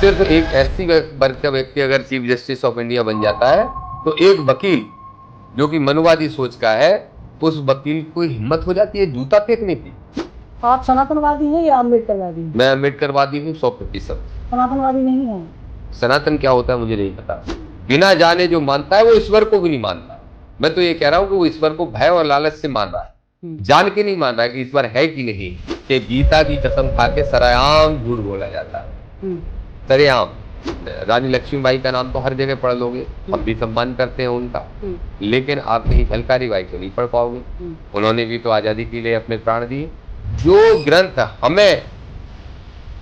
सिर्फ एक ऐसी वर्ग का व्यक्ति अगर चीफ जस्टिस ऑफ इंडिया बन जाता है तो एक वकील जो कि मनुवादी सोच का है, उस वकील को हिम्मत हो जाती है जूता फेंकने की। आप सनातनवादी हैं या अम्बेडकरवादी? मैं अम्बेडकरवादी हूँ 100%। सनातनवादी नहीं है। सनातन क्या होता है मुझे नहीं पता। बिना जाने जो मानता है वो ईश्वर को भी नहीं मानता। मैं तो ये कह रहा हूँ कि वो ईश्वर को भय और लालच से मान रहा है, जान के नहीं मान रहा है कि ईश्वर है कि नहीं। कि गीता की कसम खा के सरेआम झूठ बोला जाता है, सरेआम। रानी लक्ष्मीबाई का नाम तो हर जगह पढ़ लोगे, हम भी सम्मान करते हैं उनका, लेकिन आप कहीं झलकारी बाई को नहीं पढ़ पाओगे। उन्होंने भी तो आजादी के लिए अपने प्राण दिए। जो ग्रंथ हमें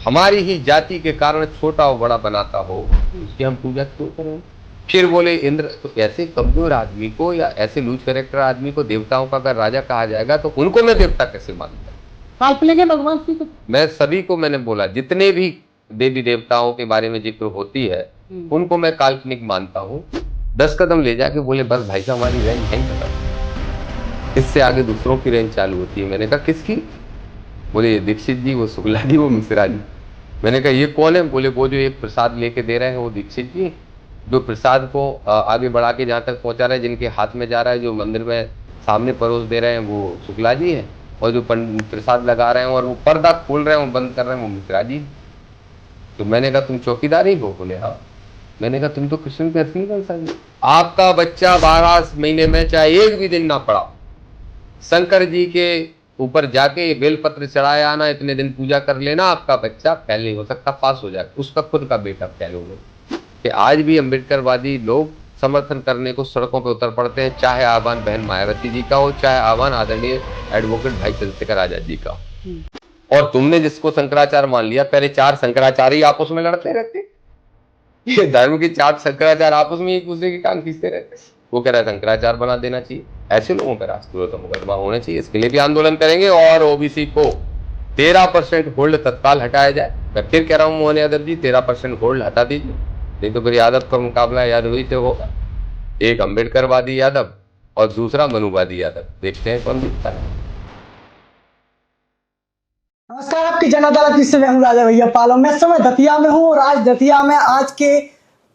हमारी ही जाति के कारण छोटा और बड़ा बनाता हो, उसकी हम पूजा क्यों करें? फिर बोले इंद्र, तो ऐसे कमजोर आदमी को या ऐसे लूज कैरेक्टर आदमी को देवताओं का अगर राजा कहा जाएगा तो उनको मैं देवता कैसे मानूंगा? काल्पनिक है भगवान श्री कृष्ण। मैं सभी को, मैंने बोला जितने भी देवी देवताओं के बारे में जिक्र होती है उनको मैं काल्पनिक मानता हूँ। 10 कदम ले जाके बोले बस भाई साहब हमारी रेंज है खत्म, इससे आगे दूसरों की रेंज चालू होती है। मैंने कहा किसकी? बोले ये दीक्षित जी, वो शुक्ला जी, वो मिश्रा जी। मैंने कहा ये कौन है? बोले वो जो एक प्रसाद लेके दे रहे हैं वो दीक्षित जी, जो प्रसाद को आगे बढ़ा के जहाँ तक पहुंचा रहे हैं, जिनके हाथ में जा रहा है, जो मंदिर में सामने परोस दे रहे हैं वो शुक्ला जी है, और जो प्रसाद लगा रहे हैं और वो पर्दा खोल रहे हैं और बंद कर रहे हैं वो मिश्रा जी। तो मैंने कहा तुम चौकीदार ही हो? बोले हाँ। मैंने कहा तुम तो कृष्ण के असली वंशज हो। आपका बच्चा 12 महीने में चाहे एक भी दिन ना पड़ा, शंकर जी के ऊपर जाके बेलपत्र चढ़ाया आना, इतने दिन पूजा कर लेना, आपका बच्चा फेल नहीं हो सकता, पास हो जाएगा। उसका खुद का बेटा फेल हो गया। कि आज भी अम्बेडकरवादी लोग समर्थन करने को सड़कों पर उतर पड़ते हैं, चाहे आह्वान बहन मायावती जी का हो, चाहे आह्वान आदरणीय एडवोकेट भाई चंद्रशेखर आजाद जी का हो। और तुमने जिसको शंकराचार्य मान लिया, पहले 4 शंकराचार्य ही आपस में लड़ते रहते, ये धर्म के 4 शंकराचार्य आपस में एक दूसरे की टांग खींचते रहते। वो कह रहा है शंकराचार्य बना देना चाहिए, ऐसे लोगों पर राष्ट्रद्रोह का मुकदमा होना चाहिए। इसके लिए भी आंदोलन करेंगे और ओबीसी को 13% होल्ड तत्काल हटाया जाए। मैं फिर कह रहा हूँ मोहन यादव जी, 13% होल्ड हटा दीजिए, नहीं तो फिर यादव का मुकाबला यादव से होगा। एक अम्बेडकरवादी यादव और दूसरा मनुवादी यादव, देखते हैं कौन जीतता है। नमस्कार, आपकी जन अदालत से मैं हूं राजा भैया पालो। मैं इस समय दतिया में हूं और आज दतिया में आज के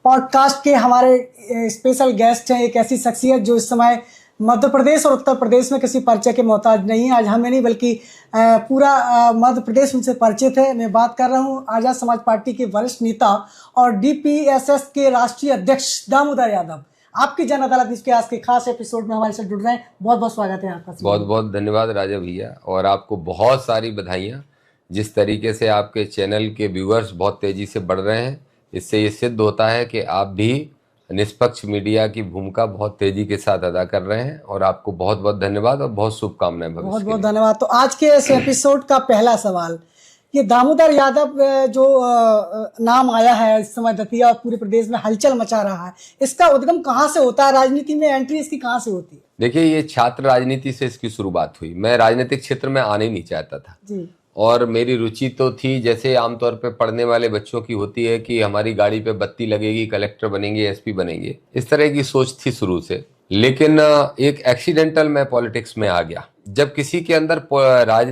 पॉडकास्ट के हमारे स्पेशल गेस्ट हैं, एक ऐसी शख्सियत जो इस समय मध्य प्रदेश और उत्तर प्रदेश में किसी परिचय के मोहताज नहीं है। आज हमें नहीं बल्कि पूरा मध्य प्रदेश उनसे परिचित है। मैं बात कर रहा हूं आजाद समाज पार्टी के वरिष्ठ नेता और डीपीएसएस के राष्ट्रीय अध्यक्ष दामोदर यादव। आपकी जन अदालत इसके आज के खास एपिसोड में हमारे साथ जुड़ रहे हैं। बहुत बहुत स्वागत है आपका। बहुत बहुत धन्यवाद राजा भैया, और आपको बहुत सारी बधाइयाँ। जिस तरीके से आपके चैनल के व्यूअर्स बहुत तेजी से बढ़ रहे हैं, इससे ये सिद्ध होता है कि आप भी निष्पक्ष मीडिया की भूमिका बहुत तेजी के साथ अदा कर रहे हैं, और आपको बहुत बहुत धन्यवाद और बहुत शुभकामनाएं भविष्य के लिए। बहुत बहुत धन्यवाद। तो आज के इस एपिसोड का पहला सवाल, ये दामोदर यादव जो नाम आया है इस समय दतिया और पूरे प्रदेश में हलचल मचा रहा है, इसका उद्गम कहाँ से होता है? राजनीति में एंट्री इसकी कहाँ से होती है? देखिए, ये छात्र राजनीति से इसकी शुरुआत हुई। मैं राजनीतिक क्षेत्र में आने ही नहीं चाहता था जी। और मेरी रुचि तो थी, जैसे आमतौर पे पढ़ने वाले बच्चों की होती है कि हमारी गाड़ी पे बत्ती लगेगी, कलेक्टर बनेंगे, एसपी बनेंगे, इस तरह की सोच थी शुरू से। लेकिन एक एक्सीडेंटल मैं पॉलिटिक्स में आ गया। जब किसी के अंदर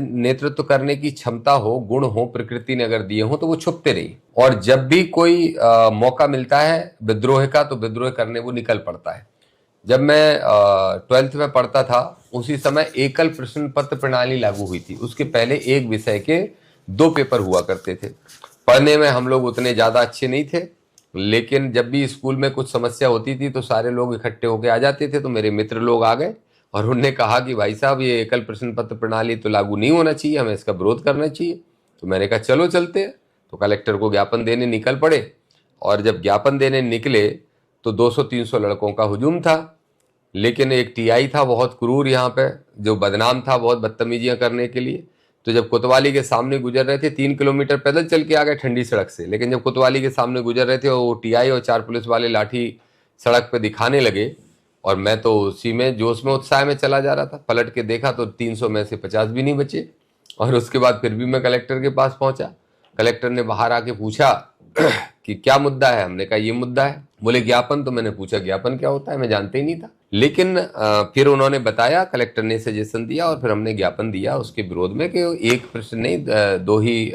नेतृत्व करने की क्षमता हो, गुण हो, प्रकृति ने अगर दिए हो, तो वो छुपते नहीं, और जब भी कोई मौका मिलता है विद्रोह का तो विद्रोह करने वो निकल पड़ता है। जब मैं 12th में पढ़ता था उसी समय एकल प्रश्न पत्र प्रणाली लागू हुई थी। उसके पहले एक विषय के 2 पेपर हुआ करते थे। पढ़ने में हम लोग उतने ज़्यादा अच्छे नहीं थे, लेकिन जब भी स्कूल में कुछ समस्या होती थी तो सारे लोग इकट्ठे होकर आ जाते थे। तो मेरे मित्र लोग आ गए और उन्होंने कहा कि भाई साहब, ये एकल प्रश्न पत्र प्रणाली तो लागू नहीं होना चाहिए, हमें इसका विरोध करना चाहिए। तो मैंने कहा चलो चलते हैं। तो कलेक्टर को ज्ञापन देने निकल पड़े, और जब ज्ञापन देने निकले तो 200-300 लड़कों का हुजूम था। लेकिन एक टीआई था बहुत क्रूर यहाँ पे, जो बदनाम था बहुत बदतमीजियां करने के लिए। तो जब कोतवाली के सामने गुजर रहे थे, 3 किलोमीटर पैदल चल के आ गए ठंडी सड़क से, लेकिन जब कोतवाली के सामने गुजर रहे थे वो टीआई और 4 पुलिस वाले लाठी सड़क पे दिखाने लगे, और मैं तो उसी में जोश में उत्साह में चला जा रहा था। पलट के देखा तो 300 में से 50 भी नहीं बचे। और उसके बाद फिर भी मैं कलेक्टर के पास पहुंचा। कलेक्टर ने बाहर आके पूछा कि क्या मुद्दा है? हमने कहा ये मुद्दा है। बोले ज्ञापन? तो मैंने पूछा ज्ञापन क्या होता है, मैं जानते ही नहीं था। लेकिन फिर उन्होंने बताया, कलेक्टर ने सजेशन दिया और फिर हमने ज्ञापन दिया उसके विरोध में कि एक प्रश्न नहीं 2 ही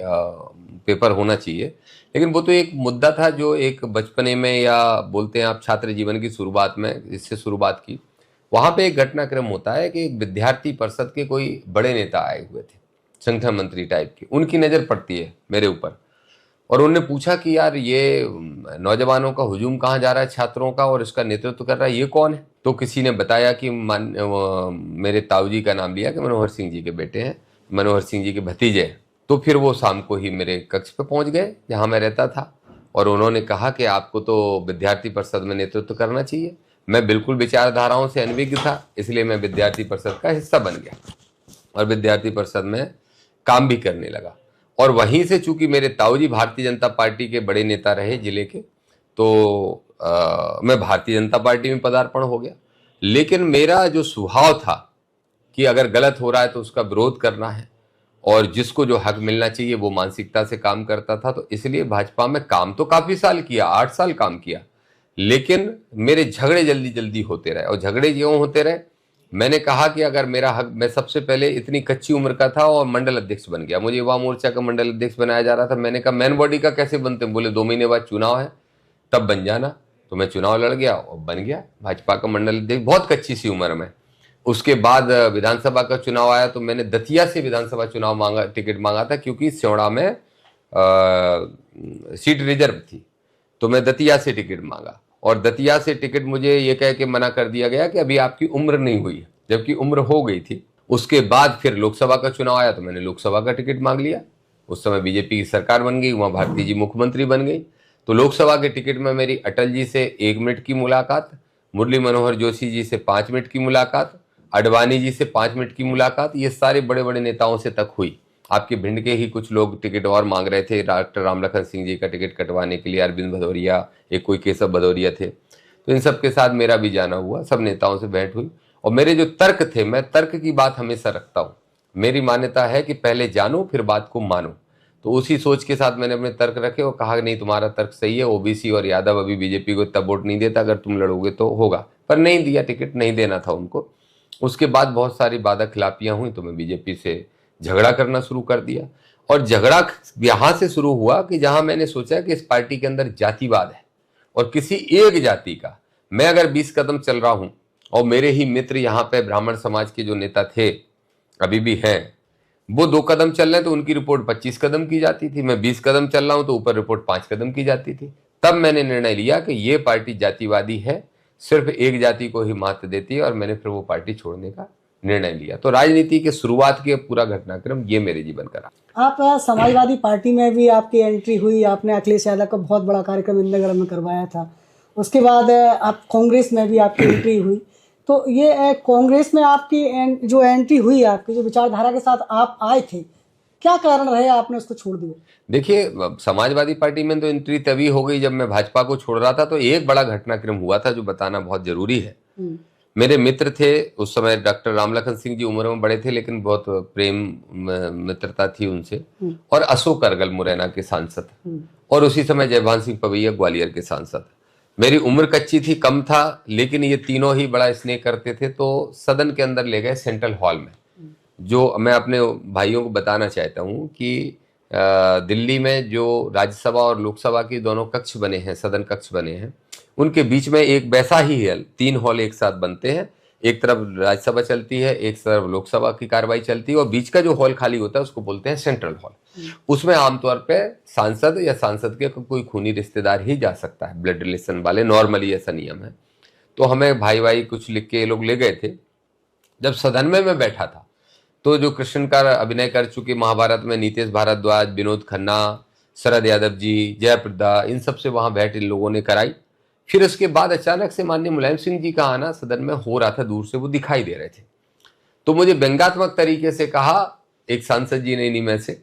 पेपर होना चाहिए। लेकिन वो तो एक मुद्दा था जो एक बचपने में, या बोलते हैं आप छात्र जीवन की शुरुआत में इससे शुरुआत की। वहां पे एक घटनाक्रम होता है कि एक विद्यार्थी परिषद के कोई बड़े नेता आए हुए थे, संगठन मंत्री टाइप के, उनकी नज़र पड़ती है मेरे ऊपर, और उन्होंने पूछा कि यार ये नौजवानों का हुजूम कहाँ जा रहा है, छात्रों का, और इसका नेतृत्व कर रहा है, ये कौन है? तो किसी ने बताया कि मेरे ताऊजी का नाम लिया कि मनोहर सिंह जी के बेटे हैं, मनोहर सिंह जी के भतीजे हैं। तो फिर वो शाम को ही मेरे कक्ष पे पहुंच गए जहाँ मैं रहता था, और उन्होंने कहा कि आपको तो विद्यार्थी परिषद में नेतृत्व करना चाहिए। मैं बिल्कुल विचारधाराओं से अनभिज्ञ था, इसलिए मैं विद्यार्थी परिषद का हिस्सा बन गया और विद्यार्थी परिषद में काम भी करने लगा। और वहीं से चूंकि मेरे ताऊजी भारतीय जनता पार्टी के बड़े नेता रहे जिले के, तो मैं भारतीय जनता पार्टी में पदार्पण हो गया। लेकिन मेरा जो स्वभाव था कि अगर गलत हो रहा है तो उसका विरोध करना है, और जिसको जो हक मिलना चाहिए, वो मानसिकता से काम करता था। तो इसलिए भाजपा में काम तो काफी साल किया, 8 साल काम किया, लेकिन मेरे झगड़े जल्दी जल्दी होते रहे। और झगड़े क्यों होते रहे? मैंने कहा कि अगर मेरा हक, मैं सबसे पहले इतनी कच्ची उम्र का था और मंडल अध्यक्ष बन गया, मुझे युवा मोर्चा का मंडल अध्यक्ष बनाया जा रहा था। मैंने कहा मैन बॉडी का कैसे बनते हैं? बोले 2 महीने बाद चुनाव है, तब बन जाना। तो मैं चुनाव लड़ गया और बन गया भाजपा का मंडल अध्यक्ष, बहुत कच्ची सी उम्र में। उसके बाद विधानसभा का चुनाव आया तो मैंने दतिया से विधानसभा चुनाव मांगा, टिकट मांगा था, क्योंकि स्योड़ा में सीट रिजर्व थी, तो मैं दतिया से टिकट मांगा। और दतिया से टिकट मुझे ये कह के मना कर दिया गया कि अभी आपकी उम्र नहीं हुई है, जबकि उम्र हो गई थी। उसके बाद फिर लोकसभा का चुनाव आया तो मैंने लोकसभा का टिकट मांग लिया। उस समय बीजेपी की सरकार बन गई, वहां भारती जी मुख्यमंत्री बन गई। तो लोकसभा के टिकट में मेरी अटल जी से 1 मिनट की मुलाकात, मुरली मनोहर जोशी जी से 5 मिनट की मुलाकात, अडवाणी जी से 5 मिनट की मुलाकात, ये सारे बड़े बड़े नेताओं से तक हुई। आपके भिंड के ही कुछ लोग टिकट और मांग रहे थे, डॉक्टर रामलखन सिंह जी का टिकट कटवाने के लिए, अरविंद भदौरिया, एक कोई केशव भदौरिया थे। तो इन सब के साथ मेरा भी जाना हुआ, सब नेताओं से भेंट हुई। और मेरे जो तर्क थे, मैं तर्क की बात हमेशा रखता हूँ। मेरी मान्यता है कि पहले जानो फिर बात को मानो। तो उसी सोच के साथ मैंने अपने तर्क रखे और कहा नहीं तुम्हारा तर्क सही है, ओबीसी और यादव अभी बीजेपी को इतना वोट नहीं देता, अगर तुम लड़ोगे तो होगा। पर नहीं दिया, टिकट नहीं देना था उनको। उसके बाद बहुत सारी बाधा खिलापियां हुई तो मैं बीजेपी से झगड़ा करना शुरू कर दिया। और झगड़ा यहां से शुरू हुआ कि जहां मैंने सोचा कि इस पार्टी के अंदर जातिवाद है, और किसी एक जाति का, मैं अगर 20 कदम चल रहा हूं और मेरे ही मित्र यहाँ पे ब्राह्मण समाज के जो नेता थे, अभी भी हैं, वो 2 कदम चल रहे हैं तो उनकी रिपोर्ट 25 कदम की जाती थी। मैं 20 कदम चल रहा हूं तो ऊपर रिपोर्ट 5 कदम की जाती थी। तब मैंने निर्णय लिया कि ये पार्टी जातिवादी है, सिर्फ एक जाति को ही महत्व देती है, और मैंने फिर वो पार्टी छोड़ने का निर्णय लिया। तो राजनीति के शुरुआत के पूरा घटनाक्रम ये मेरे जीवन का रहा। आप समाजवादी पार्टी में भी आपकी एंट्री हुई, आपने अखिलेश यादव का बहुत बड़ा कार्यक्रम इंदिरा में करवाया था। उसके बाद आप कांग्रेस में भी आपकी एंट्री हुई। तो ये कांग्रेस में आपकी जो एंट्री हुई, आपकी जो विचारधारा के साथ आप आए थे, क्या कारण रहे आपने उसको छोड़ दिया? देखिए, समाजवादी पार्टी में तो एंट्री तभी हो गई जब मैं भाजपा को छोड़ रहा था। तो एक बड़ा घटनाक्रम हुआ था जो बताना बहुत जरूरी है। मेरे मित्र थे उस समय, डॉक्टर रामलखन सिंह जी उम्र में बड़े थे लेकिन बहुत प्रेम मित्रता थी उनसे, और अशोक अरगल मुरैना के सांसद, और उसी समय जयभान सिंह पवैया ग्वालियर के सांसद। मेरी उम्र कच्ची थी, कम था, लेकिन ये तीनों ही बड़ा स्नेह करते थे। तो सदन के अंदर ले गए सेंट्रल हॉल में। जो मैं अपने भाइयों को बताना चाहता हूँ कि दिल्ली में जो राज्यसभा और लोकसभा के दोनों कक्ष बने हैं, सदन कक्ष बने हैं, उनके बीच में एक वैसा ही है, 3 हॉल एक साथ बनते हैं। एक तरफ राज्यसभा चलती है, एक तरफ लोकसभा की कार्रवाई चलती है, और बीच का जो हॉल खाली होता है उसको बोलते हैं सेंट्रल हॉल। उसमें आमतौर पे सांसद या सांसद के कोई खूनी रिश्तेदार ही जा सकता है, ब्लड रिलेशन वाले, नॉर्मली ऐसा नियम है। तो हमें भाई भाई कुछ लिख के ये लोग ले गए थे। जब सदन में मैं बैठा था तो जो कृष्ण का अभिनय कर चुके महाभारत में नीतीश भारद्वाज, विनोद खन्ना, शरद यादव जी, जयप्रदा, इन सब से वहां बैठ इन लोगों ने कराई। फिर उसके बाद अचानक से माननीय मुलायम सिंह जी का आना सदन में हो रहा था, दूर से वो दिखाई दे रहे थे। तो मुझे व्यंग्यात्मक तरीके से कहा एक सांसद जी ने इन्हीं में से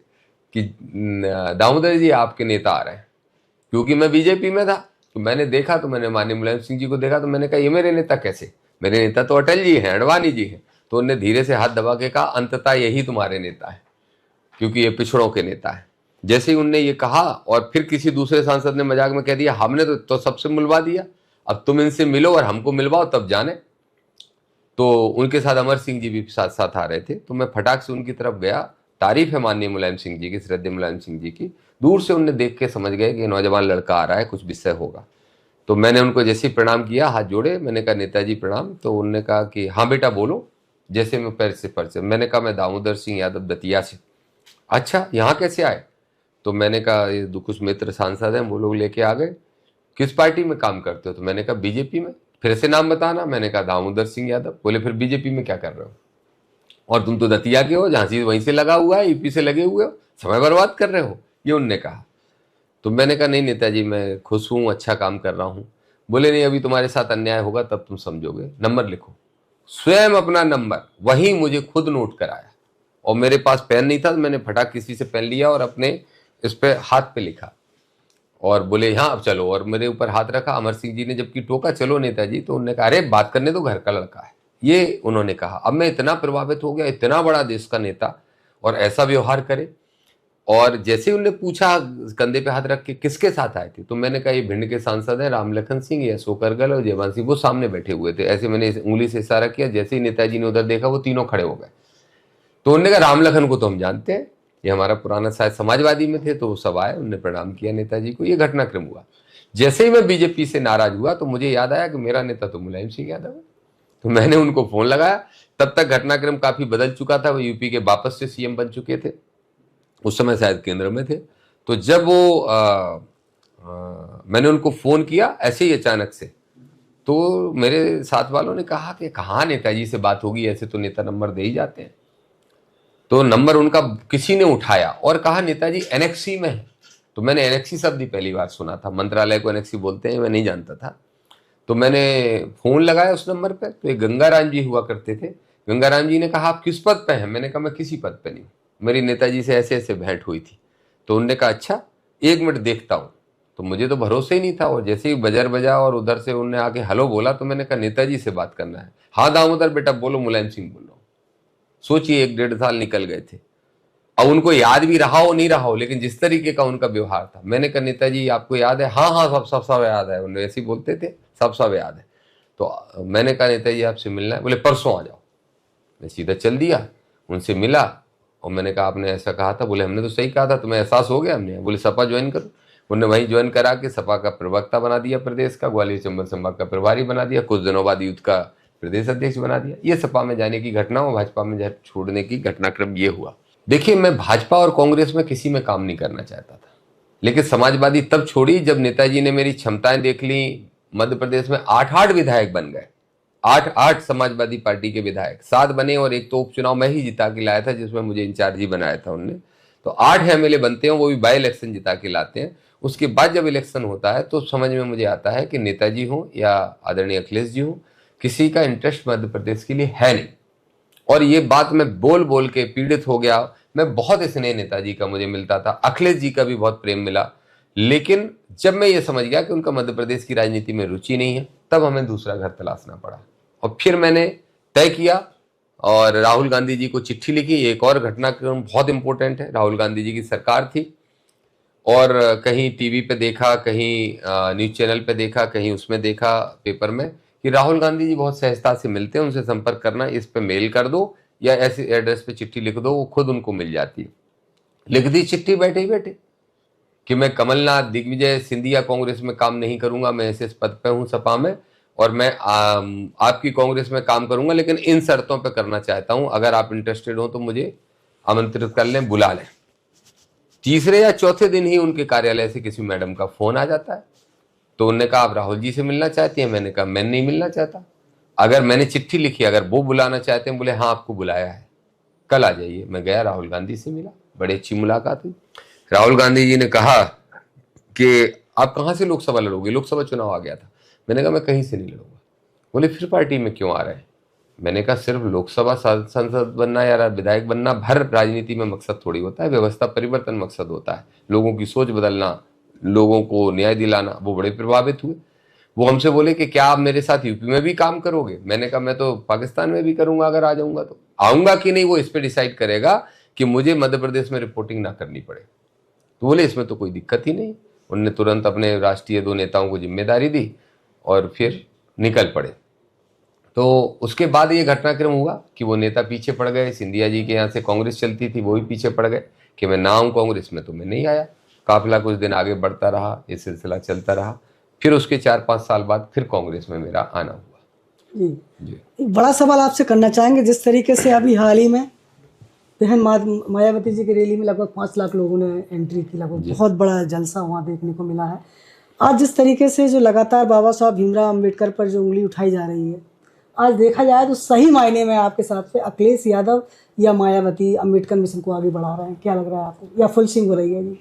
कि दामोदर जी आपके नेता आ रहे हैं। क्योंकि मैं बीजेपी में था तो मैंने देखा, तो मैंने माननीय मुलायम सिंह जी को देखा, तो मैंने कहा ये मेरे नेता कैसे? मेरे नेता तो अटल जी हैं, अडवाणी जी हैं। तो उन्होंने धीरे से हाथ दबा के कहा अंततः यही तुम्हारे नेता है, क्योंकि ये पिछड़ों के नेता है। जैसे ही उनने ये कहा, और फिर किसी दूसरे सांसद ने मजाक में कह दिया हमने तो सबसे मिलवा दिया, अब तुम इनसे मिलो और हमको मिलवाओ तब जाने। तो उनके साथ अमर सिंह जी भी साथ साथ आ रहे थे। तो मैं फटाक से उनकी तरफ गया तारीफ है माननीय मुलायम सिंह जी की, श्रद्धेय मुलायम सिंह जी की। दूर से उनने देख के समझ गए कि नौजवान लड़का आ रहा है, कुछ विषय होगा। तो मैंने उनको जैसे ही प्रणाम किया, हाथ जोड़े, मैंने कहा नेताजी प्रणाम। तो उन्होंने कहा कि हाँ बेटा बोलो। जैसे मैं पैर से परिचय, मैंने कहा मैं दामोदर सिंह यादव दतिया से। अच्छा, यहाँ कैसे आए? तो मैंने कहा ये कुछ मित्र सांसद हैं, वो लोग लेके आ गए। किस पार्टी में काम करते हो? तो मैंने कहा बीजेपी में। फिर से नाम बताना। मैंने कहा दामोदर सिंह यादव। बोले फिर बीजेपी में क्या कर रहे हो? और तुम तो दतिया के हो, झांसी वहीं से लगा हुआ है, यूपी से लगे हुए हो, समय बर्बाद कर रहे हो, ये उनने कहा। तो मैंने कहा नहीं नेताजी, मैं खुश हूँ, अच्छा काम कर रहा हूँ। बोले नहीं, अभी तुम्हारे साथ अन्याय होगा तब तुम समझोगे, नंबर लिखो। स्वयं अपना नंबर वही मुझे खुद नोट कराया, और मेरे पास पेन नहीं था, तो मैंने फटाक किसी से पेन लिया और अपने इस पे हाथ पे लिखा, और बोले हाँ अब चलो, और मेरे ऊपर हाथ रखा। अमर सिंह जी ने जबकि टोका चलो नेताजी, तो उन्होंने कहा अरे बात करने तो घर का लड़का है, ये उन्होंने कहा। अब मैं इतना प्रभावित हो गया, इतना बड़ा देश का नेता और ऐसा व्यवहार करे। और जैसे ही उन्होंने पूछा कंधे पे हाथ रख के किसके साथ आए थे, तो मैंने कहा ये भिंड के सांसद हैं रामलखन सिंह, या सोकरगल और जयवंत सिंह, वो सामने बैठे हुए थे। ऐसे मैंने उंगली से इशारा किया, जैसे ही नेताजी ने उधर देखा वो तीनों खड़े हो गए। तो उन्होंने कहा रामलखन को तो हम जानते हैं, ये हमारा पुराना शायद समाजवादी में थे। तो वो सब आए, उन्होंने प्रणाम किया नेताजी को। ये घटनाक्रम हुआ। जैसे ही मैं बीजेपी से नाराज हुआ तो मुझे याद आया कि मेरा नेता तो मुलायम सिंह यादव है। तो मैंने उनको फोन लगाया। तब तक घटनाक्रम काफी बदल चुका था, वो यूपी के वापस से सीएम बन चुके थे, उस समय शायद केंद्र में थे। तो जब वो मैंने उनको फोन किया ऐसे ही अचानक से, तो मेरे साथ वालों ने कहा कि कहाँ नेताजी से बात होगी, ऐसे तो नेता नंबर दे ही जाते हैं। तो नंबर उनका किसी ने उठाया और कहा नेताजी एनेक्सी में है। तो मैंने एनेक्सी शब्द ही पहली बार सुना था, मंत्रालय को एनेक्सी बोलते हैं, मैं नहीं जानता था। तो मैंने फोन लगाया उस नंबर पे, तो एक गंगाराम जी हुआ करते थे। गंगाराम जी ने कहा आप किस पद पे हैं? मैंने कहा मैं किसी पद पे नहीं, मेरी नेताजी से ऐसे ऐसे भेंट हुई थी। तो उन्होंने कहा अच्छा, एक मिनट देखता हूँ। तो मुझे तो भरोसा ही नहीं था, और जैसे ही बजर बजा और उधर से उन्होंने आके हेलो बोला, तो मैंने कहा नेताजी से बात करना है। हाँ दामोदर बेटा बोलो, मुलायम सिंह बोल रहा हूँ। सोचिए 1-1.5 साल निकल गए थे। अब उनको याद भी रहा हो नहीं रहा हो, लेकिन जिस तरीके का उनका व्यवहार था, मैंने कहा नेताजी आपको याद है? हाँ हाँ सब सब सब याद है। उन्होंने ऐसे ही बोलते थे, सब सब याद है। तो मैंने कहा नेताजी आपसे मिलना है। बोले परसों आ जाओ। मैं सीधा चल दिया, उनसे मिला, और मैंने कहा आपने ऐसा कहा था। बोले हमने तो सही कहा था, तुम्हें एहसास हो गया? हमने बोले सपा ज्वाइन करो। उन्होंने वहीं ज्वाइन करा के सपा का प्रवक्ता बना दिया प्रदेश का, ग्वालियर चंबल संभाग का प्रभारी बना दिया, कुछ दिनों बाद यूथ का प्रदेश अध्यक्ष बना दिया। ये सपा में जाने की घटना और भाजपा में छोड़ने की घटनाक्रम ये हुआ। देखिए, मैं भाजपा और कांग्रेस में किसी में काम नहीं करना चाहता था, लेकिन समाजवादी तब छोड़ी जब नेताजी ने मेरी क्षमताएं देख ली। मध्य प्रदेश में 8-8 विधायक बन गए, 8-8 समाजवादी पार्टी के विधायक 7 बने, और एक तो उपचुनाव मैं ही जिता के लाया था, जिसमें मुझे इंचार्ज ही बनाया था उनने। तो 8 एमएलए बनते हैं, वो भी बाई इलेक्शन जिता के लाते हैं। उसके बाद जब इलेक्शन होता है तो समझ में मुझे आता है कि नेताजी हो या आदरणीय अखिलेश जी हो, किसी का इंटरेस्ट मध्य प्रदेश के लिए है नहीं। और ये बात मैं बोल बोल के पीड़ित हो गया। मैं बहुत स्नेह नेताजी का मुझे मिलता था, अखिलेश जी का भी बहुत प्रेम मिला, लेकिन जब मैं ये समझ गया कि उनका मध्य प्रदेश की राजनीति में रुचि नहीं है, तब हमें दूसरा घर तलाशना पड़ा। और फिर मैंने तय किया और राहुल गांधी जी को चिट्ठी लिखी। एक और घटनाक्रम बहुत इंपॉर्टेंट है। राहुल गांधी जी की सरकार थी, और कहीं टीवी पे देखा, कहीं न्यूज चैनल पे देखा, कहीं उसमें देखा पेपर में कि राहुल गांधी जी बहुत सहजता से मिलते हैं, उनसे संपर्क करना, इस पे मेल कर दो या ऐसे एड्रेस पे चिट्ठी लिख दो, वो खुद उनको मिल जाती है। लिख दी चिट्ठी बैठे ही बैठे कि मैं कमलनाथ दिग्विजय सिंधिया कांग्रेस में काम नहीं करूंगा, मैं ऐसे पद पे हूं सपा में, और मैं आपकी कांग्रेस में काम करूंगा, लेकिन इन शर्तों पे करना चाहता हूं। अगर आप इंटरेस्टेड हो तो मुझे आमंत्रित कर लें, बुला लें। तीसरे या चौथे दिन ही उनके कार्यालय से किसी मैडम का फोन आ जाता है। तो उन्होंने कहा आप राहुल जी से मिलना चाहती हैं? मैंने कहा मैं नहीं मिलना चाहता। अगर मैंने चिट्ठी लिखी, अगर वो बुलाना चाहते हैं? बोले हाँ आपको बुलाया है, कल आ जाइए। मैं गया, राहुल गांधी से मिला, बड़ी अच्छी मुलाकात हुई। राहुल गांधी जी ने कहा कि आप कहाँ से लोकसभा लड़ोगे? लोकसभा चुनाव आ गया था। मैंने कहा मैं कहीं से नहीं लड़ूंगा। बोले फिर पार्टी में क्यों आ रहे हैं? मैंने कहा सिर्फ लोकसभा सांसद बनना या विधायक बनना भर राजनीति में मकसद थोड़ी होता है, व्यवस्था परिवर्तन मकसद होता है, लोगों की सोच बदलना, लोगों को न्याय दिलाना। वो बड़े प्रभावित हुए। वो हमसे बोले कि क्या आप मेरे साथ यूपी में भी काम करोगे? मैंने कहा मैं तो पाकिस्तान में भी करूंगा, अगर आ जाऊंगा तो। आऊंगा कि नहीं वो इस पर डिसाइड करेगा कि मुझे मध्य प्रदेश में रिपोर्टिंग ना करनी पड़े। तो बोले इसमें तो कोई दिक्कत ही नहीं। उन्होंने तुरंत अपने राष्ट्रीय 2 नेताओं को जिम्मेदारी दी और फिर निकल पड़े। तो उसके बाद ये घटनाक्रम हुआ कि वो नेता पीछे पड़ गए। सिंधिया जी के यहाँ से कांग्रेस चलती थी, वो भी पीछे पड़ गए कि मैं ना आऊँ कांग्रेस में, तो मैं नहीं आया। काफिला कुछ दिन आगे बढ़ता रहा, ये सिलसिला चलता रहा। फिर उसके 4-5 साल बाद फिर कांग्रेस में मेरा आना हुआ। जी जी एक बड़ा सवाल आपसे करना चाहेंगे, जिस तरीके से अभी हाल ही में बहन मायावती जी की रैली में लगभग 5 लाख लोगों ने एंट्री की, लगभग बहुत बड़ा जलसा वहाँ देखने को मिला है। आज जिस तरीके से जो लगातार बाबा साहब भीमराव अम्बेडकर पर जो उंगली उठाई जा रही है, आज देखा जाए तो सही मायने में आपके हिसाब से अखिलेश यादव या मायावती अम्बेडकर मिशन को आगे बढ़ा रहे हैं, क्या लग रहा है आपको, या फुल स्विंग हो रही है जी?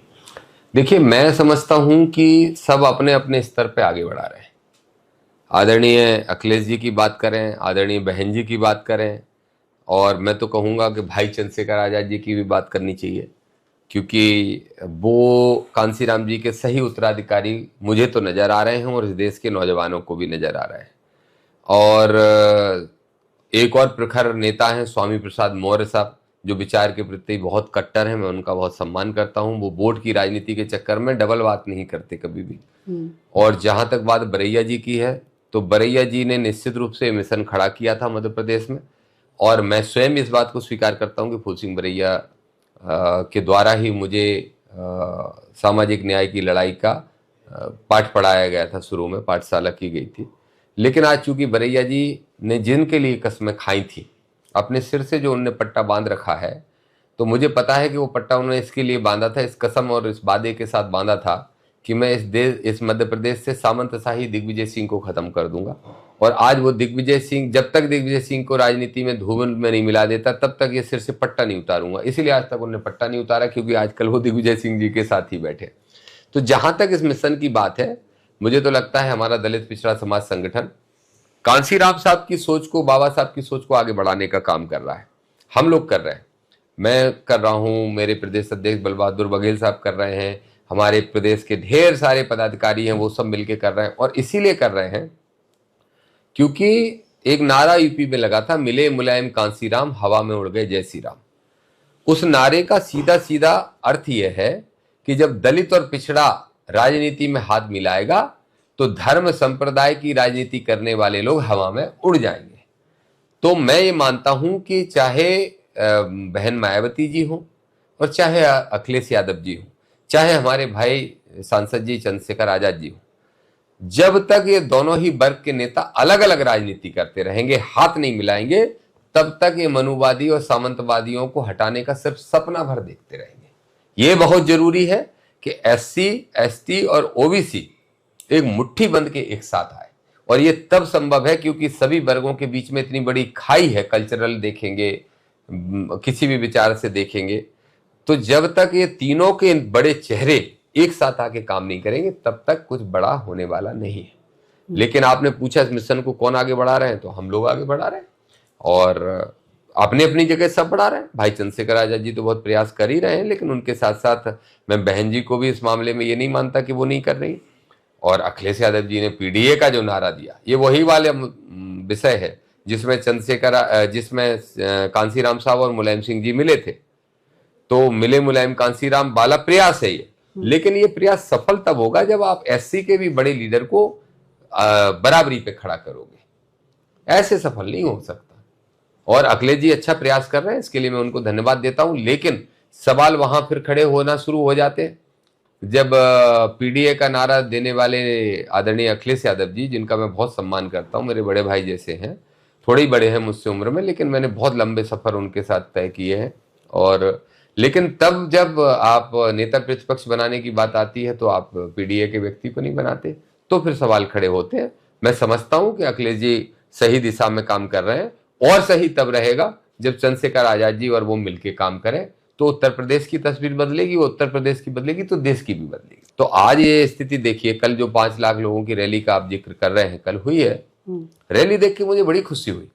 देखिए, मैं समझता हूं कि सब अपने अपने स्तर पे आगे बढ़ा रहे हैं। आदरणीय अखिलेश जी की बात करें, आदरणीय बहन जी की बात करें, और मैं तो कहूँगा कि भाई चंद्रशेखर आज़ाद जी की भी बात करनी चाहिए, क्योंकि वो कांसीराम जी के सही उत्तराधिकारी मुझे तो नज़र आ रहे हैं और इस देश के नौजवानों को भी नज़र आ रहे हैं। और एक और प्रखर नेता हैं स्वामी प्रसाद मौर्य साहब, जो विचार के प्रति बहुत कट्टर हैं, मैं उनका बहुत सम्मान करता हूं। वो वोट की राजनीति के चक्कर में डबल बात नहीं करते कभी भी। और जहां तक बात बरैया जी की है, तो बरैया जी ने निश्चित रूप से मिशन खड़ा किया था मध्य प्रदेश में, और मैं स्वयं इस बात को स्वीकार करता हूं कि फूल सिंह बरैया के द्वारा ही मुझे सामाजिक न्याय की लड़ाई का पाठ पढ़ाया गया था। शुरू में पाठशाला की गई थी, लेकिन आज चूंकि बरैया जी ने जिनके लिए कस्में खाई थी, अपने सिर से जो उन्होंने पट्टा बांध रखा है, तो मुझे पता है कि वो पट्टा उन्होंने इसके लिए बांधा था, इस कसम और इस वादे के साथ बांधा था कि मैं इस मध्य प्रदेश से सामंतशाही दिग्विजय सिंह को खत्म कर दूंगा। और आज वो दिग्विजय सिंह, जब तक दिग्विजय सिंह को राजनीति में धूल में नहीं मिला देता, तब तक ये सिर से पट्टा नहीं उतारूंगा। इसीलिए आज तक उन्होंने पट्टा नहीं उतारा, क्योंकि आजकल वो दिग्विजय सिंह जी के साथ ही बैठे। तो जहां तक इस मिशन की बात है, मुझे तो लगता है हमारा दलित पिछड़ा समाज संगठन कांसीराम साहब की सोच को, बाबा साहब की सोच को आगे बढ़ाने का काम कर रहा है। हम लोग कर रहे हैं, मैं कर रहा हूं, मेरे प्रदेश अध्यक्ष बल बहादुर बघेल साहब कर रहे हैं, हमारे प्रदेश के ढेर सारे पदाधिकारी हैं, वो सब मिलके कर रहे हैं। और इसीलिए कर रहे हैं क्योंकि एक नारा यूपी में लगा था, मिले मुलायम कांसीराम, हवा में उड़ गए जय श्री राम। उस नारे का सीधा सीधा अर्थ यह है कि जब दलित और पिछड़ा राजनीति में हाथ मिलाएगा, तो धर्म संप्रदाय की राजनीति करने वाले लोग हवा में उड़ जाएंगे। तो मैं ये मानता हूं कि चाहे बहन मायावती जी हो और चाहे अखिलेश यादव जी हो, चाहे हमारे भाई सांसद जी चंद्रशेखर आजाद जी हो, जब तक ये दोनों ही वर्ग के नेता अलग अलग राजनीति करते रहेंगे, हाथ नहीं मिलाएंगे, तब तक ये मनुवादी और सामंतवादियों को हटाने का सिर्फ सपना भर देखते रहेंगे। ये बहुत जरूरी है कि SC, ST और OBC एक मुट्ठी बंद के एक साथ आए, और ये तब संभव है क्योंकि सभी वर्गों के बीच में इतनी बड़ी खाई है। कल्चरल देखेंगे, किसी भी विचार से देखेंगे, तो जब तक ये तीनों के बड़े चेहरे एक साथ आके काम नहीं करेंगे, तब तक कुछ बड़ा होने वाला नहीं है। लेकिन आपने पूछा इस मिशन को कौन आगे बढ़ा रहे हैं, तो हम लोग आगे बढ़ा रहे हैं, और अपनी अपनी जगह सब बढ़ा रहे हैं। भाई चंद्रशेखर आजाद जी तो बहुत प्रयास कर ही रहे हैं, लेकिन उनके साथ साथ मैं बहन जी को भी इस मामले में ये नहीं मानता कि वो नहीं कर रही। और अखिलेश यादव जी ने PDA का जो नारा दिया, ये वही वाले विषय है जिसमें कांसीराम साहब और मुलायम सिंह जी मिले थे। तो मिले मुलायम कांसीराम वाला प्रयास है ये, लेकिन ये प्रयास सफल तब होगा जब आप SC के भी बड़े लीडर को बराबरी पे खड़ा करोगे। ऐसे सफल नहीं हो सकता। और अखिलेश जी अच्छा प्रयास कर रहे हैं, इसके लिए मैं उनको धन्यवाद देता हूं। लेकिन सवाल वहां फिर खड़े होना शुरू हो जाते हैं जब PDA का नारा देने वाले आदरणीय अखिलेश यादव जी, जिनका मैं बहुत सम्मान करता हूं, मेरे बड़े भाई जैसे हैं, थोड़े ही बड़े हैं मुझसे उम्र में, लेकिन मैंने बहुत लंबे सफर उनके साथ तय किए हैं। और लेकिन तब जब आप नेता प्रतिपक्ष बनाने की बात आती है, तो आप PDA के व्यक्ति को नहीं बनाते, तो फिर सवाल खड़े होते हैं। मैं समझता हूं कि अखिलेश जी सही दिशा में काम कर रहे हैं, और सही तब रहेगा जब चंद्रशेखर आजाद जी और वो मिलकर काम करें, तो उत्तर प्रदेश की तस्वीर बदलेगी, वो उत्तर प्रदेश की बदलेगी तो देश की भी बदलेगी। तो आज ये स्थिति देखिए, कल जो 5 लाख लोगों की रैली का आप जिक्र कर रहे हैं, कल हुई है रैली, देख के मुझे बड़ी खुशी हुई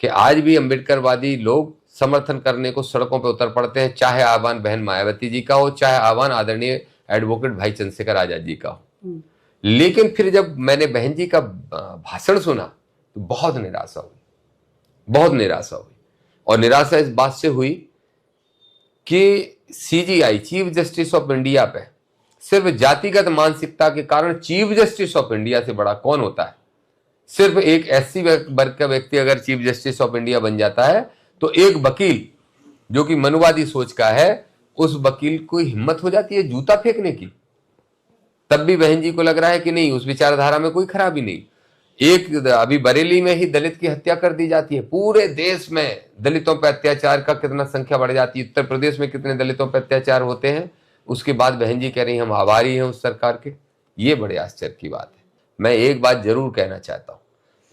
कि आज भी अम्बेडकरवादी लोग समर्थन करने को सड़कों पर उतर पड़ते हैं, चाहे आह्वान बहन मायावती जी का हो, चाहे आह्वान आदरणीय एडवोकेट भाई चंद्रशेखर आजाद जी का हो। लेकिन फिर जब मैंने बहन जी का भाषण सुना, तो बहुत निराशा हुई, बहुत निराशा हुई। और निराशा इस बात से हुई कि CJI, chief justice of India पे सिर्फ जातिगत मानसिकता के कारण चीफ जस्टिस ऑफ इंडिया से बड़ा कौन होता है? सिर्फ एक एससी वर्ग का व्यक्ति अगर चीफ जस्टिस ऑफ इंडिया बन जाता है तो एक वकील जो कि मनुवादी सोच का है, उस वकील को हिम्मत हो जाती है जूता फेंकने की। तब भी बहन जी को लग रहा है कि नहीं, उस विचारधारा में कोई खराबी नहीं। एक अभी बरेली में ही दलित की हत्या कर दी जाती है। पूरे देश में दलितों पर अत्याचार का कितना संख्या बढ़ जाती है। उत्तर प्रदेश में कितने दलितों पर अत्याचार होते हैं, उसके बाद बहन जी कह रही हम आभारी हैं उस सरकार के। ये बड़े आश्चर्य की बात है। मैं एक बात जरूर कहना चाहता हूं,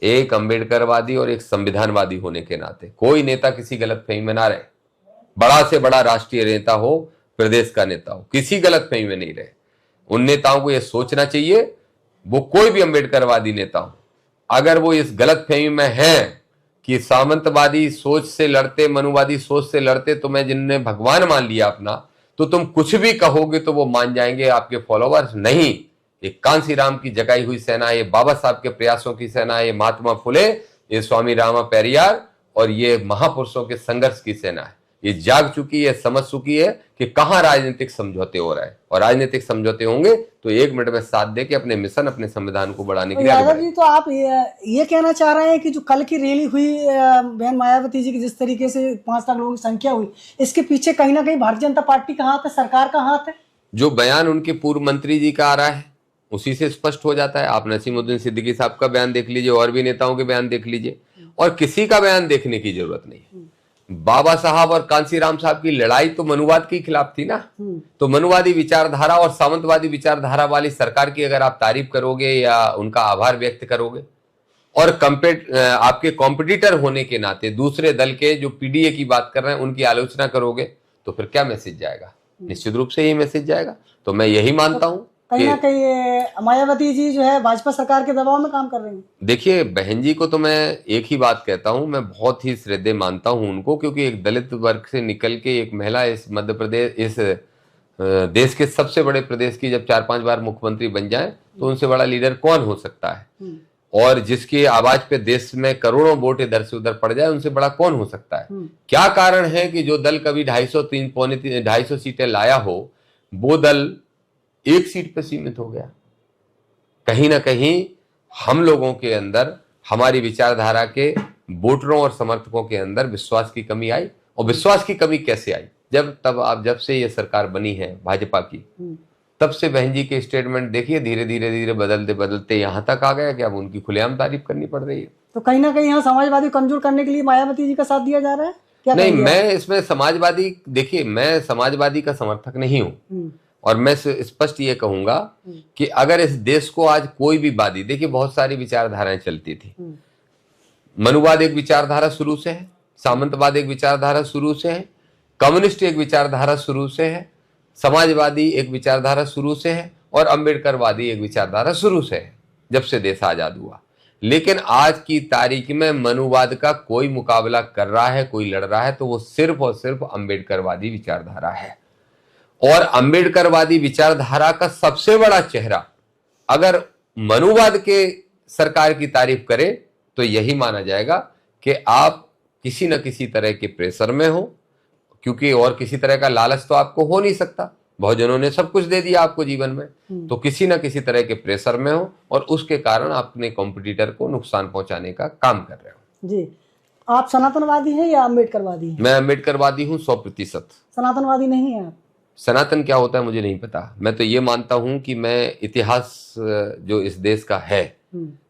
एक अम्बेडकरवादी और एक संविधानवादी होने के नाते कोई नेता किसी गलतफहमी में ना रहे। बड़ा से बड़ा राष्ट्रीय नेता हो, प्रदेश का नेता हो, किसी गलतफहमी में नहीं रहे। उन नेताओं को यह सोचना चाहिए, वो कोई भी अम्बेडकरवादी नेता हो, अगर वो इस गलतफहमी में है कि सामंतवादी सोच से लड़ते, मनुवादी सोच से लड़ते, तुम्हें जिनने भगवान मान लिया अपना, तो तुम कुछ भी कहोगे तो वो मान जाएंगे आपके फॉलोवर्स। नहीं, ये कांसीराम की जगाई हुई सेना, ये बाबा साहब के प्रयासों की सेना, ये महात्मा फुले, ये स्वामी रामा पेरियार और ये महापुरुषों के संघर्ष की सेना है। ये जाग चुकी है, समझ चुकी है कि कहां राजनीतिक समझौते हो रहे हैं, और राजनीतिक समझौते होंगे तो 1 मिनट में साथ दे के अपने मिशन, अपने संविधान को बढ़ाने के लिए यादव जी, तो आप ये कहना चाह रहे हैं कि जो कल की रैली हुई बहन मायावती जी की, जिस तरीके से 5 लाख लोगों की संख्या हुई, इसके पीछे कहीं ना कहीं भारतीय जनता पार्टी का हाथ है, सरकार का हाथ है? जो बयान उनके पूर्व मंत्री जी का आ रहा है उसी से स्पष्ट हो जाता है। आप नसीमुद्दीन सिद्दीकी साहब का बयान देख लीजिए, और भी नेताओं के बयान देख लीजिए, और किसी का बयान देखने की जरूरत नहीं है। बाबा साहब और कांसीराम साहब की लड़ाई तो मनुवाद के खिलाफ थी ना। तो मनुवादी विचारधारा और सामंतवादी विचारधारा वाली सरकार की अगर आप तारीफ करोगे या उनका आभार व्यक्त करोगे, और आपके कॉम्पिटिटर होने के नाते दूसरे दल के जो पीडीए की बात कर रहे हैं उनकी आलोचना करोगे, तो फिर क्या मैसेज जाएगा? निश्चित रूप से यही मैसेज जाएगा। तो मैं यही मानता हूं कहीं ना कहीं मायावती जी जो है भाजपा सरकार के दबाव में काम कर रही हैं। देखिए बहन जी को तो मैं एक ही बात कहता हूं, मैं बहुत ही श्रद्धेय मानता हूं उनको, क्योंकि एक दलित वर्ग से निकल के एक महिला इस मध्य प्रदेश, इस देश के सबसे बड़े प्रदेश की जब 4-5 बार मुख्यमंत्री बन जाए तो उनसे बड़ा लीडर कौन हो सकता है? और जिसकी आवाज पे देश में करोड़ों वोट इधर से उधर पड़ जाए, उनसे बड़ा कौन हो सकता है? क्या कारण है कि जो दल कभी 250 सीटें लाया हो, वो दल 1 सीट पे सीमित हो गया? कहीं ना कहीं हम लोगों के अंदर, हमारी विचारधारा के वोटरों और समर्थकों के अंदर विश्वास की कमी आई। और विश्वास की कमी कैसे आई? जब से ये सरकार बनी है भाजपा की, तब से बहन जी के स्टेटमेंट देखिए धीरे धीरे बदलते बदलते यहां तक आ गया कि अब उनकी खुलेआम तारीफ करनी पड़ रही है। तो कहीं ना कहीं यहाँ समाजवादी कमजोर करने के लिए मायावती जी का साथ दिया जा रहा है क्या? नहीं, मैं इसमें समाजवादी, देखिए मैं समाजवादी का समर्थक नहीं हूं, और मैं स्पष्ट ये कहूंगा कि अगर इस देश को आज कोई भी वादी, देखिए बहुत सारी विचारधाराएं चलती थी। मनुवाद एक विचारधारा शुरू से है, सामंतवाद एक विचारधारा शुरू से है, कम्युनिस्ट एक विचारधारा शुरू से है, समाजवादी एक विचारधारा शुरू से है, और अम्बेडकरवादी एक विचारधारा शुरू से है जब से देश आजाद हुआ। लेकिन आज की तारीख में मनुवाद का कोई मुकाबला कर रहा है, कोई लड़ रहा है, तो वो सिर्फ और सिर्फ अम्बेडकरवादी विचारधारा है। और अम्बेडकरवादी विचारधारा का सबसे बड़ा चेहरा अगर मनुवाद के सरकार की तारीफ करे तो यही माना जाएगा कि आप किसी न किसी तरह के प्रेशर में हो, क्योंकि और किसी तरह का लालच तो आपको हो नहीं सकता। बहुजनों ने सब कुछ दे दिया आपको जीवन में, तो किसी न किसी तरह के प्रेशर में हो, और उसके कारण आप अपने कॉम्पिटिटर को नुकसान पहुंचाने का काम कर रहे हो। जी, आप सनातनवादी हैं या अम्बेडकरवादी हैं? मैं अम्बेडकरवादी हूं 100%। सनातनवादी नहीं है आप? सनातन क्या होता है मुझे नहीं पता। मैं तो ये मानता हूं कि मैं इतिहास जो इस देश का है,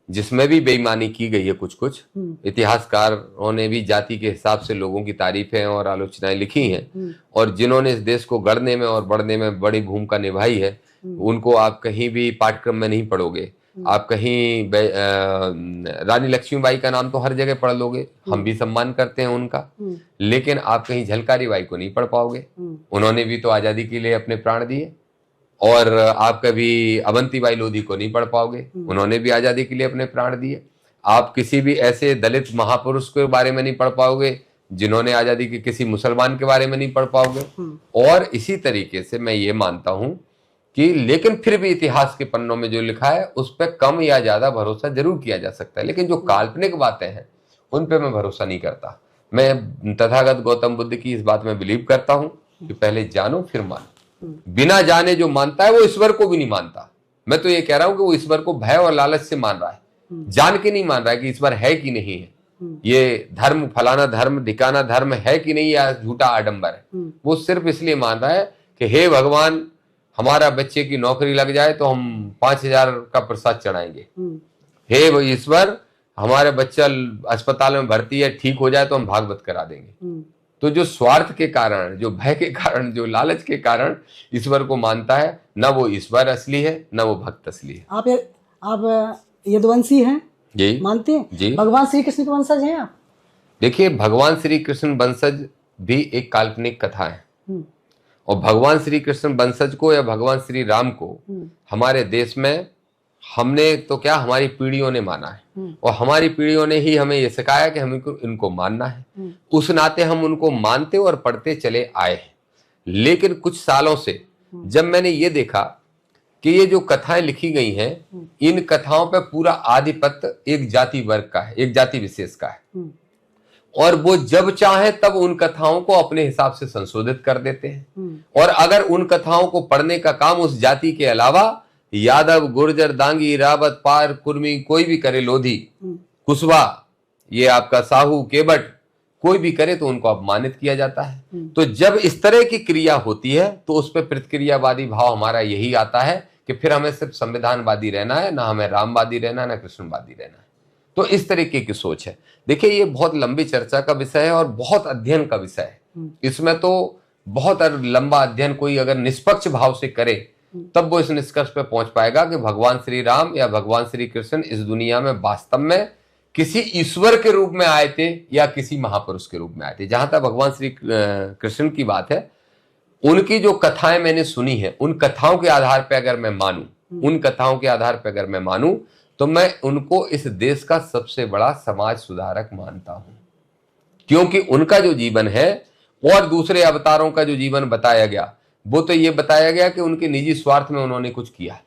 जिसमें भी बेईमानी की गई है, कुछ इतिहासकारों ने भी जाति के हिसाब से लोगों की तारीफें और आलोचनाएं लिखी हैं, और जिन्होंने इस देश को गढ़ने में और बढ़ने में बड़ी भूमिका निभाई है, उनको आप कहीं भी पाठ्यक्रम में नहीं पढ़ोगे। आप कहीं रानी लक्ष्मीबाई का नाम तो हर जगह पढ़ लोगे, हम भी सम्मान करते हैं उनका, लेकिन आप कहीं झलकारी बाई को नहीं पढ़ पाओगे। उन्होंने भी तो आजादी के लिए अपने प्राण दिए। और आप कभी अवंतीबाई लोधी को नहीं पढ़ पाओगे, उन्होंने भी आजादी के लिए अपने प्राण दिए। आप किसी भी ऐसे दलित महापुरुष के बारे में नहीं पढ़ पाओगे जिन्होंने आजादी के, किसी मुसलमान के बारे में नहीं पढ़ पाओगे। और इसी तरीके से मैं ये मानता हूं कि लेकिन फिर भी इतिहास के पन्नों में जो लिखा है उस पर कम या ज्यादा भरोसा जरूर किया जा सकता है, लेकिन जो काल्पनिक बातें हैं उन पे मैं भरोसा नहीं करता। मैं तथागत गौतम बुद्ध की इस बात में बिलीव करता हूं कि पहले जानो फिर मानो। बिना जाने जो मानता है वो ईश्वर को भी नहीं मानता। मैं तो ये कह रहा हूं कि वो ईश्वर को भय और लालच से मान रहा है। जान के नहीं मान रहा है कि ईश्वर है कि नहीं है, ये धर्म फलाना धर्म ढिकाना धर्म है कि नहीं या झूठा आडंबर है। वो सिर्फ इसलिए मान रहा है कि हे भगवान, हमारा बच्चे की नौकरी लग जाए तो हम 5,000 का प्रसाद चढ़ाएंगे। हे वो ईश्वर, हमारे बच्चा अस्पताल में भर्ती है, ठीक हो जाए तो हम भागवत करा देंगे। तो जो स्वार्थ के कारण, जो भय के कारण, जो लालच के कारण ईश्वर को मानता है, ना वो ईश्वर असली है, ना वो भक्त असली है। आप यदुवंशी हैं, जी मानते हैं जी। भगवान श्री कृष्ण के वंशज हैं आप? देखिए, भगवान श्री कृष्ण वंशज भी एक काल्पनिक कथा है, और भगवान श्री कृष्ण वंशज को या भगवान श्री राम को हमारे देश में हमने तो क्या, हमारी पीढ़ियों ने माना है, और हमारी पीढ़ियों ने ही हमें ये सिखाया कि हमें इनको मानना है। उस नाते हम उनको मानते और पढ़ते चले आए हैं। लेकिन कुछ सालों से जब मैंने ये देखा कि ये जो कथाएं लिखी गई हैं, इन कथाओं पे पूरा आधिपत्य एक जाति वर्ग का है, एक जाति विशेष का है, और वो जब चाहे तब उन कथाओं को अपने हिसाब से संशोधित कर देते हैं। और अगर उन कथाओं को पढ़ने का काम उस जाति के अलावा यादव, गुर्जर, दांगी, रावत, पार, कुर्मी कोई भी करे, लोधी, कुशवा, ये आपका साहू, केवट, कोई भी करे तो उनको अपमानित किया जाता है। तो जब इस तरह की क्रिया होती है तो उस पर प्रतिक्रियावादी भाव हमारा यही आता है कि फिर हमें सिर्फ संविधानवादी रहना है, ना हमें रामवादी रहना है, ना कृष्णवादी रहना है। तो इस तरीके की सोच है। देखिए, ये बहुत लंबी चर्चा का विषय है और बहुत अध्ययन का विषय है। इसमें तो बहुत लंबा अध्ययन कोई अगर निष्पक्ष भाव से करे तब वो इस निष्कर्ष पे पहुंच पाएगा कि भगवान श्री राम या भगवान श्री कृष्ण इस दुनिया में वास्तव में किसी ईश्वर के रूप में आए थे या किसी महापुरुष के रूप में आए थे। जहां तक भगवान श्री कृष्ण की बात है, उनकी जो कथाएं मैंने सुनी है, उन कथाओं के आधार पर अगर मैं मानूं, उन कथाओं के आधार पर अगर मैं मानूं, तो मैं उनको इस देश का सबसे बड़ा समाज सुधारक मानता हूं। क्योंकि उनका जो जीवन है और दूसरे अवतारों का जो जीवन बताया गया, वो तो ये बताया गया कि उनके निजी स्वार्थ में उन्होंने कुछ किया।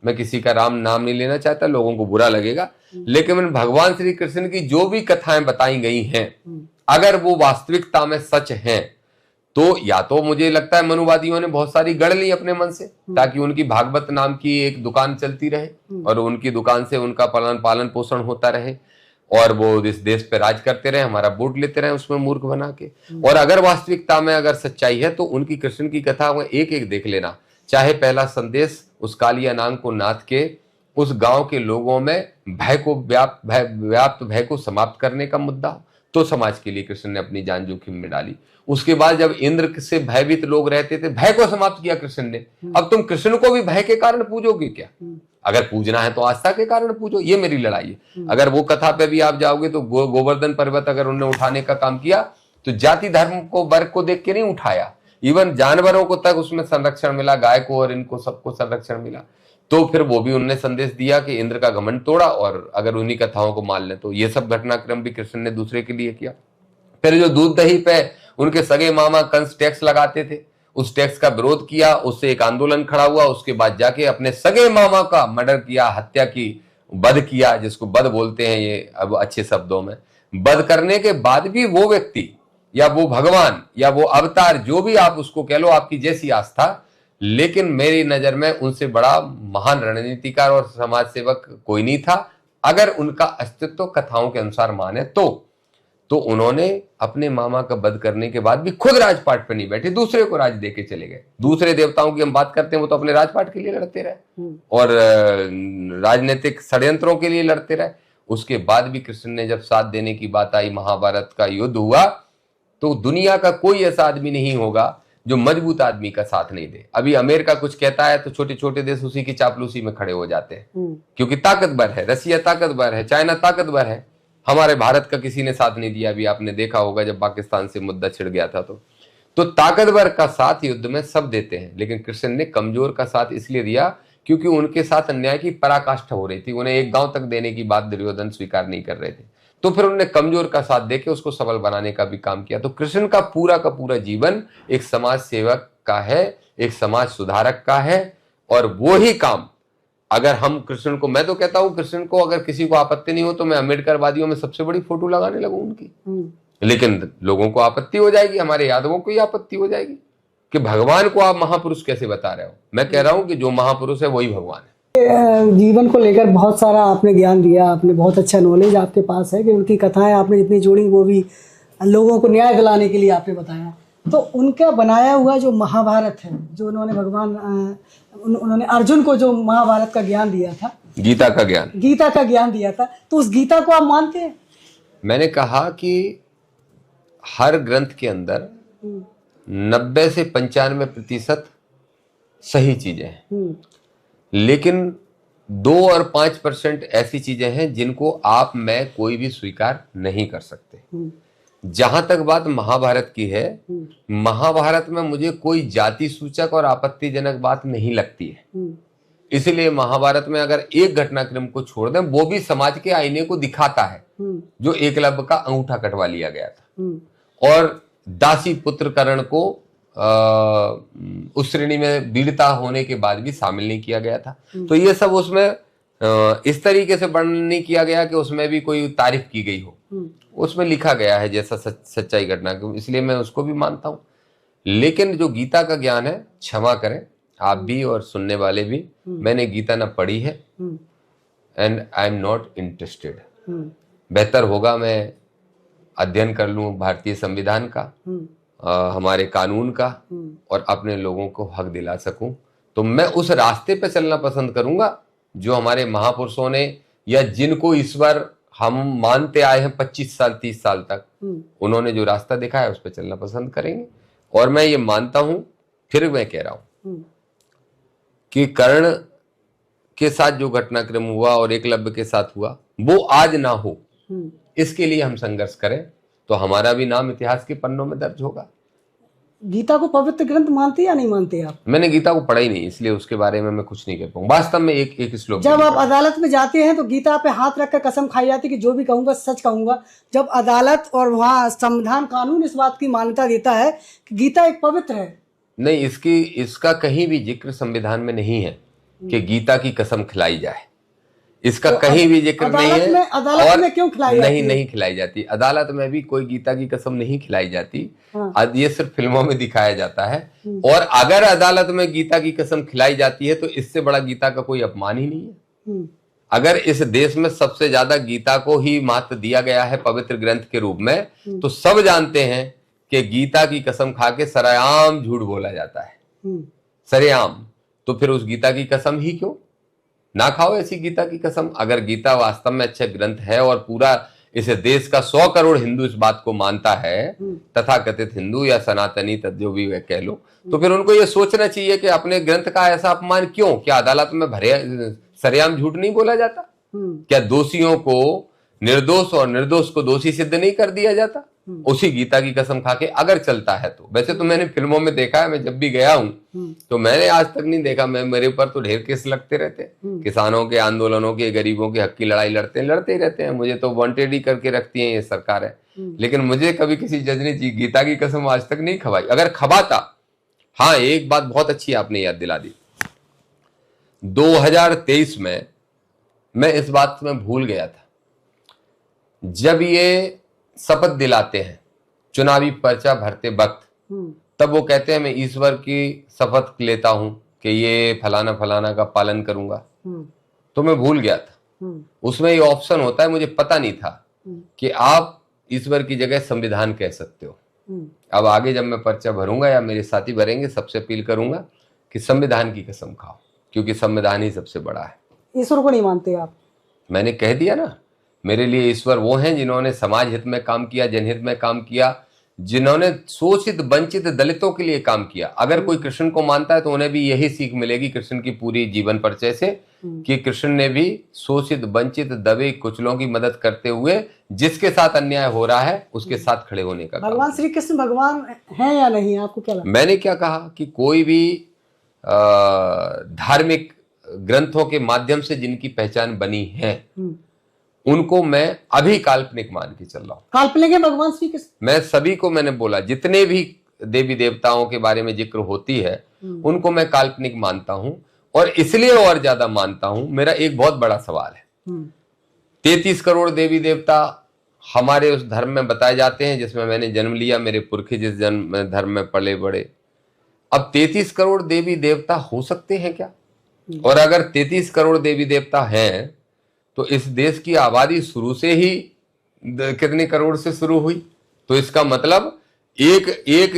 मैं किसी का राम नाम नहीं लेना चाहता, लोगों को बुरा लगेगा, लेकिन भगवान श्री कृष्ण की जो भी कथाएं बताई गई हैं, अगर वो वास्तविकता में सच हैं, तो या तो मुझे लगता है मनुवादियों ने बहुत सारी गढ़ ली अपने मन से, ताकि उनकी भागवत नाम की एक दुकान चलती रहे और उनकी दुकान से उनका पालन पोषण होता रहे, और वो इस देश पे राज करते रहे, हमारा वोट लेते रहे उसमें मूर्ख बना के। और अगर वास्तविकता में अगर सच्चाई है तो उनकी कृष्ण की कथा में एक एक देख लेना, चाहे पहला संदेश उस कालिया नाग को नाथ के उस गांव के लोगों में व्याप्त भय को समाप्त करने का मुद्दा, तो समाज के लिए कृष्ण ने अपनी जान जोखिम में डाली। उसके बाद जब इंद्र से भयभीत लोग रहते थे, भय को समाप्त किया कृष्ण ने। अब तुम कृष्ण को भी भय के कारण पूजोगे क्या? अगर पूजना है तो आस्था के कारण पूजो, ये मेरी लड़ाई है। अगर वो कथा पे भी आप जाओगे तो गोवर्धन पर्वत अगर उन्होंने उठाने का काम किया तो जाति धर्म को वर्ग को देख के नहीं उठाया, इवन जानवरों को तक उसमें संरक्षण मिला, गाय को और इनको सबको संरक्षण मिला। तो फिर वो भी उन्होंने संदेश दिया कि इंद्र का घमंड तोड़ा, और अगर उन्हीं कथाओं को मान ले तो ये सब घटनाक्रम भी कृष्ण ने दूसरे के लिए किया। फिर जो दूध दही पे उनके सगे मामा कंस टैक्स लगाते थे, उस टैक्स का विरोध किया, उससे एक आंदोलन खड़ा हुआ, उसके बाद जाके अपने सगे मामा का मर्डर किया, हत्या की, वध किया, जिसको वध बोलते हैं ये अब अच्छे शब्दों में। वध करने के बाद भी वो व्यक्ति या वो भगवान या वो अवतार, जो भी आप उसको कह लो, आपकी जैसी आस्था, लेकिन मेरी नजर में उनसे बड़ा महान रणनीतिकार और समाज सेवक कोई नहीं था। अगर उनका अस्तित्व कथाओं के अनुसार माने तो उन्होंने अपने मामा का वध करने के बाद भी खुद राजपाट पर नहीं बैठे, दूसरे को राज देके चले गए। दूसरे देवताओं की हम बात करते हैं, वो तो अपने राजपाट के लिए लड़ते रहे और राजनीतिक षड्यंत्रों के लिए लड़ते रहे। उसके बाद भी कृष्ण ने जब साथ देने की बात आई, महाभारत का युद्ध हुआ, तो दुनिया का कोई ऐसा आदमी नहीं होगा जो मजबूत आदमी का साथ नहीं दे। अभी अमेरिका कुछ कहता है तो छोटे छोटे देश उसी की चापलूसी में खड़े हो जाते हैं, क्योंकि ताकतवर है, रसिया ताकतवर है, चाइना ताकतवर है। हमारे भारत का किसी ने साथ नहीं दिया। अभी आपने देखा होगा जब पाकिस्तान से मुद्दा छिड़ गया था तो ताकतवर का साथ युद्ध में सब देते हैं, लेकिन कृष्ण ने कमजोर का साथ इसलिए दिया क्योंकि उनके साथ अन्याय की पराकाष्ठा हो रही थी। उन्हें एक गांव तक देने की बात दुर्योधन स्वीकार नहीं कर रहे थे, तो फिर उन्होंने कमजोर का साथ देके उसको सबल बनाने का भी काम किया। तो कृष्ण का पूरा जीवन एक समाज सेवक का है, एक समाज सुधारक का है, और वो ही काम अगर हम कृष्ण को, मैं तो कहता हूं कृष्ण को अगर किसी को आपत्ति नहीं हो तो मैं अम्बेडकरवादियों में सबसे बड़ी फोटो लगाने लगूं उनकी। लेकिन लोगों को आपत्ति हो जाएगी, हमारे यादवों को ही आपत्ति हो जाएगी कि भगवान को आप महापुरुष कैसे बता रहे हो। मैं कह रहा हूं कि जो महापुरुष है वही भगवान है। जीवन को लेकर बहुत सारा आपने ज्ञान दिया, आपने बहुत अच्छा नॉलेज आपके पास है कि उनकी कथाएं आपने जितनी जोड़ी वो भी लोगों को न्याय दिलाने के लिए आपने बताया। तो उनका बनाया हुआ जो महाभारत है, जो उन्होंने उन्होंने अर्जुन को जो महाभारत का ज्ञान दिया था, गीता का ज्ञान दिया था, तो उस गीता को आप मानते हैं? मैंने कहा कि हर ग्रंथ के अंदर 90 से 95% सही चीजें हैं, लेकिन 2 और 5% ऐसी चीजें हैं जिनको आप मैं कोई भी स्वीकार नहीं कर सकते। जहां तक बात महाभारत की है, महाभारत में मुझे कोई जाति सूचक और आपत्तिजनक बात नहीं लगती है। इसलिए महाभारत में अगर एक घटनाक्रम को छोड़ दें, वो भी समाज के आईने को दिखाता है, जो एकलव्य का अंगूठा कटवा लिया गया था और दासी पुत्र कर्ण को उस श्रेणी में वीरता होने के बाद भी शामिल नहीं किया गया था। तो ये सब उसमें इस तरीके से वर्णन नहीं किया गया कि उसमें भी कोई तारीफ की गई हो, उसमें लिखा गया है जैसा सच्चाई घटना, इसलिए मैं उसको भी मानता हूं। लेकिन जो गीता का ज्ञान है, क्षमा करें आप भी और सुनने वाले भी, मैंने गीता ना पढ़ी है and I am not interested. बेहतर होगा मैं अध्ययन कर लूं भारतीय संविधान का, हमारे कानून का, और अपने लोगों को हक दिला सकूं, तो मैं उस रास्ते पे चलना पसंद करूंगा जो हमारे महापुरुषों ने, या जिनको ईश्वर हम मानते आए हैं 25 साल 30 साल तक, उन्होंने जो रास्ता दिखाया उस पर चलना पसंद करेंगे। और मैं ये मानता हूं, फिर मैं कह रहा हूं कि कर्ण के साथ जो घटनाक्रम हुआ और एकलव्य के साथ हुआ, वो आज ना हो, इसके लिए हम संघर्ष करें तो हमारा भी नाम इतिहास के पन्नों में दर्ज होगा। गीता को पवित्र ग्रंथ मानते या नहीं मानते आप? मैंने गीता को पढ़ा ही नहीं, इसलिए उसके बारे में मैं कुछ नहीं कह पाऊंगा। वास्तव में एक श्लोक, जब आप अदालत में जाते हैं तो गीता पे हाथ रखकर कसम खाई जाती है कि जो भी कहूंगा सच कहूंगा। जब अदालत और वहाँ संविधान कानून इस बात की मान्यता देता है कि गीता एक पवित्र है। नहीं, इसका कहीं भी जिक्र संविधान में नहीं है कि गीता की कसम खिलाई जाए, इसका तो कहीं भी जिक्र नहीं है। अदालत में क्यों खिलाई जाती है? नहीं खिलाई जाती, अदालत में भी कोई गीता की कसम नहीं खिलाई जाती। ये सिर्फ फिल्मों में दिखाया जाता है। और अगर अदालत में गीता की कसम खिलाई जाती है तो इससे बड़ा गीता का कोई अपमान ही नहीं है। अगर इस देश में सबसे ज्यादा गीता को ही महत्व दिया गया है पवित्र ग्रंथ के रूप में, तो सब जानते हैं कि गीता की कसम खा के सरेआम झूठ बोला जाता है, सरेआम। तो फिर उस गीता की कसम ही क्यों ना खाओ, ऐसी गीता की कसम। अगर गीता वास्तव में अच्छे ग्रंथ है और पूरा इस देश का 100 करोड़ हिंदू इस बात को मानता है, तथाकथित हिंदू या सनातनी जो भी वे कह लो, तो फिर उनको ये सोचना चाहिए कि अपने ग्रंथ का ऐसा अपमान क्यों? क्या अदालत में सरेआम झूठ नहीं बोला जाता? क्या दोषियों को निर्दोष और निर्दोष को दोषी सिद्ध नहीं कर दिया जाता उसी गीता की कसम खा के, अगर चलता है तो? वैसे तो मैंने फिल्मों में देखा है, मैं जब भी गया हूं तो मैंने आज तक नहीं देखा। मेरे ऊपर तो ढेर केस लगते रहते हैं, किसानों के आंदोलनों के, गरीबों के हक की लड़ाई लड़ते ही रहते हैं। मुझे तो वांटेड ही करके रखती है ये सरकार है, लेकिन मुझे कभी किसी जज ने गीता की कसम आज तक नहीं खवाई। अगर खवाता, हाँ, एक बात बहुत अच्छी आपने याद दिला दी, 2023 में मैं इस बात में भूल गया था, जब ये शपथ दिलाते हैं चुनावी पर्चा भरते वक्त, तब वो कहते हैं मैं ईश्वर की शपथ लेता हूं कि ये फलाना फलाना का पालन करूंगा, तो मैं भूल गया था। उसमें ये ऑप्शन होता है, मुझे पता नहीं था कि आप ईश्वर की जगह संविधान कह सकते हो। अब आगे जब मैं पर्चा भरूंगा या मेरे साथी भरेंगे, सबसे अपील करूंगा कि संविधान की कसम खाओ, क्योंकि संविधान ही सबसे बड़ा है। ईश्वर को नहीं मानते आप? मैंने कह दिया ना, मेरे लिए ईश्वर वो हैं जिन्होंने समाज हित में काम किया, जनहित में काम किया, जिन्होंने शोषित वंचित दलितों के लिए काम किया। अगर कोई कृष्ण को मानता है तो उन्हें भी यही सीख मिलेगी कृष्ण की पूरी जीवन परिचय से, कि कृष्ण ने भी शोषित वंचित दबे कुचलों की मदद करते हुए जिसके साथ अन्याय हो रहा है उसके साथ खड़े होने का। भगवान श्री कृष्ण भगवान है या नहीं, आपको क्या लगता है? मैंने क्या कहा कि कोई भी धार्मिक ग्रंथों के माध्यम से जिनकी पहचान बनी है उनको मैं अभी काल्पनिक मान के चल रहा हूं। काल्पनिक है भगवान श्री कृष्ण? मैं सभी को, मैंने बोला, जितने भी देवी देवताओं के बारे में जिक्र होती है उनको मैं काल्पनिक मानता हूं, और इसलिए और ज्यादा मानता हूं। मेरा एक बहुत बड़ा सवाल है, 33 करोड़ देवी देवता हमारे उस धर्म में बताए जाते हैं जिसमें मैंने जन्म लिया, मेरे पुरखे जिस जन्म धर्म में पले बड़े। अब 33 करोड़ देवी देवता हो सकते हैं क्या? और अगर 33 करोड़ देवी देवता हैं तो इस देश की आबादी शुरू से ही कितने करोड़ से शुरू हुई? तो इसका मतलब एक एक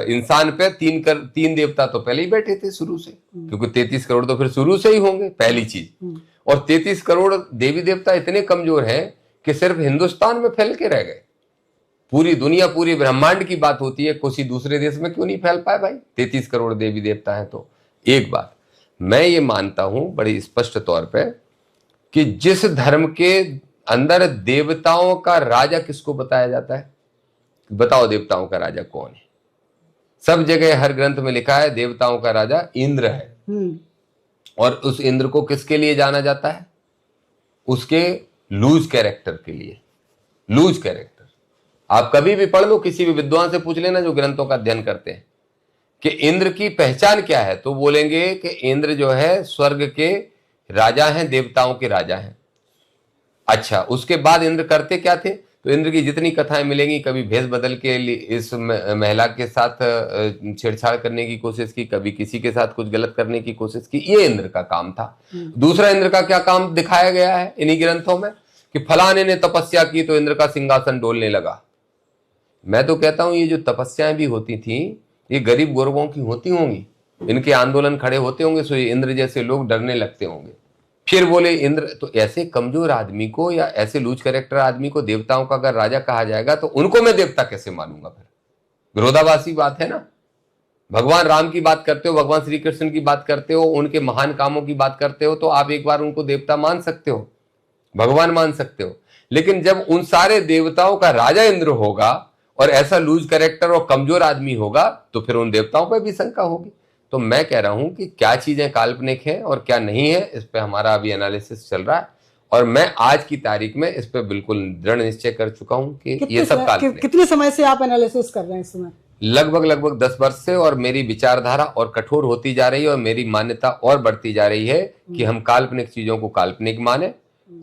इंसान पे तीन देवता तो पहले ही बैठे थे शुरू से, क्योंकि 33 करोड़ तो फिर शुरू से ही होंगे, पहली चीज। और 33 करोड़ देवी देवता इतने कमजोर हैं कि सिर्फ हिंदुस्तान में फैल के रह गए। पूरी दुनिया, पूरी ब्रह्मांड की बात होती है, किसी दूसरे देश में क्यों नहीं फैल पाए भाई? 33 करोड़ देवी देवता हैं। तो एक बात मैं ये मानता हूं बड़ी स्पष्ट तौर पे कि जिस धर्म के अंदर देवताओं का राजा किसको बताया जाता है, बताओ देवताओं का राजा कौन है? सब जगह हर ग्रंथ में लिखा है देवताओं का राजा इंद्र है। और उस इंद्र को किसके लिए जाना जाता है? उसके लूज कैरेक्टर के लिए। लूज कैरेक्टर आप कभी भी पढ़ लो, किसी भी विद्वान से पूछ लेना जो ग्रंथों का अध्ययन करते हैं कि इंद्र की पहचान क्या है, तो बोलेंगे कि इंद्र जो है स्वर्ग के राजा हैं, देवताओं के राजा हैं। अच्छा, उसके बाद इंद्र करते क्या थे? तो इंद्र की जितनी कथाएं मिलेंगी, कभी भेष बदल के इस महिला के साथ छेड़छाड़ करने की कोशिश की, कभी किसी के साथ कुछ गलत करने की कोशिश की, ये इंद्र का काम था। दूसरा इंद्र का क्या काम दिखाया गया है इन्हीं ग्रंथों में कि फलाने ने तपस्या की तो इंद्र का सिंहासन डोलने लगा। मैं तो कहता हूं ये जो तपस्याएं भी होती थी ये गरीब गुरबों की होती होंगी, इनके आंदोलन खड़े होते होंगे, सो ये इंद्र जैसे लोग डरने लगते होंगे। फिर बोले इंद्र, तो ऐसे कमजोर आदमी को या ऐसे लूज कैरेक्टर आदमी को देवताओं का अगर राजा कहा जाएगा तो उनको मैं देवता कैसे मानूंगा? फिर विरोधाभासी बात है ना। भगवान राम की बात करते हो, भगवान श्री कृष्ण की बात करते हो, उनके महान कामों की बात करते हो, तो आप एक बार उनको देवता मान सकते हो, भगवान मान सकते हो। लेकिन जब उन सारे देवताओं का राजा इंद्र होगा और ऐसा लूज कैरेक्टर और कमजोर आदमी होगा तो फिर उन देवताओं पर भी शंका होगी। तो मैं कह रहा हूं कि क्या चीजें काल्पनिक हैं और क्या नहीं है, इस पे हमारा अभी एनालिसिस चल रहा है और मैं आज की तारीख में इस पे बिल्कुल दृढ़ निश्चय कर चुका हूं कि ये सब काल्पनिक। कितने समय से आप एनालिसिस कर रहे हैं इस समय? लगभग 10 वर्ष से। और मेरी विचारधारा और कठोर होती जा रही है और मेरी मान्यता और बढ़ती जा रही है कि हम काल्पनिक चीजों को काल्पनिक माने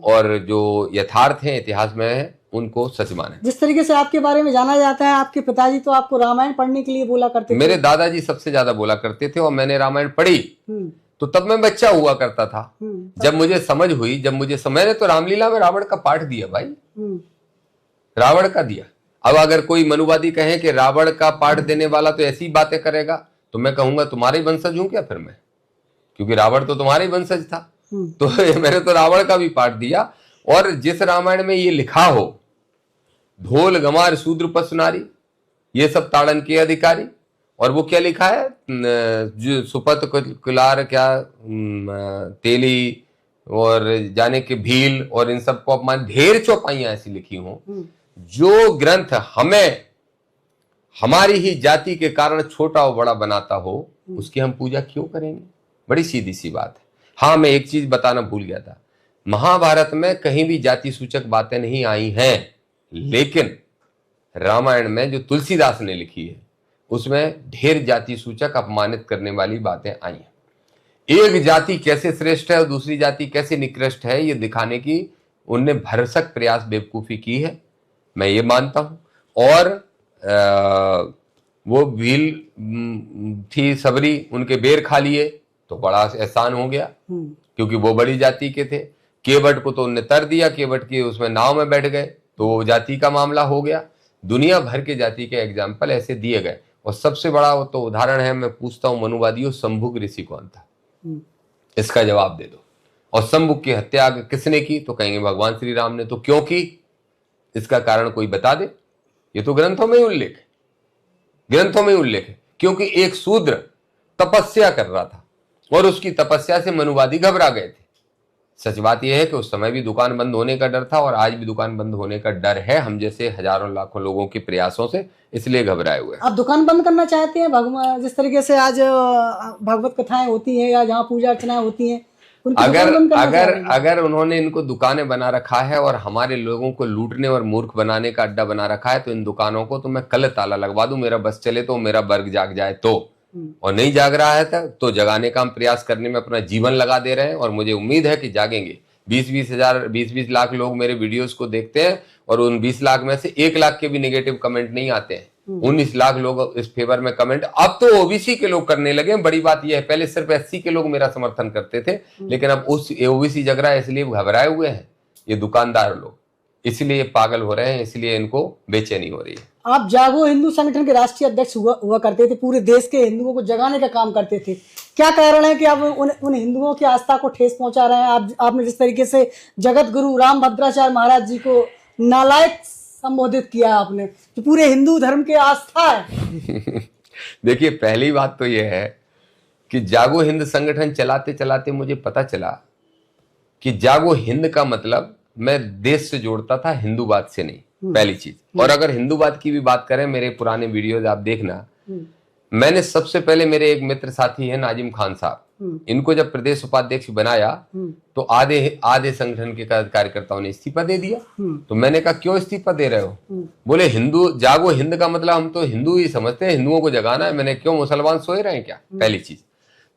और जो यथार्थ है, इतिहास में है, उनको सच माने। जिस तरीके से आपके बारे में जाना जाता है, आपके पिताजी तो आपको रामायण पढ़ने के लिए बोला करते थे। मेरे दादाजी सबसे ज्यादा बोला करते थे और मैंने रामायण पढ़ी तो तब मैं बच्चा हुआ करता था। जब मुझे समझ हुई, मैंने तो रामलीला में रावण का पाठ दिया भाई, रावण का दिया। अब अगर कोई मनुवादी कहे कि रावण का पाठ देने वाला तो ऐसी बातें करेगा तो मैं कहूंगा तुम्हारे ही वंशज हूं क्या फिर मैं, क्योंकि रावण तो तुम्हारे ही वंशज था। तो मैंने तो रावण का भी पाठ दिया। और जिस रामायण में ये लिखा हो ढोल गमार शूद्र पशु नारी ये सब ताड़न के अधिकारी, और वो क्या लिखा है, जो सुपत कुलार क्या तेली और जाने के भील और इन सब को अपमान, ढेर चौपाइयां ऐसी लिखी हों जो ग्रंथ हमें हमारी ही जाति के कारण छोटा और बड़ा बनाता हो, उसकी हम पूजा क्यों करेंगे? बड़ी सीधी सी बात है। हाँ, मैं एक चीज बताना भूल गया था, महाभारत में कहीं भी जाति सूचक बातें नहीं आई हैं, लेकिन रामायण में जो तुलसीदास ने लिखी है उसमें ढेर जाति सूचक अपमानित करने वाली बातें आई हैं। एक जाति कैसे श्रेष्ठ है और दूसरी जाति कैसे निकृष्ट है ये दिखाने की उनने भरसक प्रयास बेवकूफी की है, मैं ये मानता हूं। और वो भील थी सबरी, उनके बेर खा लिए तो बड़ा एहसान हो गया क्योंकि वो बड़ी जाति के थे। केवट को तो उनने तर दिया, केवट की उसमें नाव में बैठ गए तो वो जाति का मामला हो गया। दुनिया भर के जाति के एग्जाम्पल ऐसे दिए गए और सबसे बड़ा वो तो उदाहरण है, मैं पूछता हूं मनुवादियों, शंभुक ऋषि कौन था? इसका जवाब दे दो। और शंभुक की हत्या किसने की? तो कहेंगे भगवान श्री राम ने। तो क्यों की? इसका कारण कोई बता दे। ये तो ग्रंथों में ही उल्लेख है, ग्रंथों में ही उल्लेख है। क्योंकि एक शूद्र तपस्या कर रहा था और उसकी तपस्या से मनुवादी घबरा गए थे। सच बात यह है कि उस समय भी दुकान बंद होने का डर था और आज भी दुकान बंद होने का डर है, हम जैसे हजारों लाखों लोगों के प्रयासों से, इसलिए घबराए हुए। आप दुकान बंद करना चाहते हैं? भगवान जिस तरीके से आज भागवत कथाएं होती हैं या जहाँ पूजा अर्चना होती हैं, अगर उन्होंने इनको दुकानें बना रखा है और हमारे लोगों को लूटने और मूर्ख बनाने का अड्डा बना रखा है, तो इन दुकानों को तो मैं कल ताला लगवा दूं, मेरा बस चले तो, मेरा वर्ग जाग जाए तो। और नहीं जाग रहा है तो जगाने का हम प्रयास करने में अपना जीवन लगा दे रहे हैं और मुझे उम्मीद है कि जागेंगे। 20 लाख लोग मेरे वीडियोस को देखते हैं और उन 20 लाख में से 1 लाख के भी नेगेटिव कमेंट नहीं आते हैं। 19 लाख लोग इस फेवर में कमेंट, अब तो ओबीसी के लोग करने लगे। बड़ी बात यह है, पहले सिर्फ एससी के लोग मेरा समर्थन करते थे, लेकिन अब उस ओबीसी जग रहा है, इसलिए घबराए हुए हैं ये दुकानदार लोग, इसलिए पागल हो रहे हैं, इसलिए इनको बेचैनी हो रही है। आप जागो हिंदू संगठन के राष्ट्रीय अध्यक्ष हुआ करते थे, पूरे देश के हिंदुओं को जगाने का काम करते थे। क्या कारण है कि आप उन हिंदुओं की आस्था को ठेस पहुंचा रहे हैं? आपने जिस तरीके से जगत गुरु रामभद्राचार्य महाराज जी को नालायक संबोधित किया आपने, तो पूरे हिंदू धर्म की आस्था है। देखिए, पहली बात तो यह है कि जागो हिंद संगठन चलाते चलाते मुझे पता चला कि जागो हिंद का मतलब मैं देश से जोड़ता था, हिंदूवाद से नहीं, पहली चीज। और अगर हिंदूवाद की भी बात करें, मेरे पुराने वीडियोज आप देखना, मैंने सबसे पहले, मेरे एक मित्र साथी हैं नाजिम खान साहब, इनको जब प्रदेश उपाध्यक्ष बनाया तो आधे संगठन के कार्यकर्ताओं ने इस्तीफा दे दिया। तो मैंने कहा क्यों इस्तीफा दे रहे हो? बोले हिंदू, जागो हिंद का मतलब हम तो हिंदू ही समझते हैं, हिंदुओं को जगाना है। मैंने क्यों, मुसलमान सोए रहे हैं क्या? पहली चीज।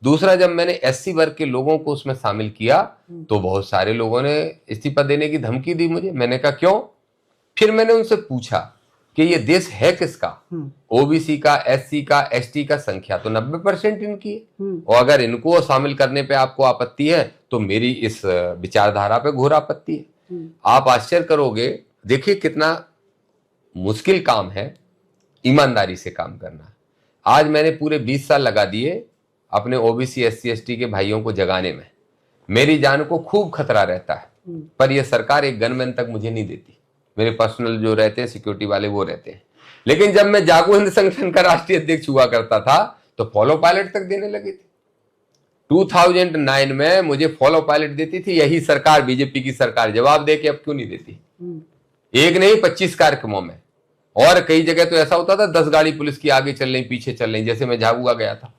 दूसरा, जब मैंने एससी वर्ग के लोगों को उसमें शामिल किया तो बहुत सारे लोगों ने इस्तीफा देने की धमकी दी मुझे। मैंने कहा क्यों? फिर मैंने उनसे पूछा कि ये देश है किसका? ओबीसी का, एससी का, एसटी का। संख्या तो 90% इनकी है, और अगर इनको शामिल करने पे आपको आपत्ति है तो मेरी इस विचारधारा पे घोर आपत्ति है। आप आश्चर्य करोगे, देखिए कितना मुश्किल काम है ईमानदारी से काम करना। आज मैंने पूरे 20 साल लगा दिए अपने ओबीसी, एससी, एसटी के भाइयों को जगाने में। मेरी जान को खूब खतरा रहता है, पर यह सरकार एक गनमैन तक मुझे नहीं देती। मेरे पर्सनल जो रहते हैं सिक्योरिटी वाले, वो रहते हैं। लेकिन जब मैं जागो हिंद संगठन का राष्ट्रीय अध्यक्ष हुआ करता था तो फॉलो पायलट तक देने लगे थे। 2009 में मुझे फॉलो पायलट देती थी यही सरकार, बीजेपी की सरकार। जवाब दे के अब क्यों नहीं देती? एक नहीं, 25 कार्यक्रमों में। और कई जगह तो ऐसा होता था 10 गाड़ी पुलिस की आगे चल रही, पीछे चल रही। जैसे मैं झाबुआ गया था,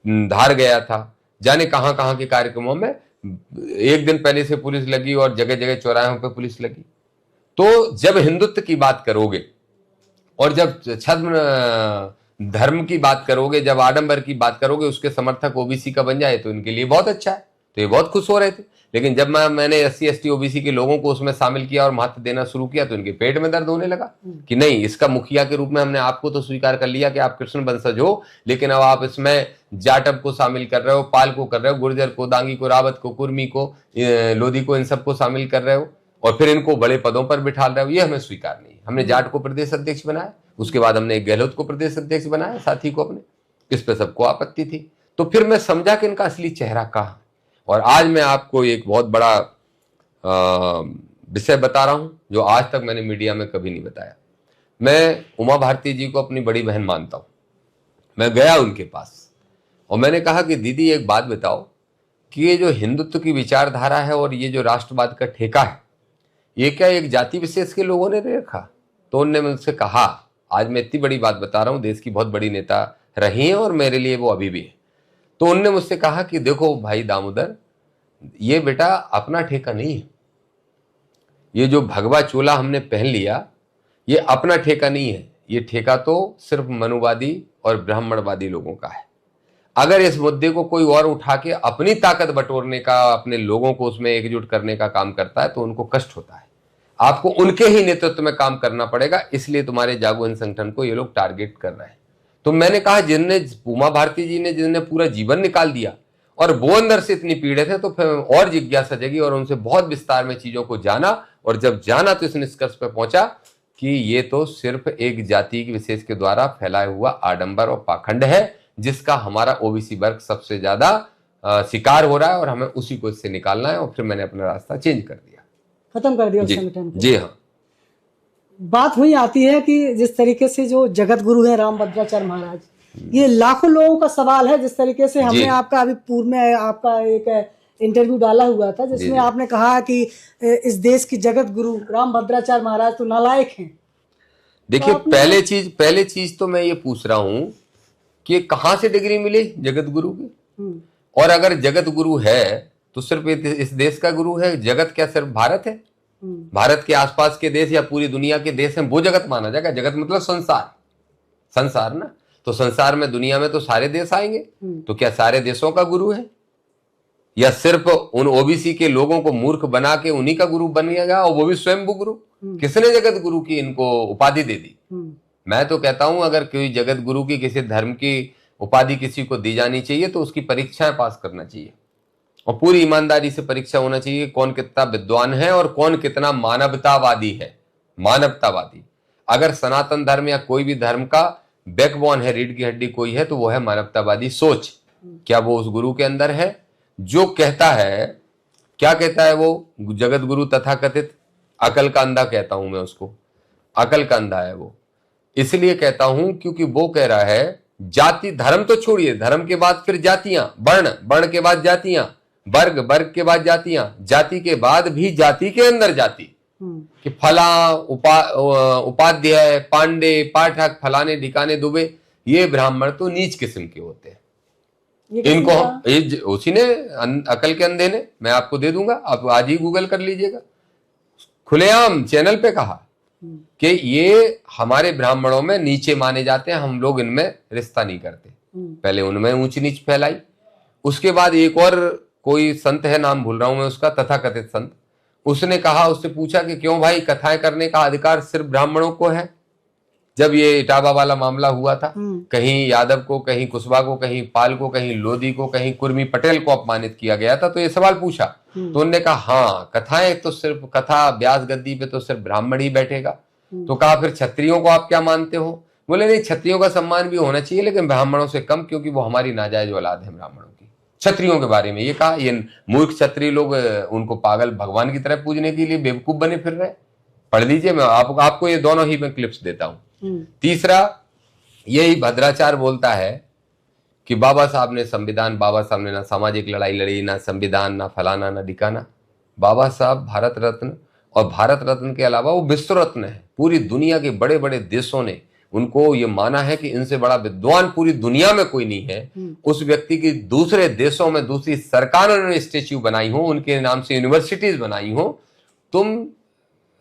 धार गया था, जाने कहां कहां के कार्यक्रमों में एक दिन पहले से पुलिस लगी और जगह जगह चौराहों पर पुलिस लगी। तो जब हिंदुत्व की बात करोगे और जब छद्म धर्म की बात करोगे, जब आडंबर की बात करोगे, उसके समर्थक ओबीसी का बन जाए तो इनके लिए बहुत अच्छा है, तो ये बहुत खुश हो रहे थे। लेकिन जब मैंने एससी, एसटी, ओबीसी के लोगों को उसमें शामिल किया और महत्व देना शुरू किया तो इनके पेट में दर्द होने लगा कि नहीं, इसका मुखिया के रूप में हमने आपको तो स्वीकार कर लिया कि आप कृष्ण वंशज हो, लेकिन अब आप इसमें जाटव को शामिल कर रहे हो, पाल को कर रहे हो, गुर्जर को, दांगी को, रावत को, कुर्मी को, लोधी को, इन सबको शामिल कर रहे हो और फिर इनको बड़े पदों पर बिठा रहे हो। ये हमें स्वीकार नहीं। हमने जाट को प्रदेश अध्यक्ष बनाया, उसके बाद हमने एक गहलोत को प्रदेश अध्यक्ष बनाया, साथी को अपने। इस पे सबको आपत्ति थी। तो फिर मैं समझा कि इनका असली चेहरा कहाँ। और आज मैं आपको एक बहुत बड़ा विषय बता रहा हूं जो आज तक मैंने मीडिया में कभी नहीं बताया। मैं उमा भारती जी को अपनी बड़ी बहन मानता हूं। मैं गया उनके पास और मैंने कहा कि दीदी एक बात बताओ कि ये जो हिंदुत्व की विचारधारा है और ये जो राष्ट्रवाद का ठेका है, ये क्या एक जाति विशेष के लोगों ने रखा? तो उनने मुझसे कहा, आज मैं इतनी बड़ी बात बता रहा हूं, देश की बहुत बड़ी नेता रही हैं और मेरे लिए वो अभी भी है। तो उनने मुझसे कहा कि देखो भाई दामोदर, ये बेटा अपना ठेका नहीं है। ये जो भगवा चोला हमने पहन लिया, ये अपना ठेका नहीं है। ये ठेका तो सिर्फ मनुवादी और ब्राह्मणवादी लोगों का है। अगर इस मुद्दे को कोई और उठा के अपनी ताकत बटोरने का, अपने लोगों को उसमें एकजुट करने का काम करता है तो उनको कष्ट होता है। आपको उनके ही नेतृत्व में काम करना पड़ेगा, इसलिए तुम्हारे जागो हिंद संगठन को ये लोग टारगेट कर रहे हैं। तो मैंने कहा, जिनने उमा भारती जी ने जिनने पूरा जीवन निकाल दिया और वो अंदर से इतनी पीड़ित है, तो फिर और जिज्ञासा जगी और उनसे बहुत विस्तार में चीजों को जाना। और जब जाना तो इस निष्कर्ष पर पहुंचा कि ये तो सिर्फ एक जाति विशेष के द्वारा फैलाया हुआ आडंबर और पाखंड है, जिसका हमारा ओबीसी वर्ग सबसे ज्यादा शिकार हो रहा है और हमें उसी को इससे निकालना है। और फिर मैंने अपना रास्ता चेंज कर दिया, खत्म कर दिया संगठन को। जी हाँ। बात वही आती है कि जिस तरीके से जो जगत गुरु है रामभद्राचार्य महाराज, ये लाखों लोगों का सवाल है। जिस तरीके से हमने आपका अभी पूर्व में आपका एक इंटरव्यू डाला हुआ था जिसमें आपने कहा कि इस देश की जगत गुरु रामभद्राचार्य महाराज तो नालायक हैं। देखिए, पहले चीज तो मैं ये पूछ रहा हूं कि कहां से डिग्री मिली जगत गुरु की? और अगर जगत गुरु है तो सिर्फ इस देश का गुरु है? जगत क्या सिर्फ भारत है? भारत के आसपास के देश या पूरी दुनिया के देश हैं वो जगत माना जाएगा? जगत मतलब संसार, संसार ना। तो संसार में, दुनिया में तो सारे देश आएंगे। तो क्या सारे देशों का गुरु है या सिर्फ उन ओबीसी के लोगों को मूर्ख बना के उन्हीं का गुरु बन गया और वो भी स्वयं गुरु? किसने जगत गुरु की इनको उपाधि दे दी? मैं तो कहता हूं अगर कोई जगत गुरु की किसी धर्म की उपाधि किसी को दी जानी चाहिए तो उसकी परीक्षाएं पास करना चाहिए और पूरी ईमानदारी से परीक्षा होना चाहिए कौन कितना विद्वान है और कौन कितना मानवतावादी है। मानवतावादी अगर सनातन धर्म या कोई भी धर्म का बैकबोन है, रीढ़ की हड्डी कोई है तो वो है मानवतावादी सोच। क्या वो उस गुरु के अंदर है जो कहता है, क्या कहता है वो जगत गुरु तथाकथित? अकल का अंधा कहता हूं मैं उसको, अकल का अंधा है वो। इसलिए कहता हूं क्योंकि वो कह रहा है जाति धर्म तो छोड़िए, धर्म के बाद फिर जातियां, वर्ण, वर्ण के बाद जातियां, वर्ग, वर्ग के बाद जातियां, जाति के बाद भी जाति के अंदर जाति कि फला उपाध्याय, पांडे, पाठक, फलाने ढिकाने दुबे, ये ब्राह्मण तो नीच किस्म के होते हैं। इनको उसी ने अकल के अंधे ने, मैं आपको दे दूंगा, आप आज ही गूगल कर लीजिएगा, खुलेआम चैनल पे कहा कि ये हमारे ब्राह्मणों में नीचे माने जाते हैं, हम लोग इनमें रिश्ता नहीं करते। पहले उनमें ऊंच नीच फैलाई। उसके बाद एक और कोई संत है, नाम भूल रहा हूं मैं उसका, तथाकथित संत, उसने कहा, उससे पूछा कि क्यों भाई कथाएं करने का अधिकार सिर्फ ब्राह्मणों को है? जब ये इटावा वाला मामला हुआ था, कहीं यादव को, कहीं कुशवाहा को, कहीं पाल को, कहीं लोधी को, कहीं कुर्मी पटेल को अपमानित किया गया था, तो ये सवाल पूछा तो उन्होंने कहा हाँ कथाएं तो सिर्फ, कथा व्यास गद्दी पे तो सिर्फ ब्राह्मण ही बैठेगा। तो कहा फिर क्षत्रियों को आप क्या मानते हो? बोले नहीं, क्षत्रियों का सम्मान भी होना चाहिए लेकिन ब्राह्मणों से कम, क्योंकि वो हमारी नाजायज औलाद है ब्राह्मणों की। क्षत्रियों के बारे में ये कहा। ये मूर्ख क्षत्रिय लोग उनको पागल भगवान की तरह पूजने के लिए बेवकूफ बने फिर रहे। पढ़ लीजिए, मैं आपको ये दोनों ही मैं क्लिप्स देता हूं। तीसरा, यही भद्राचार्य बोलता है कि बाबा साहब ने संविधान, बाबा साहब ने ना सामाजिक लड़ाई लड़ी, ना संविधान, ना फलाना, ना ढिकाना। बाबा साहब भारत रत्न, और भारत रत्न के अलावा वो विश्व रत्न है। पूरी दुनिया के बड़े बड़े देशों ने उनको ये माना है कि इनसे बड़ा विद्वान पूरी दुनिया में कोई नहीं है। उस व्यक्ति की दूसरे देशों में दूसरी सरकारों ने स्टेच्यू बनाई हो, उनके नाम से यूनिवर्सिटीज बनाई हो। तुम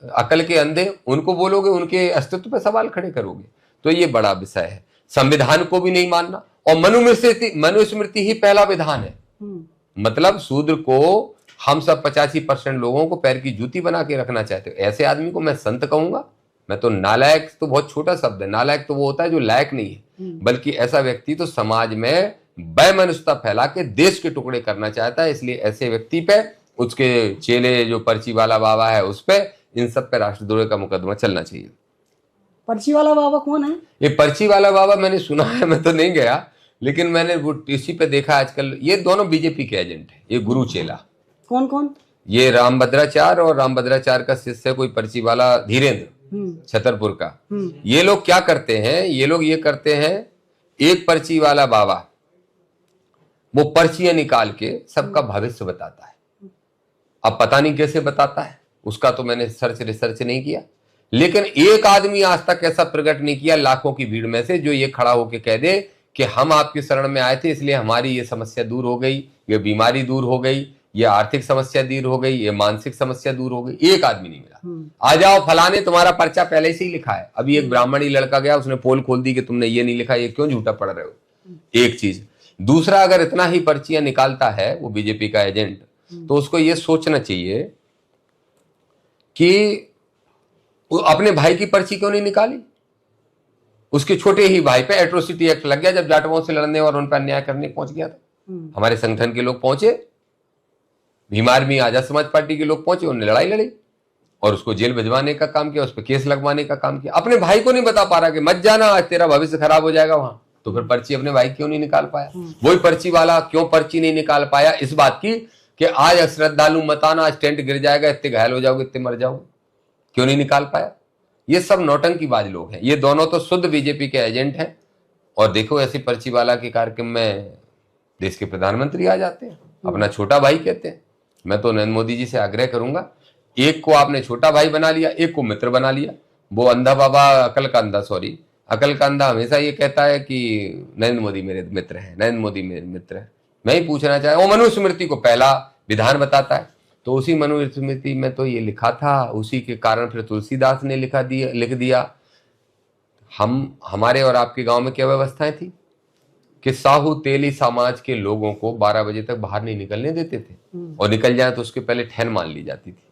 अकल के अंधे उनको बोलोगे, उनके अस्तित्व पर सवाल खड़े करोगे, तो ये बड़ा विषय है। संविधान को भी नहीं मानना, और मनुस्मृति ही पहला विधान है। मतलब शूद्र को हम सब 85% लोगों को पैर की जूती बना के रखना चाहते हो। ऐसे आदमी को मैं संत कहूंगा? मैं तो नालायक तो बहुत छोटा शब्द है, नालायक तो वो होता है जो लायक नहीं है, बल्कि ऐसा व्यक्ति तो समाज में वैमनस्यता फैला के देश के टुकड़े करना चाहता है। इसलिए ऐसे व्यक्ति पे, उसके चेले जो पर्ची वाला बाबा है उस पे, इन सब पे राष्ट्रद्रोह का मुकदमा चलना चाहिए। पर्ची वाला बाबा कौन है? ये पर्ची वाला बाबा मैंने सुना है, मैं तो नहीं गया, लेकिन मैंने वो टीसी पे देखा आजकल। ये दोनों बीजेपी के एजेंट है, ये गुरु चेला। कौन कौन? ये रामभद्राचार्य और रामभद्राचार्य का शिष्य कोई पर्ची वाला धीरेन्द्र छतरपुर का। ये लोग क्या करते हैं? ये लोग ये करते हैं, एक पर्ची वाला बाबा वो पर्चियां निकाल के सबका भविष्य बताता है। अब पता नहीं कैसे बताता है, उसका तो मैंने रिसर्च नहीं किया, लेकिन एक आदमी आज तक ऐसा प्रकट नहीं किया लाखों की भीड़ में से जो ये खड़ा होकर कह दे कि हम आपकी शरण में आए थे, इसलिए हमारी ये समस्या दूर हो गई, ये बीमारी दूर हो गई, ये आर्थिक समस्या दूर हो गई, ये मानसिक समस्या दूर हो गई। एक आदमी नहीं मिला। आ जाओ फलाने, तुम्हारा पर्चा पहले से ही लिखा है। अभी एक ब्राह्मणी लड़का गया, उसने पोल खोल दी कि तुमने ये नहीं लिखा, ये क्यों झूठा पढ़ रहे हो। एक चीज। दूसरा, अगर इतना ही पर्चियां निकालता है वो बीजेपी का एजेंट, तो उसको ये सोचना चाहिए कि अपने भाई की पर्ची क्यों नहीं निकाली। उसके छोटे ही भाई पे एट्रोसिटी एक्ट लग गया जब जाटवों से लड़ने और उन पर अन्याय करने पहुंच गया था। हमारे संगठन के लोग पहुंचे, भीम आर्मी आजाद समाज पार्टी के लोग पहुंचे, उन्होंने लड़ाई लड़ी और उसको जेल भिजवाने का काम किया, उस पर केस लगवाने का काम किया। अपने भाई को नहीं बता पा रहा कि मत जाना, आज तेरा भविष्य खराब हो जाएगा वहां। तो फिर पर्ची अपने भाई क्यों नहीं निकाल पाया? वही पर्ची वाला क्यों पर्ची नहीं निकाल पाया? इस बात की कि आज श्रद्धालु मत आना, आज टेंट गिर जाएगा, इतने घायल हो जाओगे, इतने मर जाओगे। क्यों नहीं निकाल पाया? ये सब नौटंकीबाज लोग हैं। ये दोनों तो शुद्ध बीजेपी के एजेंट हैं। और देखो, ऐसी पर्ची वाला के कार्यक्रम में देश के प्रधानमंत्री आ जाते हैं, अपना छोटा भाई कहते हैं। मैं तो नरेंद्र मोदी जी से आग्रह करूंगा, एक को आपने छोटा भाई बना लिया, एक को मित्र बना लिया। वो अंधा बाबा, अकल का अंधा हमेशा ये कहता है कि नरेंद्र मोदी मेरे मित्र हैं, नरेंद्र मोदी मेरे मित्र हैं। मैं ही पूछना चाहे, वो मनुस्मृति को पहला विधान बताता है, तो उसी मनुस्मृति में तो ये लिखा था, उसी के कारण फिर तुलसीदास ने लिख दिया। हमारे और आपके गांव में क्या व्यवस्थाएं थी कि साहू तेली समाज के लोगों को 12 बजे तक बाहर नहीं निकलने देते थे, और निकल जाए तो उसके पहले ठहन मान ली जाती थी,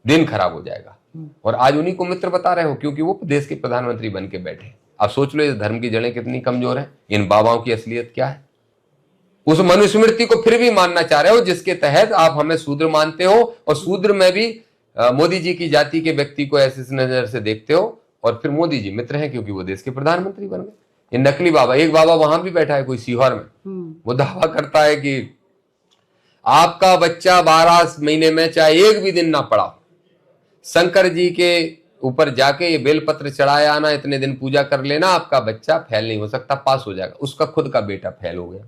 दिन खराब हो जाएगा। और आज उन्हीं को मित्र बता रहे हो, क्योंकि वो देश के प्रधानमंत्री बन के बैठे। आप सोच लो इस धर्म की जड़ें कितनी कमजोर है, इन बाबाओं की असलियत क्या है। उस मनुस्मृति को फिर भी मानना चाह रहे हो जिसके तहत आप हमें शूद्र मानते हो, और शूद्र में भी मोदी जी की जाति के व्यक्ति को ऐसी नजर से देखते हो, और फिर मोदी जी मित्र हैं क्योंकि वो देश के प्रधानमंत्री बन गए। ये नकली बाबा, एक बाबा वहां भी बैठा है कोई सीहोर में, वो दावा करता है कि आपका बच्चा 12 महीने में चाहे एक भी दिन ना पड़ा, शंकर जी के ऊपर जाके ये बेलपत्र चढ़ाया आना, इतने दिन पूजा कर लेना, आपका बच्चा फेल नहीं हो सकता, पास हो जाएगा। उसका खुद का बेटा फेल हो गया।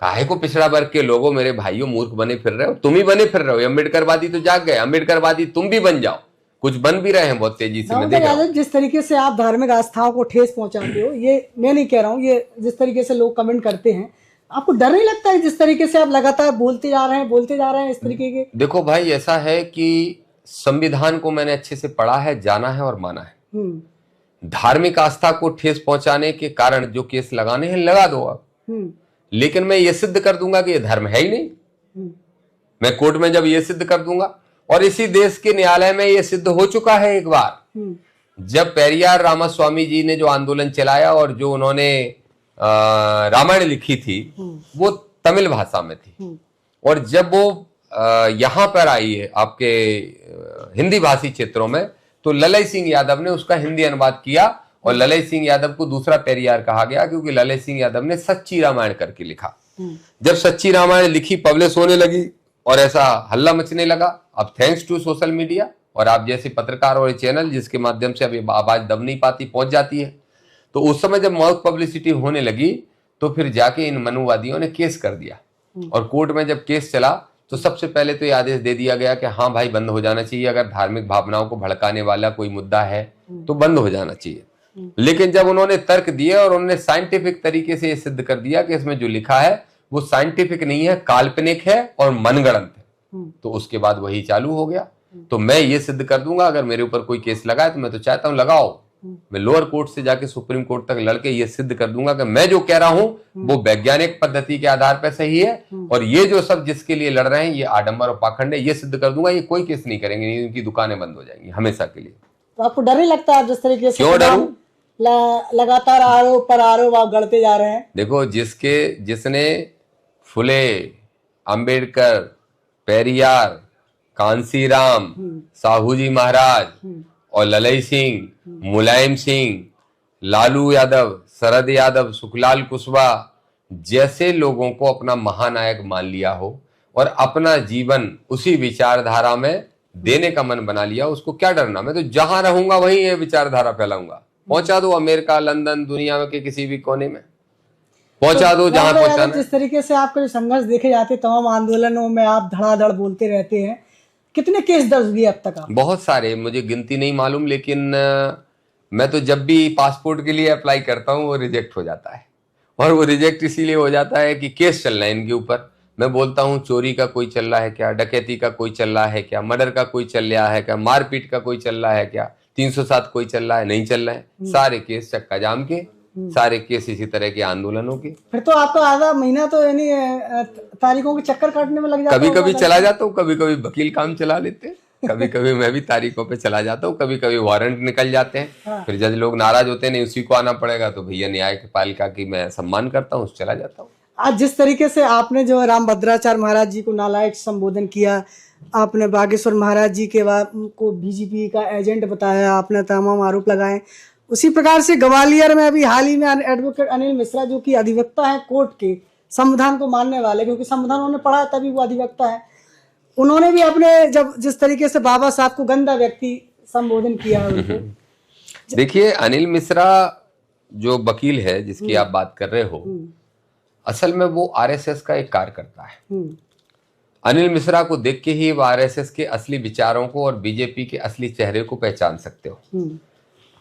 काहे को पिछड़ा वर्ग के लोगों, मेरे भाइयों, मूर्ख बने फिर रहे हो, तुम ही बने फिर रहे हो। अम्बेडकरवादी तो जाग गए, अम्बेडकरवादी तुम भी बन जाओ, कुछ बन भी रहे हैं बहुत तेजी से। मैं देख रहा हूं जिस तरीके से आप धार्मिक आस्थाओं को ठेस पहुंचाते हो, ये मैं नहीं कह रहा हूँ, ये जिस तरीके से लोग कमेंट करते हैं, आपको डर नहीं लगता है जिस तरीके से आप लगातार बोलते जा रहे हैं इस तरीके के? देखो भाई, ऐसा है कि संविधान को मैंने अच्छे से पढ़ा है, जाना है और माना है। धार्मिक आस्था को ठेस पहुंचाने के कारण जो केस लगाने हैं लगा दो आप, लेकिन मैं ये सिद्ध कर दूंगा कि ये धर्म है ही नहीं। मैं कोर्ट में जब ये सिद्ध कर दूंगा, और इसी देश के न्यायालय में ये सिद्ध हो चुका है एक बार, जब पेरियार रामास्वामी जी ने जो आंदोलन चलाया और जो उन्होंने रामायण लिखी थी वो तमिल भाषा में थी, और जब वो यहां पर आई है आपके हिंदी भाषी क्षेत्रों में, तो ललई सिंह यादव ने उसका हिंदी अनुवाद किया, और ललई सिंह यादव को दूसरा पेरियार कहा गया क्योंकि ललई सिंह यादव ने सच्ची रामायण करके लिखा। जब सच्ची रामायण लिखी, पब्लिश होने लगी और ऐसा हल्ला मचने लगा, अब थैंक्स टू सोशल मीडिया और आप जैसे पत्रकार और चैनल जिसके माध्यम से अभी आवाज दब नहीं पाती, पहुंच जाती है, तो उस समय जब माउथ पब्लिसिटी होने लगी तो फिर जाके इन मनुवादियों ने केस कर दिया, और कोर्ट में जब केस चला तो सबसे पहले तो ये आदेश दे दिया गया कि हाँ भाई बंद हो जाना चाहिए, अगर धार्मिक भावनाओं को भड़काने वाला कोई मुद्दा है तो बंद हो जाना चाहिए। लेकिन जब उन्होंने तर्क दिए और उन्होंने साइंटिफिक तरीके से ये सिद्ध कर दिया कि इसमें जो लिखा है वो साइंटिफिक नहीं है, काल्पनिक है और मनगढ़ंत है, तो उसके बाद वही चालू हो गया। तो मैं ये सिद्ध कर दूंगा, अगर मेरे ऊपर कोई केस लगा है तो मैं तो चाहता हूं लगाओ, मैं लोअर कोर्ट से जाके सुप्रीम कोर्ट तक लड़के ये सिद्ध कर दूंगा कि मैं जो कह रहा हूं वो वैज्ञानिक पद्धति के आधार पर सही है, और ये जो सब जिसके लिए लड़ रहे हैं ये आडंबर और पाखंड है, ये सिद्ध कर दूंगा। ये कोई केस नहीं करेंगे, इनकी दुकानें बंद हो जाएंगी हमेशा के लिए। तो आपको डर नहीं लगता आप जिस तरीके से क्यों डरूं? लगातार आरोप पर आरोप आप गढ़ते जा रहे हैं? देखो, जिसने फुले, अंबेडकर, पेरियार, कांसीराम, साहूजी महाराज और ललई सिंह, मुलायम सिंह, लालू यादव, शरद यादव, सुखलाल कुशवाहा जैसे लोगों को अपना महानायक मान लिया हो और अपना जीवन उसी विचारधारा में देने का मन बना लिया, उसको क्या डरना। मैं तो जहां रहूंगा वहीं ये विचारधारा फैलाऊंगा, पहुंचा दो अमेरिका, लंदन, दुनिया के किसी भी कोने में पहुंचा दो जहां पहुंचाना। जिस तरीके से आपके जो संघर्ष देखे जाते तमाम आंदोलनों में आप धड़ाधड़ बोलते रहते हैं, कितने केस दर्ज हुए अब तक आप? बहुत सारे, मुझे गिनती नहीं मालूम, लेकिन मैं तो जब भी पासपोर्ट के लिए अप्लाई करता हूँ वो रिजेक्ट हो जाता है, और वो रिजेक्ट इसीलिए हो जाता है कि केस चल रहा है इनके ऊपर। मैं बोलता हूँ चोरी का कोई चल रहा है क्या, डकैती का कोई चल रहा है क्या, मर्डर का कोई चल रहा है क्या, मारपीट का कोई चल रहा है क्या, 307 कोई चल रहा है, नहीं चल रहा है, सारे केस चक्का जाम के, सारे केस इसी तरह के आंदोलनों के। फिर तो आपका आधा महीना तो यानी तारीखों के चक्कर काटने में लग जाता है। कभी कभी चला जाता हूँ, कभी कभी वकील काम चला लेते, कभी कभी मैं भी तारीखों पे चला जाता हूँ, कभी कभी वारंट निकल जाते हैं। हाँ। फिर जज लोग नाराज होते हैं, नहीं उसी को आना पड़ेगा, तो भैया न्यायपालिका की मैं सम्मान करता हूँ, चला जाता हूँ। आज जिस तरीके से आपने जो रामभद्राचार्य महाराज जी को नालायक संबोधन किया, आपने बागेश्वर महाराज जी के को बीजेपी का एजेंट बताया, आपने तमाम आरोप लगाए, उसी प्रकार से ग्वालियर में अभी हाल ही में एडवोकेट अनिल मिश्रा जो कि अधिवक्ता है कोर्ट के, संविधान को मानने वाले, क्योंकि संविधान उन्होंने पढ़ा तभी वो अधिवक्ता है, उन्होंने भी अपने जब जिस तरीके से बाबा साहब को गंदा व्यक्ति संबोधन किया है उनको। देखिए, अनिल मिश्रा जो वकील है जिसकी आप बात कर रहे हो, असल में वो आरएसएस का एक कार्यकर्ता है। अनिल मिश्रा को देख के ही वो आरएसएस के असली विचारों को और बीजेपी के असली चेहरे को पहचान सकते हो।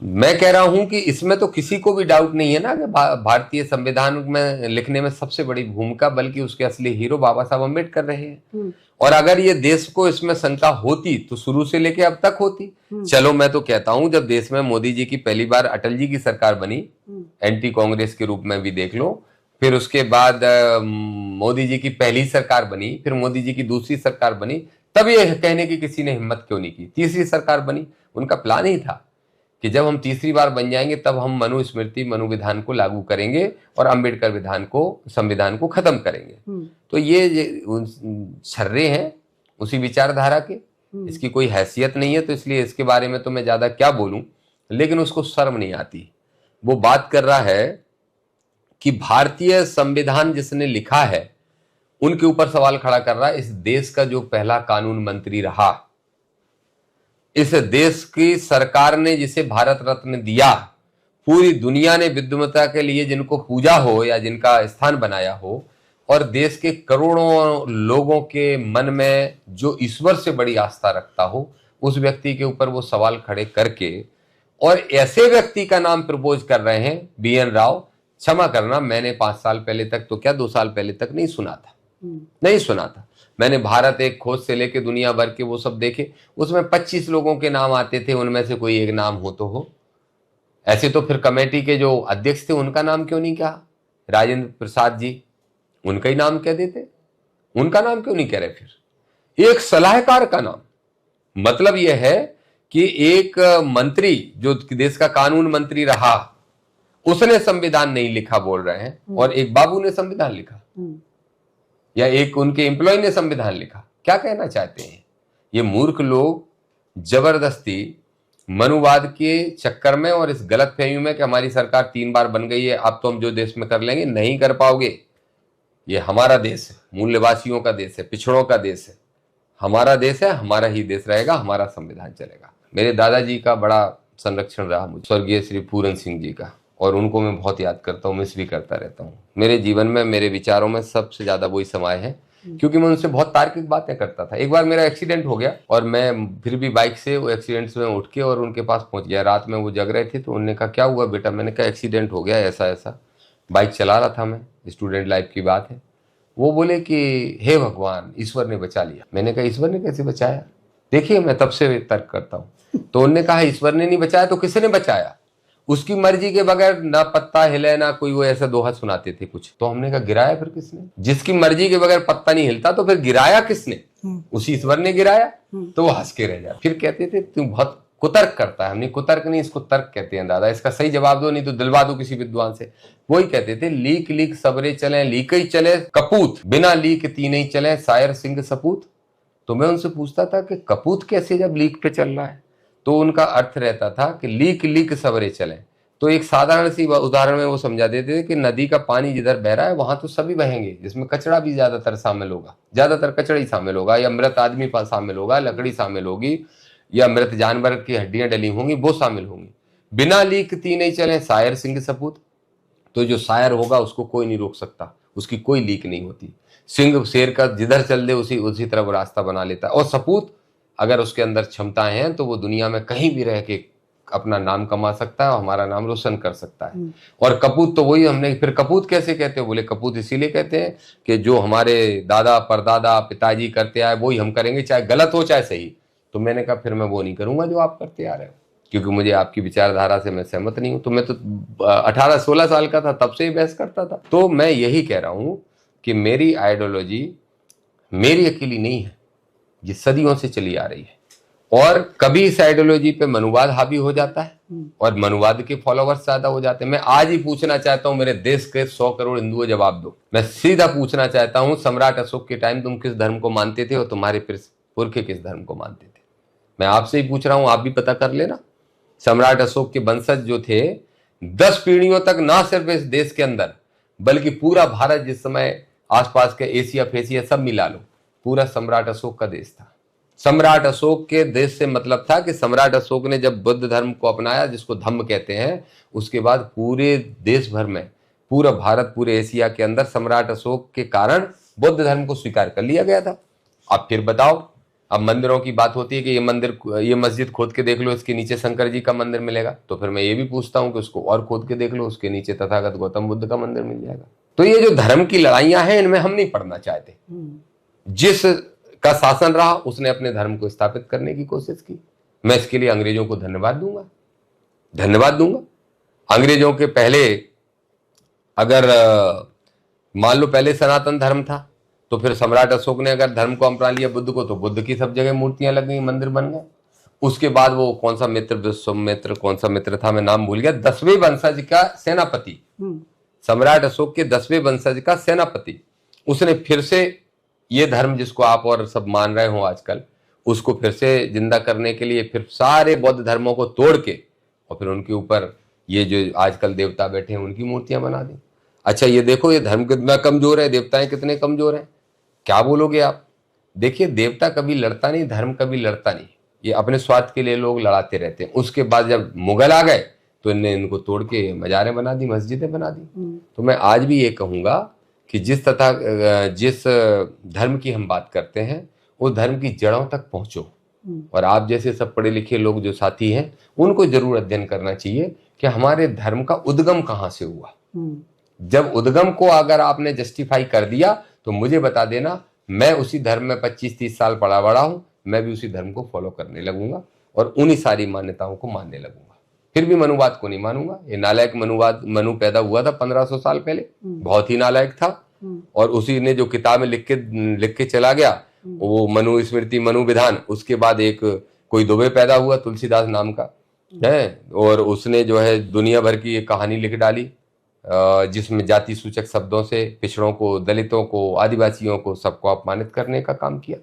मैं कह रहा हूं कि इसमें तो किसी को भी डाउट नहीं है ना कि भारतीय संविधान में लिखने में सबसे बड़ी भूमिका, बल्कि उसके असली हीरो बाबा साहब अम्बेडकर रहे हैं। और अगर ये देश को इसमें शंका होती तो शुरू से लेके अब तक होती। चलो, मैं तो कहता हूं जब देश में मोदी जी की पहली बार अटल जी की सरकार बनी, एंटी कांग्रेस के रूप में भी देख लो, फिर उसके बाद मोदी जी की पहली सरकार बनी, फिर मोदी जी की दूसरी सरकार बनी, तब ये कहने की किसी ने हिम्मत क्यों नहीं की। तीसरी सरकार बनी, उनका प्लान ही था कि जब हम तीसरी बार बन जाएंगे तब हम मनुस्मृति मनुविधान को लागू करेंगे और अंबेडकर विधान को संविधान को खत्म करेंगे। तो ये छर्रे हैं उसी विचारधारा के, इसकी कोई हैसियत नहीं है, तो इसलिए इसके बारे में तो मैं ज्यादा क्या बोलूं, लेकिन उसको शर्म नहीं आती। वो बात कर रहा है कि भारतीय संविधान जिसने लिखा है उनके ऊपर सवाल खड़ा कर रहा है। इस देश का जो पहला कानून मंत्री रहा, इस देश की सरकार ने जिसे भारत रत्न दिया, पूरी दुनिया ने विद्वता के लिए जिनको पूजा हो या जिनका स्थान बनाया हो, और देश के करोड़ों लोगों के मन में जो ईश्वर से बड़ी आस्था रखता हो, उस व्यक्ति के ऊपर वो सवाल खड़े करके और ऐसे व्यक्ति का नाम प्रपोज कर रहे हैं BN राव। क्षमा करना, मैंने 5 साल पहले तक तो क्या 2 साल पहले तक नहीं सुना था। मैंने भारत एक खोज से लेके दुनिया भर के वो सब देखे, उसमें 25 लोगों के नाम आते थे, उनमें से कोई एक नाम हो तो हो। ऐसे तो फिर कमेटी के जो अध्यक्ष थे उनका नाम क्यों नहीं कहा? राजेंद्र प्रसाद जी, उनका ही नाम कह देते, उनका नाम क्यों नहीं कह रहे? फिर एक सलाहकार का नाम, मतलब यह है कि एक मंत्री जो देश का कानून मंत्री रहा, उसने संविधान नहीं लिखा बोल रहे हैं, और एक बाबू ने संविधान लिखा या एक उनके एम्प्लॉय ने संविधान लिखा। क्या कहना चाहते हैं ये मूर्ख लोग? जबरदस्ती मनुवाद के चक्कर में और इस गलतफहमी में कि हमारी सरकार 3 बार बन गई है, अब तो हम जो देश में कर लेंगे, नहीं कर पाओगे। ये हमारा देश है, मूल्यवासियों का देश है, पिछड़ों का देश है, हमारा देश है, हमारा ही देश रहेगा, हमारा संविधान चलेगा। मेरे दादाजी का बड़ा संरक्षण रहा मुझे, स्वर्गीय श्री पूरन सिंह जी का, और उनको मैं बहुत याद करता हूँ, मिस भी करता रहता हूँ। मेरे जीवन में, मेरे विचारों में सबसे ज्यादा वही समाये हैं, क्योंकि मैं उनसे बहुत तार्किक बातें करता था। एक बार मेरा एक्सीडेंट हो गया और मैं फिर भी बाइक से वो एक्सीडेंट से उठ के और उनके पास पहुंच गया। रात में वो जग रहे थे, तो उन्होंने कहा क्या हुआ बेटा? मैंने कहा एक्सीडेंट हो गया, ऐसा ऐसा। बाइक चला रहा था मैं, स्टूडेंट लाइफ की बात है। वो बोले कि हे भगवान, ईश्वर ने बचा लिया। मैंने कहा ईश्वर ने कैसे बचाया? देखिए मैं तब से तर्क करता हूँ। तो उन्होंने कहा ईश्वर ने नहीं बचाया तो किसने बचाया? उसकी मर्जी के बगैर ना पत्ता हिले ना कोई, वो ऐसा दोहा सुनाते थे कुछ। तो हमने कहा गिराया फिर किसने? जिसकी मर्जी के बगैर पत्ता नहीं हिलता तो फिर गिराया किसने? उसी ईश्वर ने गिराया। तो वो हंस के रह जाए। फिर कहते थे तू बहुत कुतर्क करता है। हमने कुतर्क नहीं, इसको तर्क कहते हैं दादा, इसका सही जवाब दो, नहीं तो दिलवा दो किसी विद्वान से। वही कहते थे लीक लीक सबरे चले, लीक ही चले कपूत, बिना लीक तीन ही चले, शायर सिंह सपूत। तो मैं उनसे पूछता था कि कपूत कैसे जब लीक पे चल रहा है? तो उनका अर्थ रहता था कि लीक लीक सबरे चले। तो एक साधारण सी उदाहरण में वो समझा देते थे कि नदी का पानी जिधर बह रहा है वहां तो सभी बहेंगे, जिसमें कचरा भी ज्यादातर शामिल होगा, ज्यादातर कचरा ही शामिल होगा, या मृत आदमी पास शामिल होगा, लकड़ी शामिल होगी, या मृत जानवर की हड्डियां डली होंगी, वो शामिल होंगी। बिना लीक तीन ही चले, शायर सिंह सपूत। तो जो शायर होगा उसको कोई नहीं रोक सकता, उसकी कोई लीक नहीं होती। सिंह शेर का जिधर चल दे उसी तरफ रास्ता बना लेता है। और सपूत, अगर उसके अंदर क्षमताएं हैं तो वो दुनिया में कहीं भी रह के अपना नाम कमा सकता है और हमारा नाम रोशन कर सकता है। और कपूत तो वही, हमने फिर कपूत कैसे कहते हैं? बोले कपूत इसीलिए कहते हैं कि जो हमारे दादा परदादा पिताजी करते आए वही हम करेंगे, चाहे गलत हो चाहे सही। तो मैंने कहा फिर मैं वो नहीं करूंगा जो आप करते आ रहे हो, क्योंकि मुझे आपकी विचारधारा से मैं सहमत नहीं हूं। तो मैं तो 18-16 साल का था तब से ही बहस करता था। तो मैं यही कह रहा हूं कि मेरी आइडियोलॉजी मेरी अकेली नहीं है, ये सदियों से चली आ रही है। और कभी इस आइडियोलॉजी पे मनुवाद हावी हो जाता है और मनुवाद के फॉलोवर्स ज्यादा हो जाते हैं। मैं आज ही पूछना चाहता हूं मेरे देश के 100 करोड़ हिंदुओं, जवाब दो। मैं सीधा पूछना चाहता हूं, सम्राट अशोक के टाइम तुम किस धर्म को मानते थे और तुम्हारे पुरखे किस धर्म को मानते थे? मैं आपसे ही पूछ रहा हूं, आप भी पता कर लेना। सम्राट अशोक के वंशज जो थे 10 पीढ़ियों तक ना सिर्फ इस देश के अंदर बल्कि पूरा भारत, जिस समय आसपास के एशिया फेशिया सब मिला लो, पूरा सम्राट अशोक का देश था। सम्राट अशोक के देश से मतलब था कि सम्राट अशोक ने जब बुद्ध धर्म को अपनाया, जिसको धम्म कहते हैं, उसके बाद पूरे देश भर में, पूरा भारत, पूरे एशिया के अंदर सम्राट अशोक के कारण बुद्ध धर्म को स्वीकार कर लिया गया था। अब फिर बताओ, अब मंदिरों की बात होती है कि ये मस्जिद खोद के देख लो, इसके नीचे शंकर जी का मंदिर मिलेगा। तो फिर मैं ये भी पूछता हूं कि उसको और खोद के देख लो, उसके नीचे तथागत गौतम बुद्ध का मंदिर मिल जाएगा। तो ये जो धर्म की लड़ाइयां हैं, इनमें हम नहीं पड़ना चाहते। जिस का शासन रहा उसने अपने धर्म को स्थापित करने की कोशिश की। मैं इसके लिए अंग्रेजों को धन्यवाद दूंगा। अंग्रेजों के पहले, अगर मान लो पहले सनातन धर्म था, तो फिर सम्राट अशोक ने अगर धर्म को अपना लिया बुद्ध को, तो बुद्ध की सब जगह मूर्तियां लग गई, मंदिर बन गए। उसके बाद वो कौन सा मित्र, विश्वामित्र कौन सा मित्र था, मैं नाम भूल गया, 10वें वंशज का सेनापति, सम्राट अशोक के 10वें वंशज का सेनापति, उसने फिर से ये धर्म जिसको आप और सब मान रहे हो आजकल, उसको फिर से जिंदा करने के लिए फिर सारे बौद्ध धर्मों को तोड़ के और फिर उनके ऊपर ये जो आजकल देवता बैठे हैं उनकी मूर्तियां बना दी। अच्छा ये देखो ये धर्म कितना कमजोर है, देवताएं कितने कमजोर हैं, क्या बोलोगे आप? देखिए देवता कभी लड़ता नहीं, धर्म कभी लड़ता नहीं, ये अपने स्वार्थ के लिए लोग लड़ाते रहते हैं। उसके बाद जब मुगल आ गए तो इनने इनको तोड़ के मजारें बना दी, मस्जिदें बना दी। तो मैं आज भी ये कहूंगा कि जिस धर्म की हम बात करते हैं उस धर्म की जड़ों तक पहुंचो, और आप जैसे सब पढ़े लिखे लोग जो साथी हैं उनको जरूर अध्ययन करना चाहिए कि हमारे धर्म का उद्गम कहाँ से हुआ। जब उद्गम को अगर आपने जस्टिफाई कर दिया तो मुझे बता देना, मैं उसी धर्म में 25-30 साल पड़ा बड़ा हूं, मैं भी उसी धर्म को फॉलो करने लगूंगा और उन्हीं सारी मान्यताओं को मानने लगूंगा। फिर भी मनुवाद को नहीं मानूंगा। ये नालायक मनु पैदा हुआ था 1500 साल पहले, बहुत ही नालायक था, और उसी ने जो किताब में लिख के चला गया वो मनु स्मृति मनु विधान, उसके बाद एक कोई दुबे पैदा हुआ तुलसीदास नाम का है, और उसने जो है दुनिया भर की एक कहानी लिख डाली जिसमें जाति सूचक शब्दों से पिछड़ों को, दलितों को, आदिवासियों को, सबको अपमानित करने का काम किया।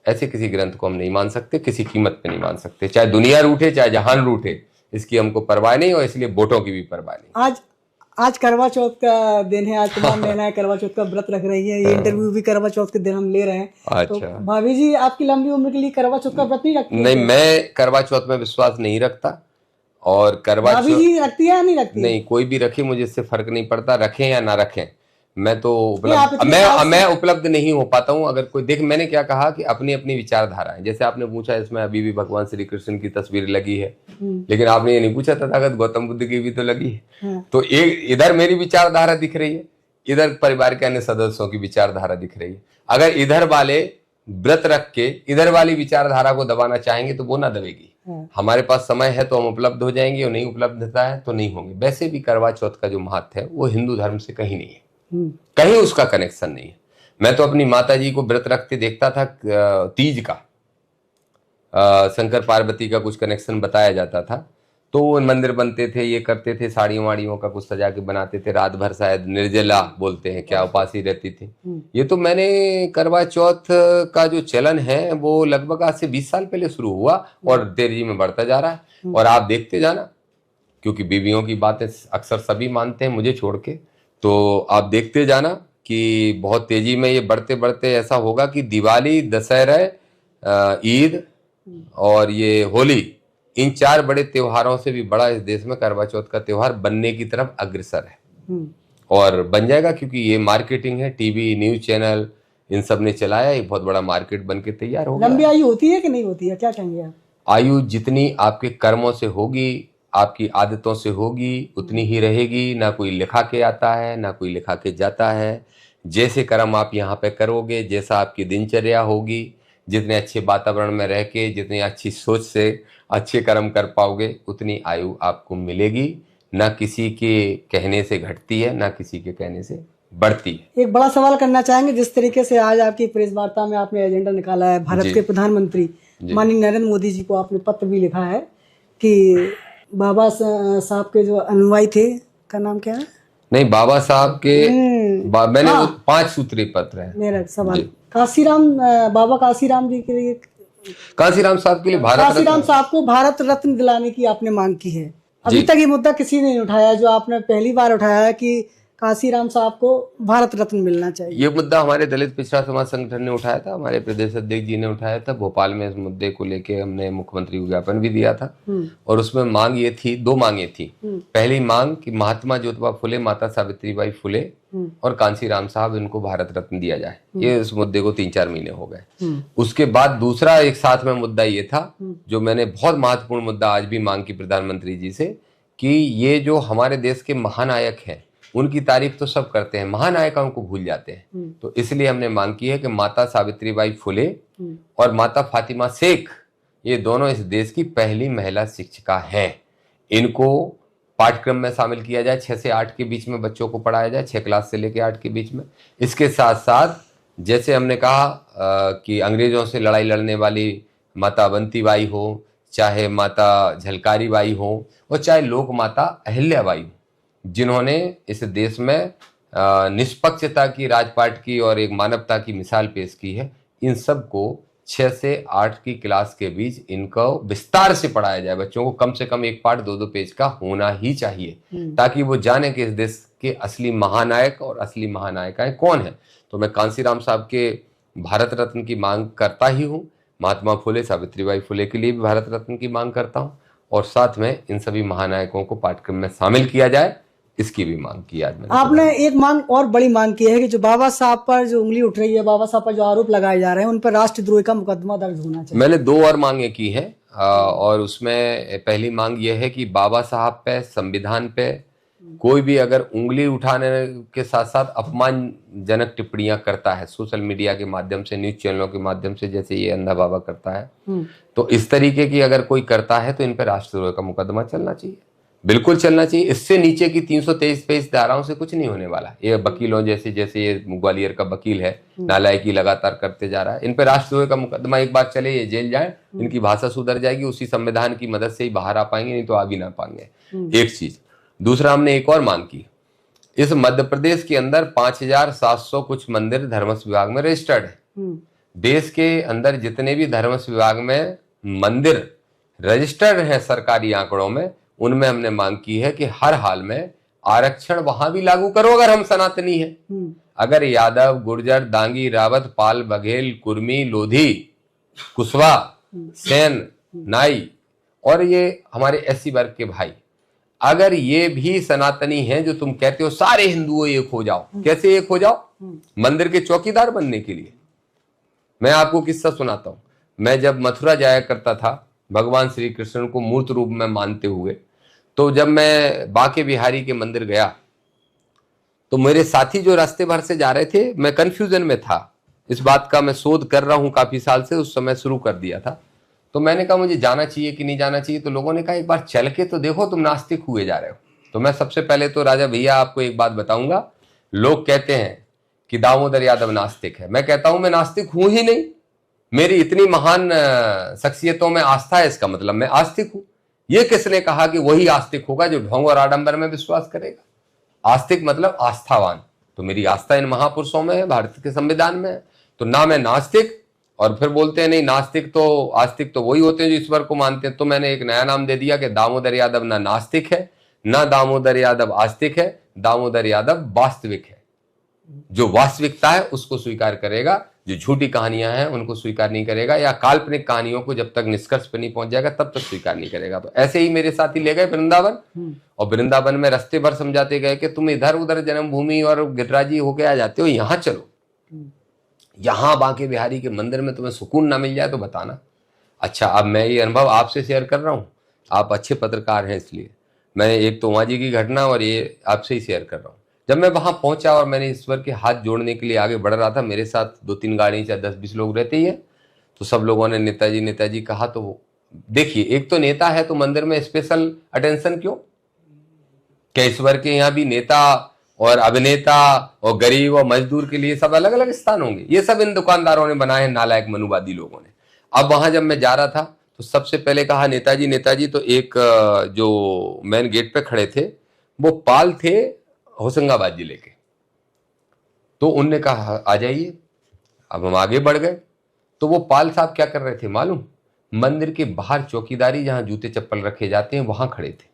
ऐसे किसी ग्रंथ को हम नहीं मान सकते, किसी कीमत पे नहीं मान सकते, चाहे दुनिया रूठे चाहे जहान रूठे, इसकी हमको परवाह नहीं, और इसलिए वोटों की भी परवाह नहीं। आज करवा चौथ का दिन है, आज तमाम बहनें करवा चौथ का व्रत रख रही है, ये इंटरव्यू भी करवा चौथ के दिन हम ले रहे हैं। अच्छा। तो भाभी जी आपकी लंबी उम्र के लिए करवा चौथ का व्रत नहीं रखती? नहीं, मैं करवा चौथ में विश्वास नहीं रखता, और करवा भाभी जी रखती है या नहीं रखती? नहीं, कोई भी रखे मुझे इससे फर्क नहीं पड़ता, रखें या ना रखें, मैं तो मैं उपलब्ध नहीं हो पाता हूँ। अगर कोई देख, मैंने क्या कहा कि अपनी अपनी विचारधारा है, जैसे आपने पूछा इसमें अभी भी भगवान श्री कृष्ण की तस्वीर लगी है, लेकिन आपने ये नहीं पूछा तथागत गौतम बुद्ध की भी तो लगी है। तो एक इधर मेरी विचारधारा दिख रही है, इधर परिवार के अन्य सदस्यों की विचारधारा दिख रही है। अगर इधर वाले व्रत रख के इधर वाली विचारधारा को दबाना चाहेंगे तो वो ना दबेगी। हमारे पास समय है तो हम उपलब्ध हो जाएंगे, और नहीं उपलब्धता है तो नहीं होंगे। वैसे भी करवा चौथ का जो महत्व है वो हिंदू धर्म से कहीं नहीं है, कहीं उसका कनेक्शन नहीं है। मैं तो अपनी माता जी को व्रत रखते देखता था, तीज का शंकर पार्वती का कुछ कनेक्शन बताया जाता था, तो मंदिर बनते थे, ये करते थे, साड़ियों वाड़ियों का कुछ सजा के बनाते थे, रात भर शायद निर्जला बोलते हैं क्या, उपासी रहती थी। ये तो मैंने करवा चौथ का जो चलन है वो लगभग आज से 20 साल पहले शुरू हुआ और तेजी में बढ़ता जा रहा है। और आप देखते जाना, क्योंकि बीवियों की बातें अक्सर सभी मानते हैं मुझे छोड़ के, तो आप देखते जाना कि बहुत तेजी में ये बढ़ते बढ़ते ऐसा होगा कि दिवाली, दशहरा, ईद और ये होली, इन 4 बड़े त्योहारों से भी बड़ा इस देश में करवा चौथ का त्योहार बनने की तरफ अग्रसर है, और बन जाएगा, क्योंकि ये मार्केटिंग है, टीवी न्यूज चैनल इन सब ने चलाया, एक बहुत बड़ा मार्केट बन के तैयार हो गया। लंबी आयु होती है कि नहीं होती है, क्या कहेंगे आप? आयु जितनी आपके कर्मों से होगी, आपकी आदतों से होगी, उतनी ही रहेगी। ना कोई लिखा के आता है, ना कोई लिखा के जाता है। जैसे कर्म आप यहाँ पे करोगे, जैसा आपकी दिनचर्या होगी, जितने अच्छे वातावरण में रह के, जितनी अच्छी सोच से अच्छे कर्म कर पाओगे, उतनी आयु आपको मिलेगी। ना किसी के कहने से घटती है, ना किसी के कहने से बढ़ती है। एक बड़ा सवाल करना चाहेंगे, जिस तरीके से आज आपकी प्रेस वार्ता में आपने एजेंडा निकाला है, भारत के प्रधानमंत्री माननीय नरेंद्र मोदी जी को आपने पत्र भी लिखा है कि बाबा साहब के जो अनुयायी थे, का नाम क्या है? नहीं, बाबा साहब के मैंने वो 5 सूत्री पत्र है। मेरा सवाल काशीराम, बाबा काशीराम जी के लिए, काशीराम साहब के लिए काशीराम साहब को भारत रत्न दिलाने की आपने मांग की है। अभी तक ये मुद्दा किसी ने नहीं उठाया, जो आपने पहली बार उठाया है कि काशीराम साहब को भारत रत्न मिलना चाहिए। ये मुद्दा हमारे दलित पिछड़ा समाज संगठन ने उठाया था, हमारे प्रदेश अध्यक्ष जी ने उठाया था। भोपाल में इस मुद्दे को लेके हमने मुख्यमंत्री को ज्ञापन भी दिया था, और उसमें मांग ये थी, 2 मांगे थी। पहली मांग कि महात्मा ज्योतिबा फुले, माता सावित्रीबाई फुले और कांशीराम साहब, इनको भारत रत्न दिया जाए। ये इस मुद्दे को 3-4 महीने हो गए। उसके बाद दूसरा एक साथ में मुद्दा ये था, जो मैंने बहुत महत्वपूर्ण मुद्दा आज भी मांग की प्रधानमंत्री जी से, कि ये जो हमारे देश के महानायक हैं, उनकी तारीफ तो सब करते हैं, महानायकों को भूल जाते हैं। तो इसलिए हमने मांग की है कि माता सावित्रीबाई फुले और माता फातिमा शेख, ये दोनों इस देश की पहली महिला शिक्षिका हैं। इनको पाठ्यक्रम में शामिल किया जाए, 6 से 8 के बीच में बच्चों को पढ़ाया जाए, 6 क्लास से लेकर 8 के बीच में। इसके साथ साथ जैसे हमने कहा कि अंग्रेजों से लड़ाई लड़ने वाली माता अवंतीबाई हो, चाहे माता झलकारी बाई हो और चाहे लोक माता अहिल्याबाई हो, जिन्होंने इस देश में निष्पक्षता की, राजपाट की और एक मानवता की मिसाल पेश की है, इन सब को 6 से 8 की क्लास के बीच इनको विस्तार से पढ़ाया जाए। बच्चों को कम से कम एक पाठ 2-2 पेज का होना ही चाहिए, ताकि वो जाने कि इस देश के असली महानायक और असली महानायिकाएं कौन है। तो मैं कांसीराम साहब के भारत रत्न की मांग करता ही हूँ, महात्मा फुले, सावित्रीबाई फुले के लिए भी भारत रत्न की मांग करता हूँ, और साथ में इन सभी महानायकों को पाठ्यक्रम में शामिल किया जाए, इसकी भी मांग की आज मैंने। आपने एक मांग और बड़ी मांग की है कि जो बाबा साहब पर जो उंगली उठ रही है, बाबा साहब पर जो आरोप लगाए जा रहे हैं, उन पर राष्ट्रद्रोह का मुकदमा दर्ज होना चाहिए। मैंने 2 और मांगे की हैं, और उसमें पहली मांग यह है कि बाबा साहब पे, संविधान पे कोई भी अगर उंगली उठाने के साथ साथ अपमानजनक टिप्पणियां करता है सोशल मीडिया के माध्यम से, न्यूज चैनलों के माध्यम से, जैसे ये अंधा बाबा करता है, तो इस तरीके की अगर कोई करता है तो इन पर राष्ट्रद्रोह का मुकदमा चलना चाहिए, बिल्कुल चलना चाहिए। इससे नीचे की 323 पेज धाराओं से कुछ नहीं होने वाला। ये वकीलों जैसे ये ग्वालियर का वकील है, नालायकी लगातार करते जा रहा है, इन पर राष्ट्रद्रोह का मुकदमा एक बार चले, ये जेल जाए, इनकी भाषा सुधर जाएगी, उसी संविधान की मदद से ही बाहर आ पाएंगे, नहीं तो आ भी ना पाएंगे। एक चीज। दूसरा, हमने एक और मांग की, इस मध्य प्रदेश के अंदर 5700 कुछ मंदिर धर्मस्व विभाग में रजिस्टर्ड है। देश के अंदर जितने भी धर्मस्व विभाग में मंदिर रजिस्टर्ड है सरकारी आंकड़ों में, उनमें हमने मांग की है कि हर हाल में आरक्षण वहां भी लागू करो अगर हम सनातनी हैं। अगर यादव, गुर्जर, दांगी, रावत, पाल, बघेल, कुर्मी, लोधी, कुशवा, सेन, नाई और ये हमारे एससी वर्ग के भाई, अगर ये भी सनातनी हैं, जो तुम कहते हो सारे हिंदुओं एक हो जाओ, कैसे एक हो जाओ? मंदिर के चौकीदार बनने के लिए। मैं आपको किस्सा सुनाता हूं। मैं जब मथुरा जाया करता था भगवान श्री कृष्ण को मूर्त रूप में मानते हुए, तो जब मैं बांके बिहारी के मंदिर गया तो मेरे साथी जो रास्ते भर से जा रहे थे, मैं कंफ्यूजन में था, इस बात का मैं शोध कर रहा हूं काफी साल से, उस समय शुरू कर दिया था। तो मैंने कहा मुझे जाना चाहिए कि नहीं जाना चाहिए, तो लोगों ने कहा एक बार चल के तो देखो, तुम नास्तिक हुए जा रहे हो। तो मैं सबसे पहले तो राजा भैया आपको एक बात बताऊंगा, लोग कहते हैं कि दामोदर यादव नास्तिक है, मैं कहता हूं मैं नास्तिक हूं ही नहीं, मेरी इतनी महान शख्सियतों में आस्था है, इसका मतलब मैं आस्तिक हूं। यह किसने कहा कि वही आस्तिक होगा जो ढोंग और आडंबर में विश्वास करेगा? आस्तिक मतलब आस्थावान। तो मेरी आस्था इन महापुरुषों में है, भारत के संविधान में है। तो ना मैं नास्तिक, और फिर बोलते हैं नहीं नास्तिक तो आस्तिक तो वही होते हैं जो ईश्वर को मानते हैं। तो मैंने एक नया नाम दे दिया कि दामोदर यादव ना नास्तिक है, ना दामोदर यादव आस्तिक है, दामोदर यादव वास्तविक है। जो वास्तविकता है उसको स्वीकार करेगा, जो झूठी कहानियां हैं उनको स्वीकार नहीं करेगा, या काल्पनिक कहानियों को जब तक निष्कर्ष पर नहीं पहुंच जाएगा तब तक स्वीकार नहीं करेगा। तो ऐसे ही मेरे साथी ले गए वृंदावन, और वृंदावन में रास्ते भर समझाते गए कि तुम इधर उधर जन्मभूमि और गिरिराजी होके आ जाते हो, यहां चलो, यहां बांके बिहारी के मंदिर में तुम्हें सुकून ना मिल जाए तो बताना। अच्छा, अब मैं ये अनुभव आपसे शेयर कर रहा हूं, आप अच्छे पत्रकार हैं इसलिए मैं एक तो वहां जी की घटना और ये आपसे ही शेयर कर रहा हूं। जब मैं वहां पहुंचा और मैंने ईश्वर के हाथ जोड़ने के लिए आगे बढ़ रहा था, मेरे साथ 2-3 गाड़ी चाहे 10-20 लोग रहते ही है, तो सब लोगों ने नेताजी नेताजी कहा। तो देखिए, एक तो नेता है तो मंदिर में स्पेशल अटेंशन क्यों? क्या ईश्वर के यहाँ भी नेता और अभिनेता और गरीब और मजदूर के लिए सब अलग अलग स्थान होंगे? ये सब इन दुकानदारों ने बनाए हैं, नालायक मनुवादी लोगों ने। अब वहां जब मैं जा रहा था तो सबसे पहले कहा नेताजी नेताजी, तो एक जो मेन गेट पे खड़े थे वो पाल थे होशंगाबाद जिले के, तो उनने कहा आ जाइए। अब हम आगे बढ़ गए तो वो पाल साहब क्या कर रहे थे मालूम? मंदिर के बाहर चौकीदारी, जहां जूते चप्पल रखे जाते हैं, वहां खड़े थे।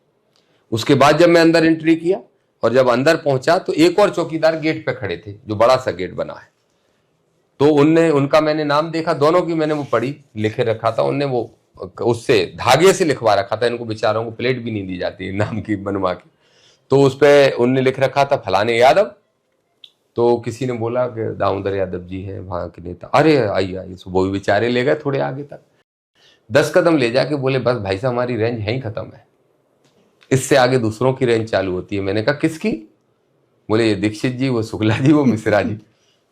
उसके बाद जब मैं अंदर एंट्री किया और जब अंदर पहुंचा तो एक और चौकीदार गेट पे खड़े थे, जो बड़ा सा गेट बना है। तो उनका मैंने नाम देखा, दोनों की मैंने वो पढ़ी, लिखे रखा था उनने, वो उससे धागे से लिखवा रखा था। इनको बेचारों को प्लेट भी नहीं दी जाती नाम की बनवा के। तो उस पर उनने लिख रखा था फलाने यादव। तो किसी ने बोला कि दामोदर यादव जी हैं वहां के नेता। अरे आइए आइए, वो भी बेचारे ले गए थोड़े आगे तक, 10 कदम ले जाके बोले बस भाई साहब हमारी रेंज यहीं खत्म है, इससे आगे दूसरों की रेंज चालू होती है। मैंने कहा किसकी? बोले ये दीक्षित जी, वो शुक्ला जी, वो मिश्रा जी।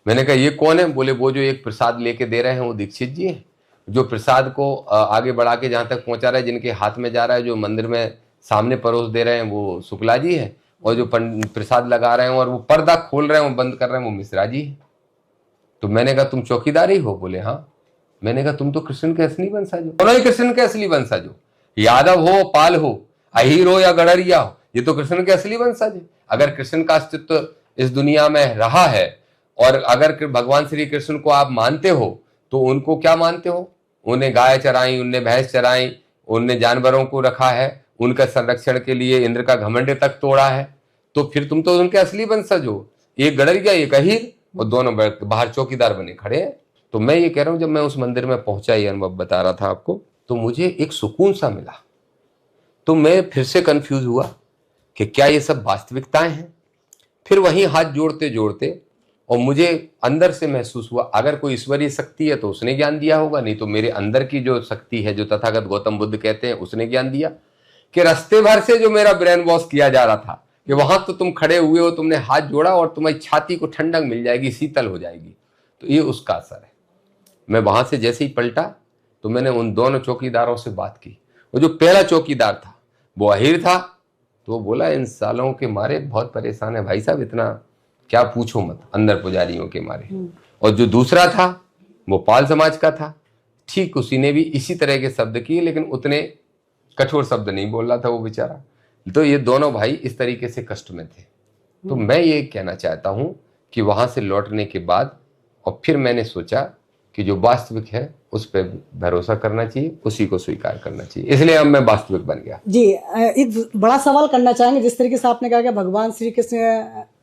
मैंने कहा ये कौन है? बोले वो जो एक प्रसाद लेके दे रहे हैं वो दीक्षित जी है, जो प्रसाद को आगे बढ़ा के जहां तक पहुंचा रहा है, जिनके हाथ में जा रहा है, जो मंदिर में सामने परोस दे रहे हैं वो शुक्ला जी है, और जो प्रसाद लगा रहे हैं और वो पर्दा खोल रहे हैं, वो बंद कर रहे हैं, वो मिश्रा जी है। तो मैंने कहा तुम चौकीदार ही हो? बोले हाँ। मैंने कहा तुम तो कृष्ण के असली वंशज हो। दोनों ही कृष्ण के असली वंशज हो। यादव हो, पाल हो, अहीर हो या गड़रिया हो, ये तो कृष्ण के असली वंशज है। अगर कृष्ण का अस्तित्व इस दुनिया में रहा है और अगर भगवान श्री कृष्ण को आप मानते हो तो उनको क्या मानते हो? उन्हें गाय चराई, उन्हें भैंस चराई, उन्हें जानवरों को रखा है, उनका संरक्षण के लिए इंद्र का घमंड तक तोड़ा है, तो फिर तुम तो उनके असली वंशज हो। एक गड़रिया, एक अहीर, और दोनों बाहर चौकीदार बने खड़े हैं। तो मैं ये कह रहा हूं, जब मैं उस मंदिर में पहुंचा, ये अनुभव बता रहा था आपको, तो मुझे एक सुकून सा मिला। तो मैं फिर से कंफ्यूज हुआ कि क्या ये सब वास्तविकताएं हैं। फिर वहीं हाथ जोड़ते जोड़ते और मुझे अंदर से महसूस हुआ, अगर कोई ईश्वरीय शक्ति है तो उसने ज्ञान दिया होगा, नहीं तो मेरे अंदर की जो शक्ति है, जो तथागत गौतम बुद्ध कहते हैं, उसने ज्ञान दिया। कि रास्ते भर से जो मेरा ब्रेन वॉश किया जा रहा था कि वहां तो तुम खड़े हुए हो, तुमने हाथ जोड़ा और तुम्हारी छाती को ठंडक मिल जाएगी, शीतल हो जाएगी, तो ये उसका असर है। मैं वहां से जैसे ही पलटा तो मैंने उन दोनों चौकीदारों से बात की। वो जो पहला चौकीदार था वो अहीर था, तो वो बोला, इन सालों के मारे बहुत परेशान है भाई साहब, इतना क्या पूछो मत, अंदर पुजारियों के मारे। और जो दूसरा था वो पाल समाज का था। ठीक उसी ने भी इसी तरह के शब्द किए, लेकिन उतने कठोर शब्द नहीं बोल रहा था वो बेचारा। तो ये दोनों भाई इस तरीके से कष्ट में थे। तो मैं ये कहना चाहता हूं कि वहां से लौटने के बाद और फिर मैंने सोचा कि जो वास्तविक है उस पर भरोसा करना चाहिए, उसी को स्वीकार करना चाहिए, इसलिए अब मैं वास्तविक बन गया। जी, एक बड़ा सवाल करना चाहेंगे। जिस तरीके से आपने कहा कि भगवान श्री कृष्ण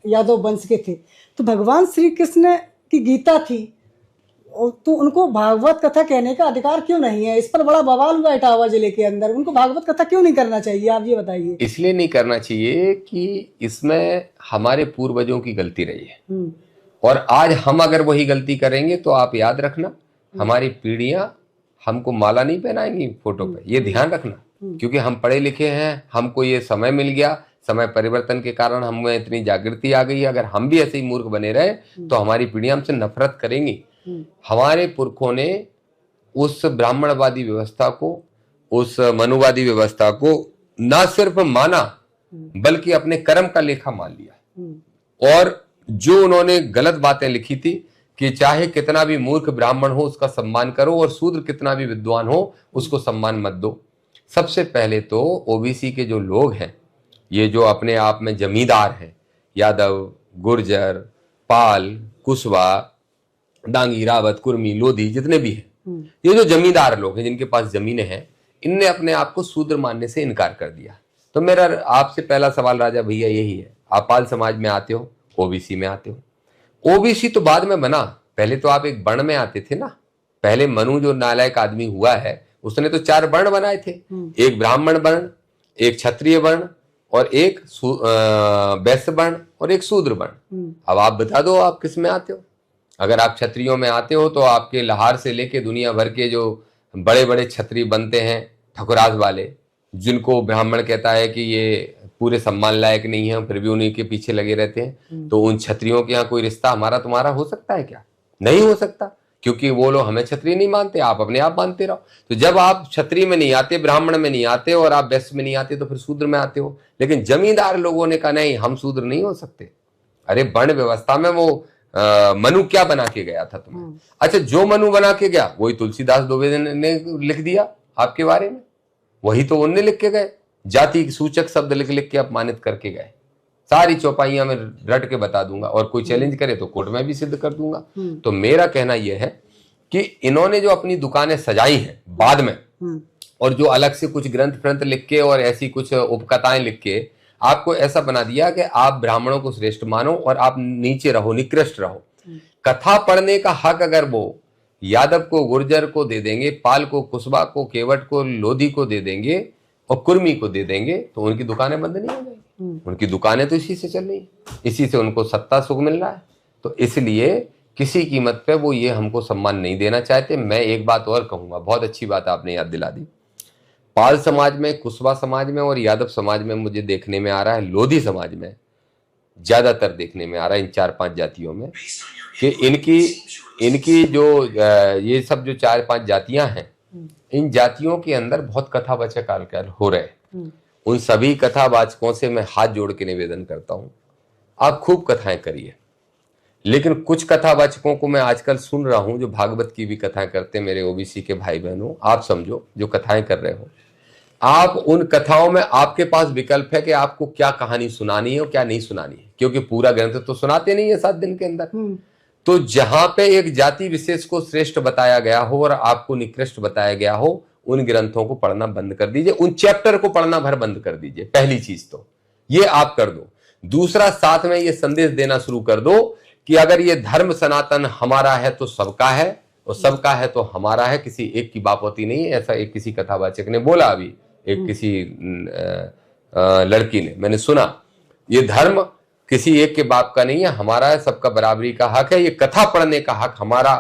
यादव वंश के थे, तो भगवान श्री कृष्ण की गीता थी, तो उनको भागवत कथा कहने का अधिकार क्यों नहीं है? इस पर बड़ा बवाल हुआ इटावा जिले के अंदर। उनको भागवत कथा क्यों नहीं करना चाहिए, आप ये बताइए। इसलिए नहीं करना चाहिए कि इसमें हमारे पूर्वजों की गलती रही है, और आज हम अगर वही गलती करेंगे तो आप याद रखना, हमारी पीढ़ियां हमको माला नहीं पहनाएंगी फोटो पे, ये ध्यान रखना। क्योंकि हम पढ़े लिखे हैं, हमको ये समय मिल गया, समय परिवर्तन के कारण हमें इतनी जागृति आ गई है। अगर हम भी ऐसे ही मूर्ख बने रहे तो हमारी पीढ़ियां हमसे नफरत करेंगी। हमारे पुरखों ने उस ब्राह्मणवादी व्यवस्था को, उस मनुवादी व्यवस्था को ना सिर्फ माना बल्कि अपने कर्म का लेखा मान लिया। और जो उन्होंने गलत बातें लिखी थी कि चाहे कितना भी मूर्ख ब्राह्मण हो उसका सम्मान करो, और शूद्र कितना भी विद्वान हो उसको सम्मान मत दो। सबसे पहले तो ओबीसी के जो लोग हैं, ये जो अपने आप में जमींदार हैं, यादव, गुर्जर, पाल, कुशवा, डांगी, रावत, कुर्मी, लोधी, जितने भी हैं, ये जो जमींदार लोग हैं जिनके पास जमीनें हैं, इनने अपने आप को शूद्र मानने से इनकार कर दिया। तो मेरा आपसे पहला सवाल राजा भैया यही है, आप पाल समाज में आते हो, ओबीसी में आते हो। ओबीसी तो बाद में बना, पहले तो आप एक वर्ण में आते थे ना। पहले मनु जो नालायक आदमी हुआ है उसने तो 4 वर्ण बनाए थे, एक ब्राह्मण वर्ण, एक क्षत्रिय वर्ण, और एक वैश्य वर्ण, और एक शूद्र वर्ण। अब आप बता दो आप किस में आते हो। अगर आप क्षत्रियों में आते हो तो आपके लाहौर से लेके दुनिया भर के जो बड़े बड़े क्षत्रिय बनते हैं, ठकुराज वाले, जिनको ब्राह्मण कहता है कि ये पूरे सम्मान लायक नहीं है, फिर भी उन्हीं के पीछे लगे रहते हैं, तो उन क्षत्रियों के यहाँ कोई रिश्ता हमारा तुम्हारा हो सकता है क्या? नहीं हो सकता, क्योंकि वो लोग हमें क्षत्रिय नहीं मानते, आप अपने आप मानते रहो। तो जब आप क्षत्रिय में नहीं आते, ब्राह्मण में नहीं आते, और आप वैश्य में नहीं आते, तो फिर शूद्र में आते हो। लेकिन जमींदार लोगों ने कहा नहीं, हम शूद्र नहीं हो सकते। अरे वर्ण व्यवस्था में वो मनु क्या बना के गया था तुम्हें? अच्छा, जो मनु बना के गया वही तुलसीदास द्विवेदी ने लिख दिया आपके बारे में, वही तो उनने लिख के गए, जाति सूचक शब्द लिख लिख के अपमानित करके गए। सारी चौपाइयां में रट के बता दूंगा, और कोई चैलेंज करे तो कोर्ट में भी सिद्ध कर दूंगा। तो मेरा कहना यह है कि इन्होंने जो अपनी दुकानें सजाई हैं बाद में, और जो अलग से कुछ ग्रंथ फ्रंथ लिख के और ऐसी कुछ उपकथाएं लिख के आपको ऐसा बना दिया कि आप ब्राह्मणों को श्रेष्ठ मानो और आप नीचे रहो, निकृष्ट रहो। कथा पढ़ने का हक अगर वो यादव को, गुर्जर को दे देंगे, पाल को, कुशवा को, केवट को, लोधी को दे देंगे और कुर्मी को दे देंगे, तो उनकी दुकानें बंद नहीं हो जाएगी। उनकी दुकानें तो इसी से चल रही, इसी से उनको सत्ता सुख मिल रहा है। तो इसलिए किसी कीमत पे वो ये हमको सम्मान नहीं देना चाहते। मैं एक बात और कहूंगा, बहुत अच्छी बात आपने याद दिला दी। पाल समाज में, कुशवा समाज में और यादव समाज में मुझे देखने में आ रहा है, लोधी समाज में ज्यादातर देखने में आ रहा है, इन 4-5 जातियों में, कि इनकी जो ये सब जो 4-5 जातियां हैं, इन जातियों के अंदर बहुत कथावाचक आजकल हो रहे हैं। उन सभी कथावाचकों से मैं हाथ जोड़ के निवेदन करता हूं, आप खूब कथाएं करिए, लेकिन कुछ कथावाचकों को मैं आजकल सुन रहा हूं जो भागवत की भी कथाएं करते हैं। मेरे ओबीसी के भाई बहनों, आप समझो, जो कथाएं कर रहे हो, आप उन कथाओं में आपके पास विकल्प है कि आपको क्या कहानी सुनानी है और क्या नहीं सुनानी है, क्योंकि पूरा ग्रंथ तो सुनाते नहीं है 7 दिन के अंदर। तो जहां पे एक जाति विशेष को श्रेष्ठ बताया गया हो और आपको निकृष्ट बताया गया हो, उन ग्रंथों को पढ़ना बंद कर दीजिए, उन चैप्टर को पढ़ना भर बंद कर दीजिए। पहली चीज तो ये आप कर दो। दूसरा, साथ में ये संदेश देना शुरू कर दो कि अगर ये धर्म सनातन हमारा है तो सबका है, और सबका है तो हमारा है, किसी एक की बापौती नहीं है। ऐसा एक किसी कथावाचक ने बोला अभी, एक किसी लड़की ने, मैंने सुना, ये धर्म किसी एक के बाप का नहीं है, हमारा है, सबका बराबरी का हक है, ये कथा पढ़ने का हक हमारा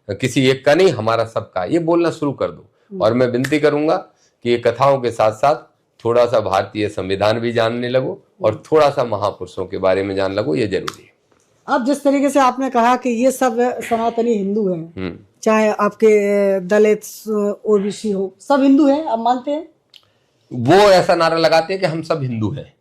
किसी एक का नहीं, हमारा सबका। ये बोलना शुरू कर दो। और मैं विनती करूंगा कि ये कथाओं के साथ साथ थोड़ा सा भारतीय संविधान भी जानने लगो और थोड़ा सा महापुरुषों के बारे में जान लगो, ये जरूरी है। अब जिस तरीके से आपने कहा कि ये सब सनातनी हिंदू हैं, चाहे आपके दलित ओबीसी हो, सब हिंदू हैं, आप मानते हैं? वो ऐसा नारा लगाते हैं कि हम सब हिंदू हैं,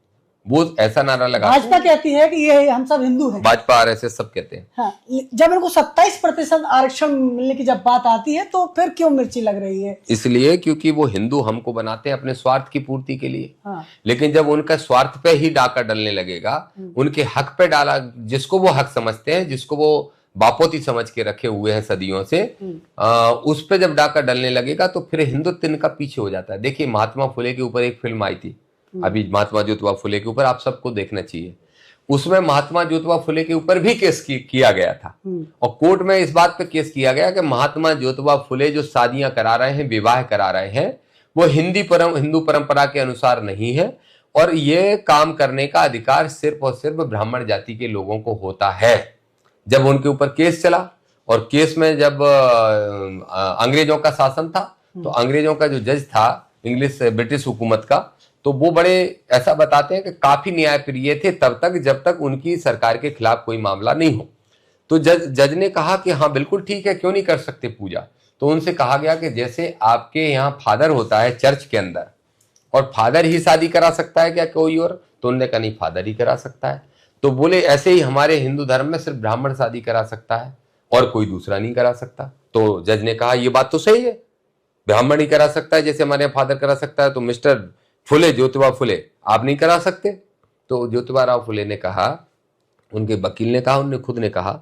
वो ऐसा नारा लगाते हैं। भाजपा कहती है कि ये हम सब हिंदू हैं, भाजपा आरएसएस सब कहते हैं। हाँ, जब इनको 27% आरक्षण मिलने की जब बात आती है तो फिर क्यों मिर्ची लग रही है? इसलिए क्योंकि वो हिंदू हमको बनाते हैं अपने स्वार्थ की पूर्ति के लिए। हाँ। लेकिन जब उनका स्वार्थ पे ही डाका डलने लगेगा, उनके हक पे डाला, जिसको वो हक समझते हैं, जिसको वो बापोती समझ के रखे हुए हैं सदियों से, उस पे जब डाका डलने लगेगा तो फिर हिंदुत्व इनका पीछे हो जाता है। देखिए, महात्मा फुले के ऊपर एक फिल्म आई थी अभी, महात्मा ज्योतिबा फुले के ऊपर, आप सबको देखना चाहिए। उसमें महात्मा ज्योतिबा फुले के ऊपर भी केस किया गया था, और कोर्ट में इस बात पे केस किया गया कि महात्मा ज्योतिबा फुले जो शादियां करा रहे हैं, विवाह करा रहे हैं, वो हिंदू परंपरा के अनुसार नहीं है, और ये काम करने का अधिकार सिर्फ और सिर्फ ब्राह्मण जाति के लोगों को होता है। जब उनके ऊपर केस चला, और केस में जब अंग्रेजों का शासन था, तो अंग्रेजों का जो जज था, ब्रिटिश हुकूमत का, तो वो बड़े ऐसा बताते हैं कि काफी न्यायप्रिय थे तब तक जब तक उनकी सरकार के खिलाफ कोई मामला नहीं हो। तो जज ने कहा कि हाँ बिल्कुल ठीक है, क्यों नहीं कर सकते पूजा। तो उनसे कहा गया कि जैसे आपके यहाँ फादर होता है चर्च के अंदर, और फादर ही शादी करा सकता है क्या कोई और? तो उन्होंने कहा नहीं, फादर ही करा सकता है। तो बोले ऐसे ही हमारे हिंदू धर्म में सिर्फ ब्राह्मण शादी करा सकता है और कोई दूसरा नहीं करा सकता। तो जज ने कहा ये बात तो सही है, ब्राह्मण ही करा सकता है, जैसे हमारे यहाँ फादर करा सकता है, तो मिस्टर फुले, ज्योतिबा फुले, आप नहीं करा सकते? तो ज्योतिबा राव फुले ने कहा, उनके वकील ने कहा, उन्होंने खुद ने कहा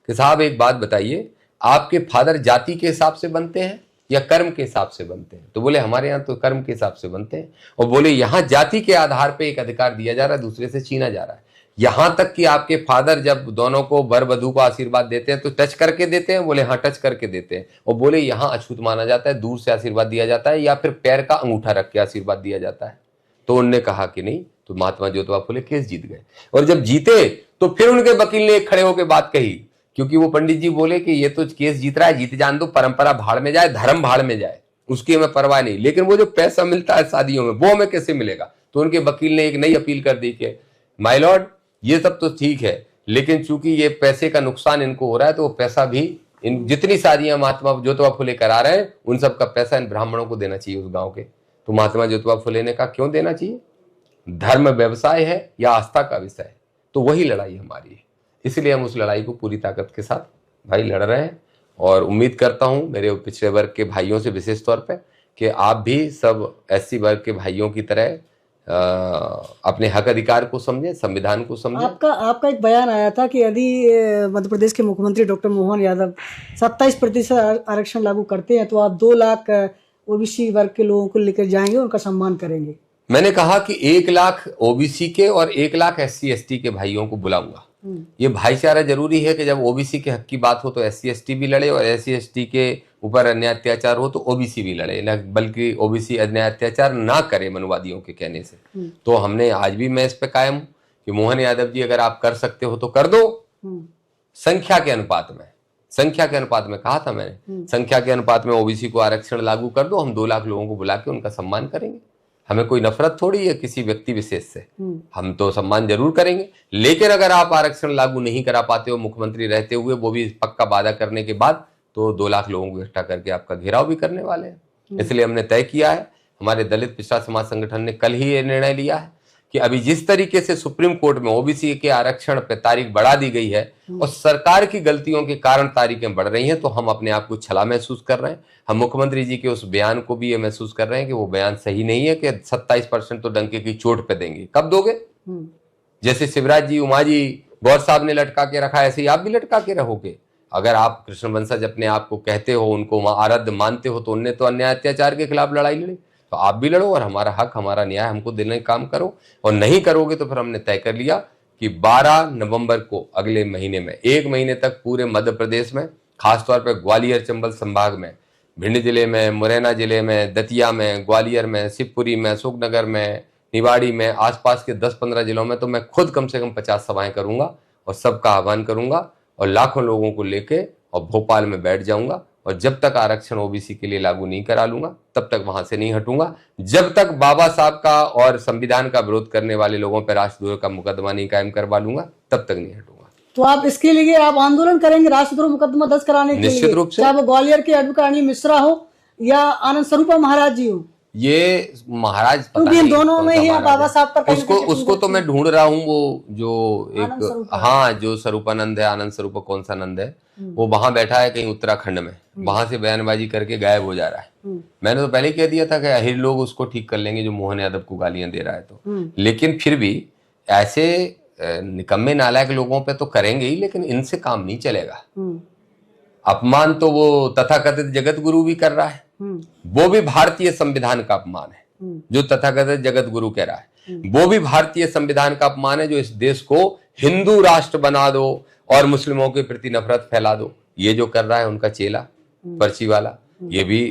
कि साहब एक बात बताइए, आपके फादर जाति के हिसाब से बनते हैं या कर्म के हिसाब से बनते हैं? तो बोले हमारे यहाँ तो कर्म के हिसाब से बनते हैं। और बोले यहाँ जाति के आधार पे एक अधिकार दिया जा रहा है, दूसरे से छीना जा रहा है। यहां तक कि आपके फादर जब दोनों को वर वधू को आशीर्वाद देते हैं तो टच करके देते हैं? बोले हाँ, टच करके देते हैं। और बोले यहाँ अछूत माना जाता है, दूर से आशीर्वाद दिया जाता है, या फिर पैर का अंगूठा रख के आशीर्वाद दिया जाता है। तो उन्होंने कहा कि नहीं। तो महात्मा ज्योतिबा फुले केस जीत गए, और जब जीते तो फिर उनके वकील ने खड़े होकर बात कही, क्योंकि वो पंडित जी बोले कि ये तो केस जीत रहा है, जीत जान दो, परंपरा भाड़ में जाए, धर्म भाड़ में जाए, उसकी हमें परवाह नहीं, लेकिन वो जो पैसा मिलता है शादियों में वो हमें कैसे मिलेगा? तो उनके वकील ने एक नई अपील कर दी कि माय लॉर्ड, ये सब तो ठीक है, लेकिन चूंकि ये पैसे का नुकसान इनको हो रहा है, तो वो पैसा भी, इन जितनी शादियां महात्मा ज्योतिबा फुले करा रहे हैं उन सब का पैसा इन ब्राह्मणों को देना चाहिए उस गांव के। तो महात्मा ज्योतिबा फुले ने कहा क्यों देना चाहिए? धर्म व्यवसाय है या आस्था का विषय है? तो वही लड़ाई हमारी है, इसलिए हम उस लड़ाई को पूरी ताकत के साथ भाई लड़ रहे हैं। और उम्मीद करता हूं मेरे पिछड़े वर्ग के भाइयों से विशेष तौर पे कि आप भी सब एससी वर्ग के भाइयों की तरह अपने हक अधिकार को समझें, संविधान को समझें। आपका एक बयान आया था कि यदि मध्य प्रदेश के मुख्यमंत्री डॉक्टर मोहन यादव 27% आरक्षण लागू करते हैं तो आप 2 लाख ओबीसी वर्ग के लोगों को लेकर जाएंगे, उनका सम्मान करेंगे। मैंने कहा कि 1 लाख ओबीसी के और 1 लाख एससी एसटी के भाइयों को बुलाऊंगा। ये भाईचारा जरूरी है कि जब ओबीसी के हक की बात हो तो एससी एसटी भी लड़े, और एससी एसटी के ऊपर अन्याय अत्याचार हो तो ओबीसी भी लड़े, बल्कि ओबीसी अन्याय अत्याचार ना करे मनवादियों के कहने से। तो हमने आज भी मैं इस पे कायम हूं कि मोहन यादव जी अगर आप कर सकते हो तो कर दो, संख्या के अनुपात में। संख्या के अनुपात में कहा था मैंने, संख्या के अनुपात में ओबीसी को आरक्षण लागू कर दो, हम 2 लाख लोगों को बुला के उनका सम्मान करेंगे। हमें कोई नफरत थोड़ी है किसी व्यक्ति विशेष से, हम तो सम्मान जरूर करेंगे। लेकिन अगर आप आरक्षण लागू नहीं करा पाते हो मुख्यमंत्री रहते हुए, वो भी पक्का वादा करने के बाद, तो 2 लाख लोगों को इकट्ठा करके आपका घेराव भी करने वाले हैं। इसलिए हमने तय किया है, हमारे दलित पिछड़ा समाज संगठन ने कल ही ये निर्णय लिया है कि अभी जिस तरीके से सुप्रीम कोर्ट में ओबीसी के आरक्षण पे तारीख बढ़ा दी गई है और सरकार की गलतियों के कारण तारीखें बढ़ रही हैं, तो हम अपने आप को छला महसूस कर रहे हैं। हम मुख्यमंत्री जी के उस बयान को भी ये महसूस कर रहे हैं कि वो बयान सही नहीं है कि 27% तो डंके की चोट पे देंगे। कब दोगे? जैसे शिवराज जी, उमा जी, गौर साहब ने लटका के रखा, ऐसे ही आप भी लटका के रहोगे। अगर आप कृष्ण वंशज अपने आप को कहते हो, उनको आराध्य मानते हो, तो उनने तो अन्याय अत्याचार के खिलाफ लड़ाई लड़ी, तो आप भी लड़ो और हमारा हक, हमारा न्याय हमको देने का काम करो। और नहीं करोगे तो फिर हमने तय कर लिया कि 12 नवंबर को, अगले महीने में, 1 महीने तक पूरे मध्य प्रदेश में, खासतौर पर ग्वालियर चंबल संभाग में, भिंड जिले में, मुरैना जिले में, दतिया में, ग्वालियर में, शिवपुरी में, अशोकनगर में, निवाड़ी में, आसपास के 10-15 जिलों में तो मैं खुद कम से कम 50 सभाएं करूंगा और सबका आह्वान करूंगा और लाखों लोगों को लेके और भोपाल में बैठ जाऊंगा। और जब तक आरक्षण ओबीसी के लिए लागू नहीं करा लूंगा तब तक वहां से नहीं हटूंगा, जब तक बाबा साहब का और संविधान का विरोध करने वाले लोगों पर राष्ट्रद्रोह का मुकदमा नहीं कायम करवा लूंगा, तब तक नहीं हटूंगा। तो आप इसके लिए आप आंदोलन करेंगे राष्ट्रद्रोह मुकदमा दर्ज कराने के लिए? निश्चित रूप से। चाहे वो ग्वालियर के एडवोकेट अनिल मिश्रा हो या आनंद स्वरूपा महाराज जी हो। ये महाराज पता क्योंकि इन नहीं दोनों में ही बाबा साहब पर उसको तो मैं ढूंढ रहा हूँ, वो जो एक, हाँ, जो स्वरूपानंद है, आनंद स्वरूप कौन सा नंद है, वो वहां बैठा है कहीं उत्तराखंड में, वहां से बयानबाजी करके गायब हो जा रहा है। मैंने तो पहले कह दिया था कि अहिर लोग उसको ठीक कर लेंगे जो मोहन यादव को गालियां दे रहा है तो, लेकिन फिर भी ऐसे निकम्मे नालायक लोगों पे तो करेंगे ही, लेकिन इनसे काम नहीं चलेगा। अपमान तो वो तथाकथित जगत गुरु भी कर रहा है, वो भी भारतीय संविधान का अपमान है। जो तथाकथित जगत गुरु कह रहा है वो भी भारतीय संविधान का अपमान है, जो इस देश को हिंदू राष्ट्र बना दो और मुस्लिमों के प्रति नफरत फैला दो, ये जो कर रहा है उनका चेला पर्ची वाला, ये भी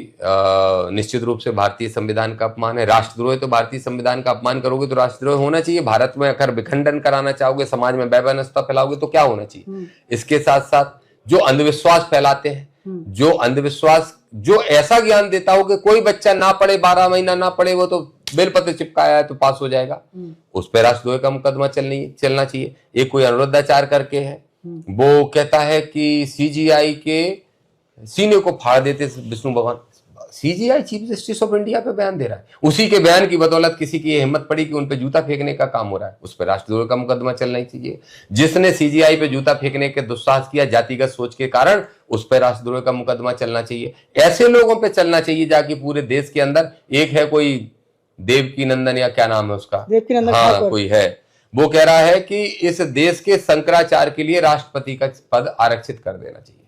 निश्चित रूप से भारतीय संविधान का अपमान है। राष्ट्रद्रोह, तो भारतीय संविधान का अपमान करोगे तो राष्ट्रद्रोह होना चाहिए। भारत में अगर विखंडन कराना चाहोगे, समाज में वैमनस्यता फैलाओगे तो क्या होना चाहिए। इसके साथ साथ जो अंधविश्वास फैलाते हैं, जो अंधविश्वास, जो ऐसा ज्ञान देता हो कि कोई बच्चा ना पढ़े, 12 महीना ना पढ़े, वो तो बेलपत्र चिपकाया है तो पास हो जाएगा, उस पर राष्ट्रद्रोह का मुकदमा चलना चाहिए। एक कोई अनुरुद्धाचार करके है, वो कहता है कि सीजीआई के सीने को फाड़ देते विष्णु भगवान। CGI chief justice of India पे बयान दे रहा है, उसी के बयान की बदौलत किसी की हिम्मत पड़ी कि उन पे जूता फेंकने का काम हो रहा है, उस पर राष्ट्रद्रोह का मुकदमा चलना ही चाहिए। जिसने सीजीआई पे जूता फेंकने के दुस्साहस किया जातिगत सोच के कारण, उस पर राष्ट्रद्रोह का मुकदमा चलना चाहिए। ऐसे लोगों पे चलना चाहिए जाके पूरे देश के अंदर। एक है कोई देवकी नंदन, या क्या नाम है उसका, हाँ कोई है, वो कह रहा है कि इस देश के शंकराचार्य के लिए राष्ट्रपति का पद आरक्षित कर देना चाहिए।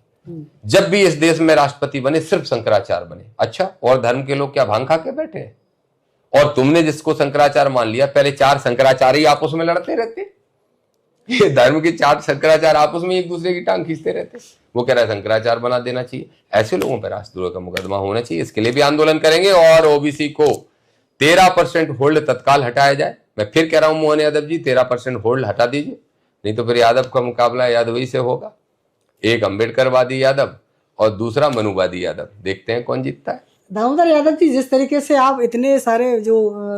जब भी इस देश में राष्ट्रपति बने सिर्फ शंकराचार्य बने। अच्छा, और धर्म के लोग क्या भांग खा के बैठे हैं? और तुमने जिसको शंकराचार्य मान लिया, पहले 4 शंकराचार्य ही आपस में लड़ते रहते, ये धर्म के 4 शंकराचार्य आपस में एक दूसरे की टांग खींचते रहते, वो कह रहा है शंकराचार्य बना देना चाहिए। ऐसे लोगों पर राष्ट्रद्रोह का मुकदमा होना चाहिए। इसके लिए भी आंदोलन करेंगे और ओबीसी को 13% होल्ड तत्काल हटाया जाए। मैं फिर कह रहा हूं मोहन यादव जी, 13% होल्ड हटा दीजिए, नहीं तो फिर यादव का मुकाबला यादवई से होगा। एक अंबेडकरवादी यादव और दूसरा मनुवादी यादव, देखते हैं कौन जीतता है। दामोदर यादव जी, जिस तरीके से आप इतने सारे जो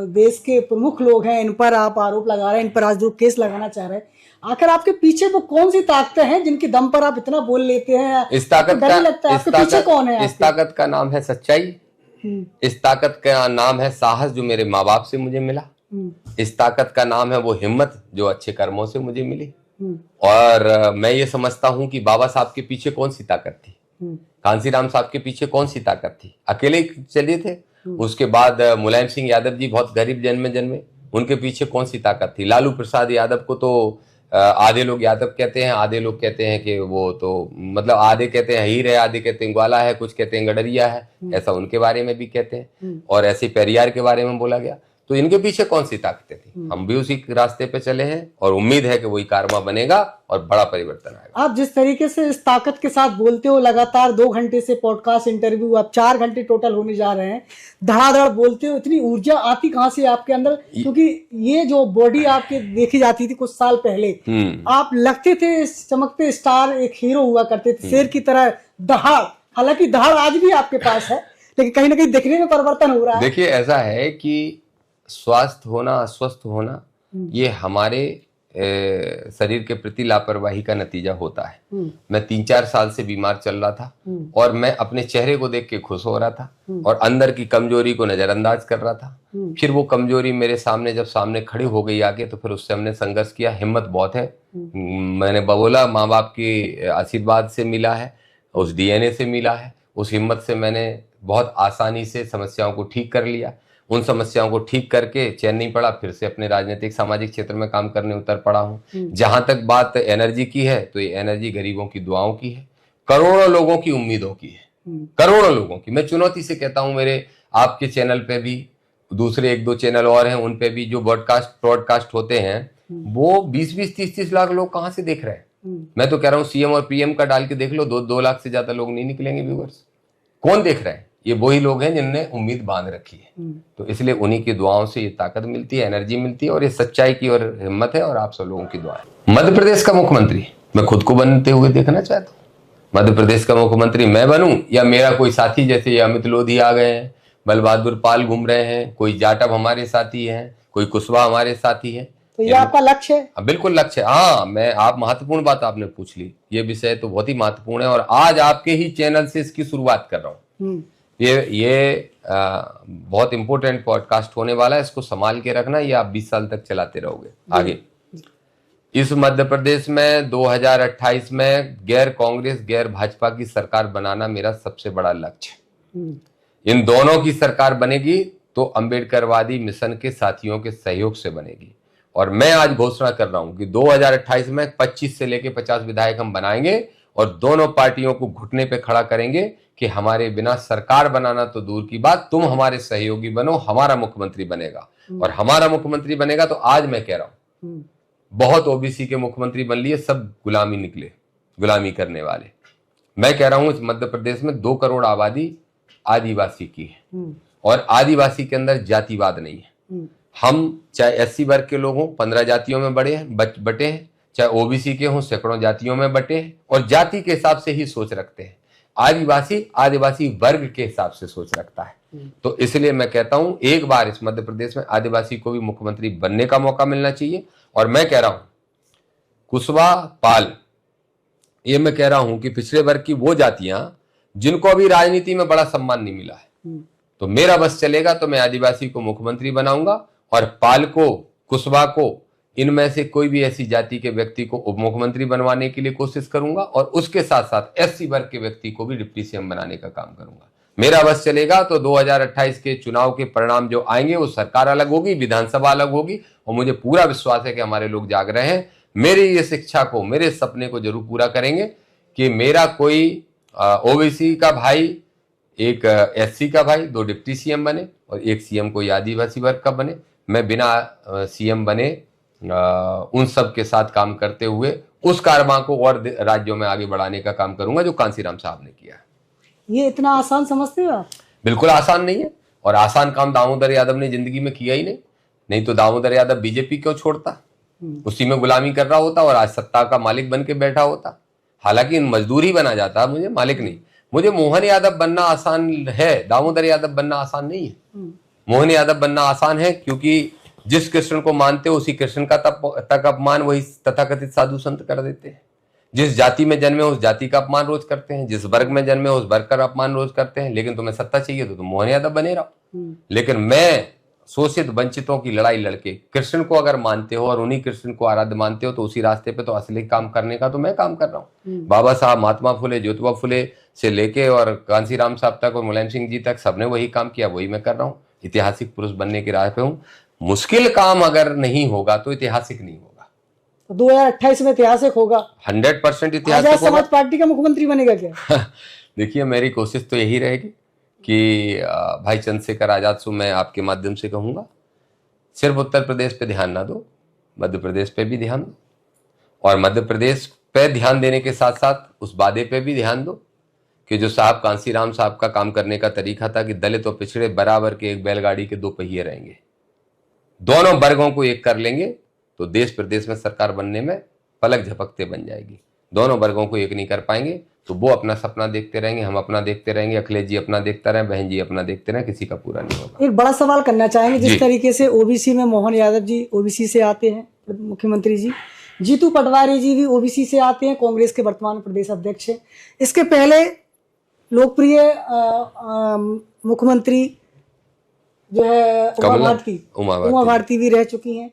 देश के प्रमुख लोग हैं इन पर आप आरोप लगा रहे हैं, इन पर राजद्रोह केस लगाना चाह रहे हैं, आखिर आपके पीछे वो कौन सी ताकतें हैं जिनके दम पर आप इतना बोल लेते हैं? इस ताकत का नाम है सच्चाई, इस ताकत का नाम है साहस जो मेरे माँ बाप से मुझे मिला, इस ताकत का नाम है वो हिम्मत जो अच्छे कर्मों से मुझे मिली। और मैं ये समझता हूं कि बाबा साहब के पीछे कौन सी ताकत थी, कांसीराम साहब के पीछे कौन सी ताकत थी? अकेले चले थे। उसके बाद मुलायम सिंह यादव जी बहुत गरीब जन्मे, उनके पीछे कौन सी ताकत थी? लालू प्रसाद यादव को तो आधे लोग यादव कहते हैं, आधे लोग कहते हैं कि वो तो मतलब आधे कहते हैं हीर है, आधे कहते हैं ग्वाला है, कुछ कहते हैं गडरिया है, ऐसा उनके बारे में भी कहते हैं। और ऐसे पेरियार के बारे में बोला गया। तो इनके पीछे कौन सी ताकतें थी? हम भी उसी रास्ते पे चले हैं और उम्मीद है कि वही कारवा बनेगा और बड़ा परिवर्तन आएगा। आप जिस तरीके से इस ताकत के साथ बोलते हो, लगातार 2 घंटे से पॉडकास्ट इंटरव्यू, अब 4 घंटे टोटल होने जा रहे हैं, धड़ाधड़ बोलते हो, इतनी ऊर्जा आती कहाँ से आपके अंदर? क्योंकि ये जो बॉडी आपकी देखी जाती थी कुछ साल पहले, आप लगते थे चमकते स्टार, एक हीरो हुआ करते थे, शेर की तरह दहाड़। हालांकि दहाड़ आज भी आपके पास है, लेकिन कहीं ना कहीं दिखने में परिवर्तन हो रहा है। देखिए, ऐसा है कि स्वास्थ्य होना, अस्वस्थ होना, ये हमारे शरीर के प्रति लापरवाही का नतीजा होता है। मैं 3-4 साल से बीमार चल रहा था और मैं अपने चेहरे को देख के खुश हो रहा था और अंदर की कमजोरी को नजरअंदाज कर रहा था। फिर वो कमजोरी मेरे सामने जब सामने खड़ी हो गई आगे, तो फिर उससे हमने संघर्ष किया। हिम्मत बहुत है, मैंने बोला माँ बाप के आशीर्वाद से मिला है, उस DNA से मिला है, उस हिम्मत से मैंने बहुत आसानी से समस्याओं को ठीक कर लिया। उन समस्याओं को ठीक करके चैन नहीं पड़ा, फिर से अपने राजनीतिक सामाजिक क्षेत्र में काम करने उतर पड़ा हूँ। जहां तक बात एनर्जी की है, तो ये एनर्जी गरीबों की दुआओं की है, करोड़ों लोगों की उम्मीदों की है, करोड़ों लोगों की। मैं चुनौती से कहता हूं, मेरे आपके चैनल पे भी, दूसरे 1-2 चैनल और हैं, उन पे भी जो ब्रॉडकास्ट होते हैं, वो 20-20, 30-30 लाख लोग कहां से देख रहे हैं। मैं तो कह रहा हूँ CM और PM का डाल के देख लो, 2 लाख से ज्यादा लोग नहीं निकलेंगे व्यूअर्स। कौन देख रहे हैं? ये वही लोग हैं जिनने उम्मीद बांध रखी है। तो इसलिए उन्हीं की दुआओं से ये ताकत मिलती है, एनर्जी मिलती है, और ये सच्चाई की और हिम्मत है, और आप सब लोगों की दुआएं। मध्य प्रदेश का मुख्यमंत्री मैं खुद को बनते हुए देखना चाहता हूँ। मध्य प्रदेश का मुख्यमंत्री मैं बनूं या मेरा कोई साथी, जैसे ये अमित लोधी आ गए हैं, बल बहादुर पाल घूम रहे हैं, कोई जाटव हमारे साथी हैं, कोई कुशवाहा हमारे साथी हैं। तो ये आपका लक्ष्य है? बिल्कुल लक्ष्य है। हाँ, आप महत्वपूर्ण बात आपने पूछ ली। ये विषय तो बहुत ही महत्वपूर्ण है, और आज आपके ही चैनल से इसकी शुरुआत कर रहा हूँ। ये बहुत इंपॉर्टेंट पॉडकास्ट होने वाला है, इसको संभाल के रखना। ये आप 20 साल तक चलाते रहोगे आगे। इस मध्य प्रदेश में 2028 में गैर कांग्रेस गैर भाजपा की सरकार बनाना मेरा सबसे बड़ा लक्ष्य। इन दोनों की सरकार बनेगी तो अंबेडकरवादी मिशन के साथियों के सहयोग से बनेगी। और मैं आज घोषणा कर रहा हूं कि 2028 में 25 से लेकर 50 विधायक हम बनाएंगे, और दोनों पार्टियों को घुटने पे खड़ा करेंगे कि हमारे बिना सरकार बनाना तो दूर की बात, तुम हमारे सहयोगी बनो, हमारा मुख्यमंत्री बनेगा। और हमारा मुख्यमंत्री बनेगा तो आज मैं कह रहा हूं, बहुत OBC के मुख्यमंत्री बन लिए, सब गुलामी निकले, गुलामी करने वाले। मैं कह रहा हूं इस मध्य प्रदेश में 2 करोड़ आबादी आदिवासी की है, और आदिवासी के अंदर जातिवाद नहीं है। हम चाहे SC वर्ग के लोग हों, 15 जातियों में बटे हैं, चाहे OBC के हों, सैकड़ों जातियों में बटे हैं, और जाति के हिसाब से ही सोच रखते हैं। आदिवासी वर्ग के हिसाब से सोच रखता है। तो इसलिए मैं कहता हूं, एक बार इस मध्य प्रदेश में आदिवासी को भी मुख्यमंत्री बनने का मौका मिलना चाहिए। और मैं कह रहा हूं, कुशवाहा, पाल, ये मैं कह रहा हूं कि पिछड़े वर्ग की वो जातियां जिनको अभी राजनीति में बड़ा सम्मान नहीं मिला है, तो मेरा बस चलेगा तो मैं आदिवासी को मुख्यमंत्री बनाऊंगा, और पाल को, कुशवाहा को, इनमें से कोई भी ऐसी जाति के व्यक्ति को उप मुख्यमंत्री बनवाने के लिए कोशिश करूंगा, और उसके साथ साथ SC वर्ग के व्यक्ति को भी डिप्टी CM बनाने का काम करूंगा। मेरा बस चलेगा तो 2028 के चुनाव के परिणाम जो आएंगे, वो सरकार अलग होगी, विधानसभा अलग होगी, और मुझे पूरा विश्वास है कि हमारे लोग जाग रहे हैं। मेरी ये शिक्षा को, मेरे सपने को जरूर पूरा करेंगे कि मेरा कोई OBC का भाई, एक SC का भाई, 2 डिप्टी CM बने, और एक CM कोई आदिवासी वर्ग का बने। मैं बिना CM बने उन सब के साथ काम करते हुए उस कारवां को और राज्यों में आगे बढ़ाने का काम करूंगा, जो कांसीराम साहब ने किया है। ये इतना आसान समझते हो आप? बिल्कुल आसान नहीं है, और आसान काम दामोदर यादव ने जिंदगी में किया ही नहीं तो दामोदर यादव BJP क्यों छोड़ता? उसी में गुलामी कर रहा होता और आज सत्ता का मालिक बन के बैठा होता। हालांकि मजदूर ही बना जाता, मुझे मालिक नहीं। मुझे मोहन यादव बनना आसान है, दामोदर यादव बनना आसान नहीं है। मोहन यादव बनना आसान है क्योंकि जिस कृष्ण को मानते हो उसी कृष्ण का तक अपमान वही तथाकथित साधु संत कर देते हैं। जिस जाति में जन्मे उस जाति का अपमान रोज करते हैं, जिस वर्ग में जन्मे उस वर्ग का अपमान रोज करते हैं। लेकिन तुम्हें सत्ता चाहिए तो तुम मोहन यादव बने रहो। लेकिन मैं शोषित वंचितों की लड़ाई लड़के कृष्ण को अगर मानते हो और उन्हीं कृष्ण को आराध्य मानते हो, तो उसी रास्ते पे तो असली काम करने का तो मैं काम कर रहा हूँ। बाबा साहब, महात्मा फुले, ज्योतिबा फुले से लेके और कांसीराम साहब तक और मुलायम सिंह जी तक सबने वही काम किया, वही मैं कर रहा हूँ। ऐतिहासिक पुरुष बनने की राह पे हूँ। मुश्किल काम अगर नहीं होगा तो ऐतिहासिक नहीं होगा। 2028 में ऐतिहासिक होगा, 100% ऐतिहासिक होगा। समाज पार्टी का मुख्यमंत्री बनेगा क्या? देखिए, मेरी कोशिश तो यही रहेगी कि भाई चंद्रशेखर आजाद से मैं आपके माध्यम से कहूंगा, सिर्फ उत्तर प्रदेश पे ध्यान ना दो, मध्य प्रदेश पे भी ध्यान दो। और मध्य प्रदेश पे ध्यान देने के साथ साथ उस वादे पे भी ध्यान दो कि जो साहब कांसीराम साहब का काम करने का तरीका था कि दलित और पिछड़े बराबर के एक बैलगाड़ी के 2 पहिए रहेंगे, दोनों वर्गों को एक कर लेंगे तो देश प्रदेश में सरकार बनने में पलक झपकते बन जाएगी। दोनों वर्गों को एक नहीं कर पाएंगे तो वो अपना सपना देखते रहेंगे, हम अपना देखते रहेंगे, अखिलेश जी अपना देखता रहे, बहन जी अपना देखते रहे, किसी का पूरा नहीं होगा। एक बड़ा सवाल करना चाहेंगे, जिस तरीके से OBC में मोहन यादव जी OBC से आते हैं, मुख्यमंत्री जी। जीतू पटवारी जी भी ओबीसी से आते हैं, कांग्रेस के वर्तमान प्रदेश अध्यक्ष हैं। इसके पहले लोकप्रिय मुख्यमंत्री जो है उमा भारती भी रह चुकी हैं।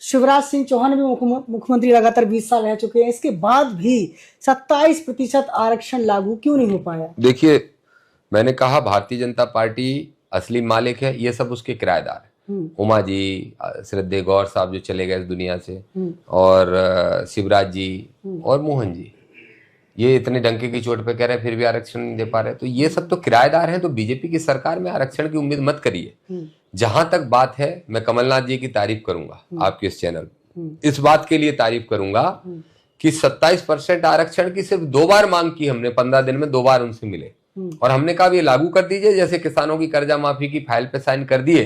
शिवराज सिंह चौहान भी मुख्यमंत्री लगातार 20 साल रह चुके हैं। इसके बाद भी 27% आरक्षण लागू क्यों नहीं हो पाया? देखिए, मैंने कहा भारतीय जनता पार्टी असली मालिक है, ये सब उसके किराएदार है। उमा जी, श्रद्धेय गौर साहब जो चले गए इस दुनिया से, और शिवराज जी और मोहन जी, ये इतने डंके की चोट पे कह रहे हैं फिर भी आरक्षण नहीं दे पा रहे, तो ये सब तो किराएदार हैं। तो बीजेपी की सरकार में आरक्षण की उम्मीद मत करिए। जहां तक बात है, मैं कमलनाथ जी की तारीफ करूंगा आपके इस चैनल, इस बात के लिए तारीफ करूंगा कि 27% आरक्षण की सिर्फ 2 बार मांग की हमने, 15 दिन में 2 बार उनसे मिले, और हमने कहा ये लागू कर दीजिए। जैसे किसानों की कर्जा माफी की फाइल पे साइन कर दिए,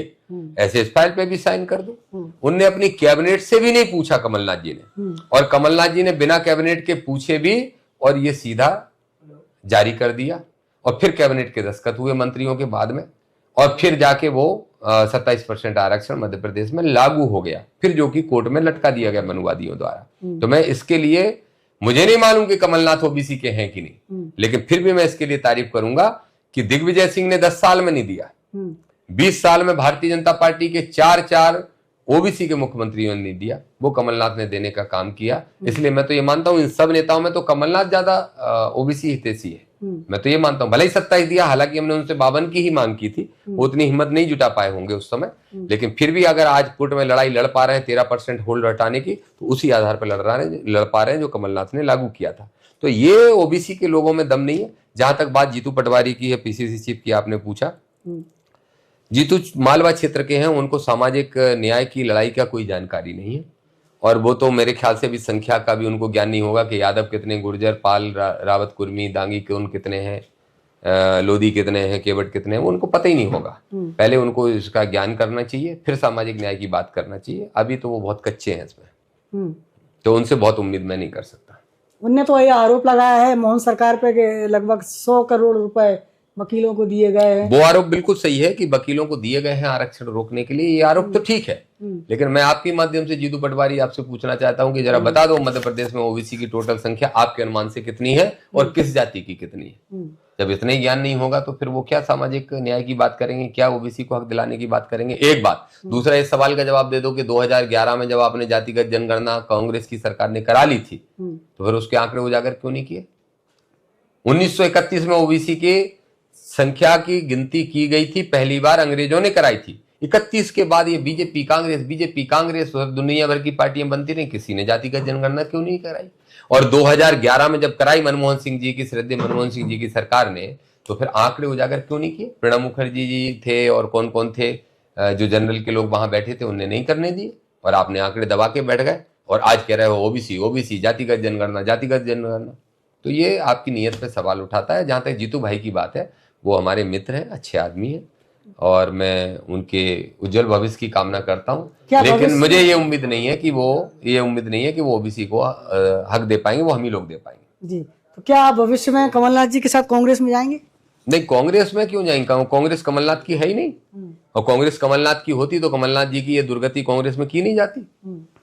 ऐसे इस फाइल पे भी साइन कर दो। उनने अपनी कैबिनेट से भी नहीं पूछा कमलनाथ जी ने, और कमलनाथ जी ने बिना कैबिनेट के पूछे भी और ये सीधा जारी कर दिया। और फिर कैबिनेट के दस्तखत हुए मंत्रियों के बाद में, और फिर जाके वो 27% आरक्षण मध्य प्रदेश में लागू हो गया, फिर जो कि कोर्ट में लटका दिया गया मनुवादियों द्वारा। तो मैं इसके लिए, मुझे नहीं मालूम कि कमलनाथ ओबीसी के हैं कि नहीं, लेकिन फिर भी मैं इसके लिए तारीफ करूंगा कि दिग्विजय सिंह ने 10 साल में नहीं दिया, 20 साल में भारतीय जनता पार्टी के 4 ओबीसी के मुख्यमंत्रियों ने नहीं दिया, वो कमलनाथ ने देने का काम किया। इसलिए मैं तो ये मानता हूं इन सब नेताओं में तो कमलनाथ ज्यादा ओबीसी हितैषी है। मैं तो ये मानता हूं, भले ही 27 दिया, हालांकि हमने उनसे 52 की ही मांग की थी, वो उतनी हिम्मत नहीं जुटा पाए होंगे उस समय, लेकिन फिर भी अगर आज कोर्ट में लड़ाई लड़ पा रहे हैं 13% होल्ड हटाने की, तो उसी आधार पर लड़ पा रहे हैं जो कमलनाथ ने लागू किया था। तो ये ओबीसी के लोगों में दम नहीं है। जहां तक बात जीतू पटवारी की है, पीसीसी चीफ की आपने पूछा, जीतू मालवा क्षेत्र के हैं, उनको सामाजिक न्याय की लड़ाई का कोई जानकारी नहीं है, और वो तो मेरे ख्याल से भी संख्या का भी उनको ज्ञान नहीं होगा कि यादव कितने, गुर्जर, पाल, रावत, कुर्मी, दांगी कौन कितने हैं, लोधी कितने हैं, केवट कितने हैं, उनको पता ही नहीं होगा। पहले उनको इसका ज्ञान करना चाहिए, फिर सामाजिक न्याय की बात करना चाहिए। अभी तो वो बहुत कच्चे हैं इसमें, तो उनसे बहुत उम्मीद मैं नहीं कर सकता। उनने तो ये आरोप लगाया है मोहन सरकार पे कि लगभग 100 करोड़ रुपए वकीलों को दिए गए हैं। वो आरोप बिल्कुल सही है कि वकीलों को दिए गए हैं आरक्षण रोकने के लिए, ये आरोप तो ठीक है, लेकिन मैं आपके माध्यम से जीतू पटवारी आपसे पूछना चाहता हूं कि जरा बता दो मध्य प्रदेश में ओबीसी की टोटल संख्या आपके अनुमान से कितनी है और किस जाति की कितनी है। जब इतना ही ज्ञान नहीं होगा तो फिर वो क्या सामाजिक न्याय की बात करेंगे, क्या ओबीसी को हक दिलाने की बात करेंगे। एक बात, दूसरा इस सवाल का जवाब दे दो कि 2011 में जब आपने जातिगत जनगणना कांग्रेस की सरकार ने करा ली थी, तो फिर उसके आंकड़े उजागर क्यों नहीं किए। 1931 में ओबीसी के संख्या की गिनती की गई थी, पहली बार अंग्रेजों ने कराई थी। 31 के बाद ये बीजेपी कांग्रेस दुनिया भर की पार्टियां बनती रही, किसी ने जातिगत जनगणना क्यों नहीं कराई। और 2011 में जब कराई मनमोहन सिंह जी की, श्रद्धेय मनमोहन सिंह जी की सरकार ने, तो फिर आंकड़े उजागर क्यों नहीं किए। प्रणब मुखर्जी जी थे और कौन कौन थे जो जनरल के लोग वहां बैठे थे, उन्हें नहीं करने दिए, और आपने आंकड़े दबा के बैठ गए, और आज कह रहे हो ओबीसी जातिगत जनगणना। तो ये आपकी नीयत पे सवाल उठाता है। जहां तक जीतू भाई की बात है, वो हमारे मित्र हैं, अच्छे आदमी हैं, और मैं उनके उज्जवल भविष्य की कामना करता हूं, लेकिन मुझे ये उम्मीद नहीं है कि वो ओबीसी को हक दे पाएंगे, वो हम ही लोग दे पाएंगे। जी, तो क्या आप भविष्य में कमलनाथ जी के साथ कांग्रेस में जाएंगे? नहीं, कांग्रेस में क्यों जाएंगे, कांग्रेस कमलनाथ की है ही नहीं, और कांग्रेस कमलनाथ की होती तो कमलनाथ जी की ये दुर्गति कांग्रेस में की नहीं जाती।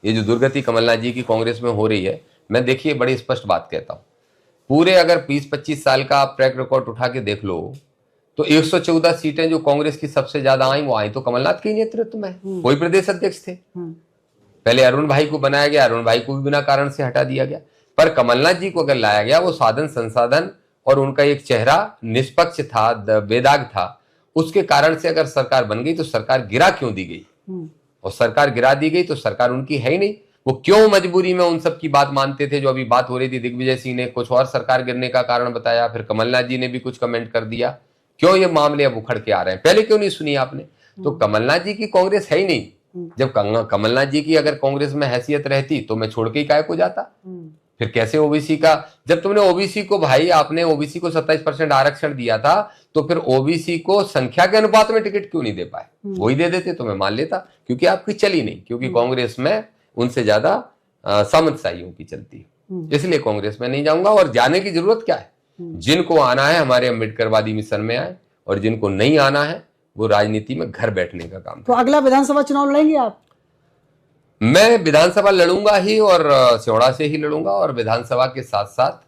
ये जो दुर्गति कमलनाथ जी की कांग्रेस में हो रही है, मैं देखिए बड़ी स्पष्ट बात कहता हूं, पूरे अगर 20-25 साल का आप ट्रैक रिकॉर्ड उठा के देख लो, तो 114 सीटें जो कांग्रेस की सबसे ज्यादा आई, वो आई तो कमलनाथ के नेतृत्व में, वही प्रदेश अध्यक्ष थे। पहले अरुण भाई को बनाया गया, अरुण भाई को भी बिना कारण से हटा दिया गया, पर कमलनाथ जी को अगर लाया गया, वो साधन संसाधन और उनका एक चेहरा निष्पक्ष था, बेदाग था, उसके कारण से अगर सरकार बन गई तो सरकार गिरा क्यों दी गई, और सरकार गिरा दी गई तो सरकार उनकी है ही नहीं। वो क्यों मजबूरी में उन सब की बात मानते थे। जो अभी बात हो रही थी, दिग्विजय सिंह ने कुछ और सरकार गिरने का कारण बताया, फिर कमलनाथ जी ने भी कुछ कमेंट कर दिया, क्यों ये मामले अब उखड़ के आ रहे हैं, पहले क्यों नहीं सुनी आपने। तो कमलनाथ जी की कांग्रेस है ही नहीं। जब कमलनाथ जी की अगर कांग्रेस में हैसियत रहती तो मैं छोड़ के ही काय को जाता, फिर कैसे ओबीसी का, जब तुमने ओबीसी को, भाई आपने ओबीसी को 27% आरक्षण दिया था, तो फिर ओबीसी को संख्या के अनुपात में टिकट क्यों नहीं दे पाए। वही दे देते तो मैं मान लेता, क्योंकि आपकी चली नहीं, क्योंकि कांग्रेस में उनसे ज्यादा सामंतशाहियों की चलती है, इसलिए कांग्रेस में नहीं जाऊंगा। और जाने की जरूरत क्या है, जिनको आना है हमारे अम्बेडकरवादी मिशन में आए, और जिनको नहीं आना है वो राजनीति में घर बैठने का काम। तो अगला विधानसभा चुनाव लड़ेंगे आप? मैं विधानसभा लड़ूंगा ही, और सिहोड़ा से ही लड़ूंगा, और विधानसभा के साथ साथ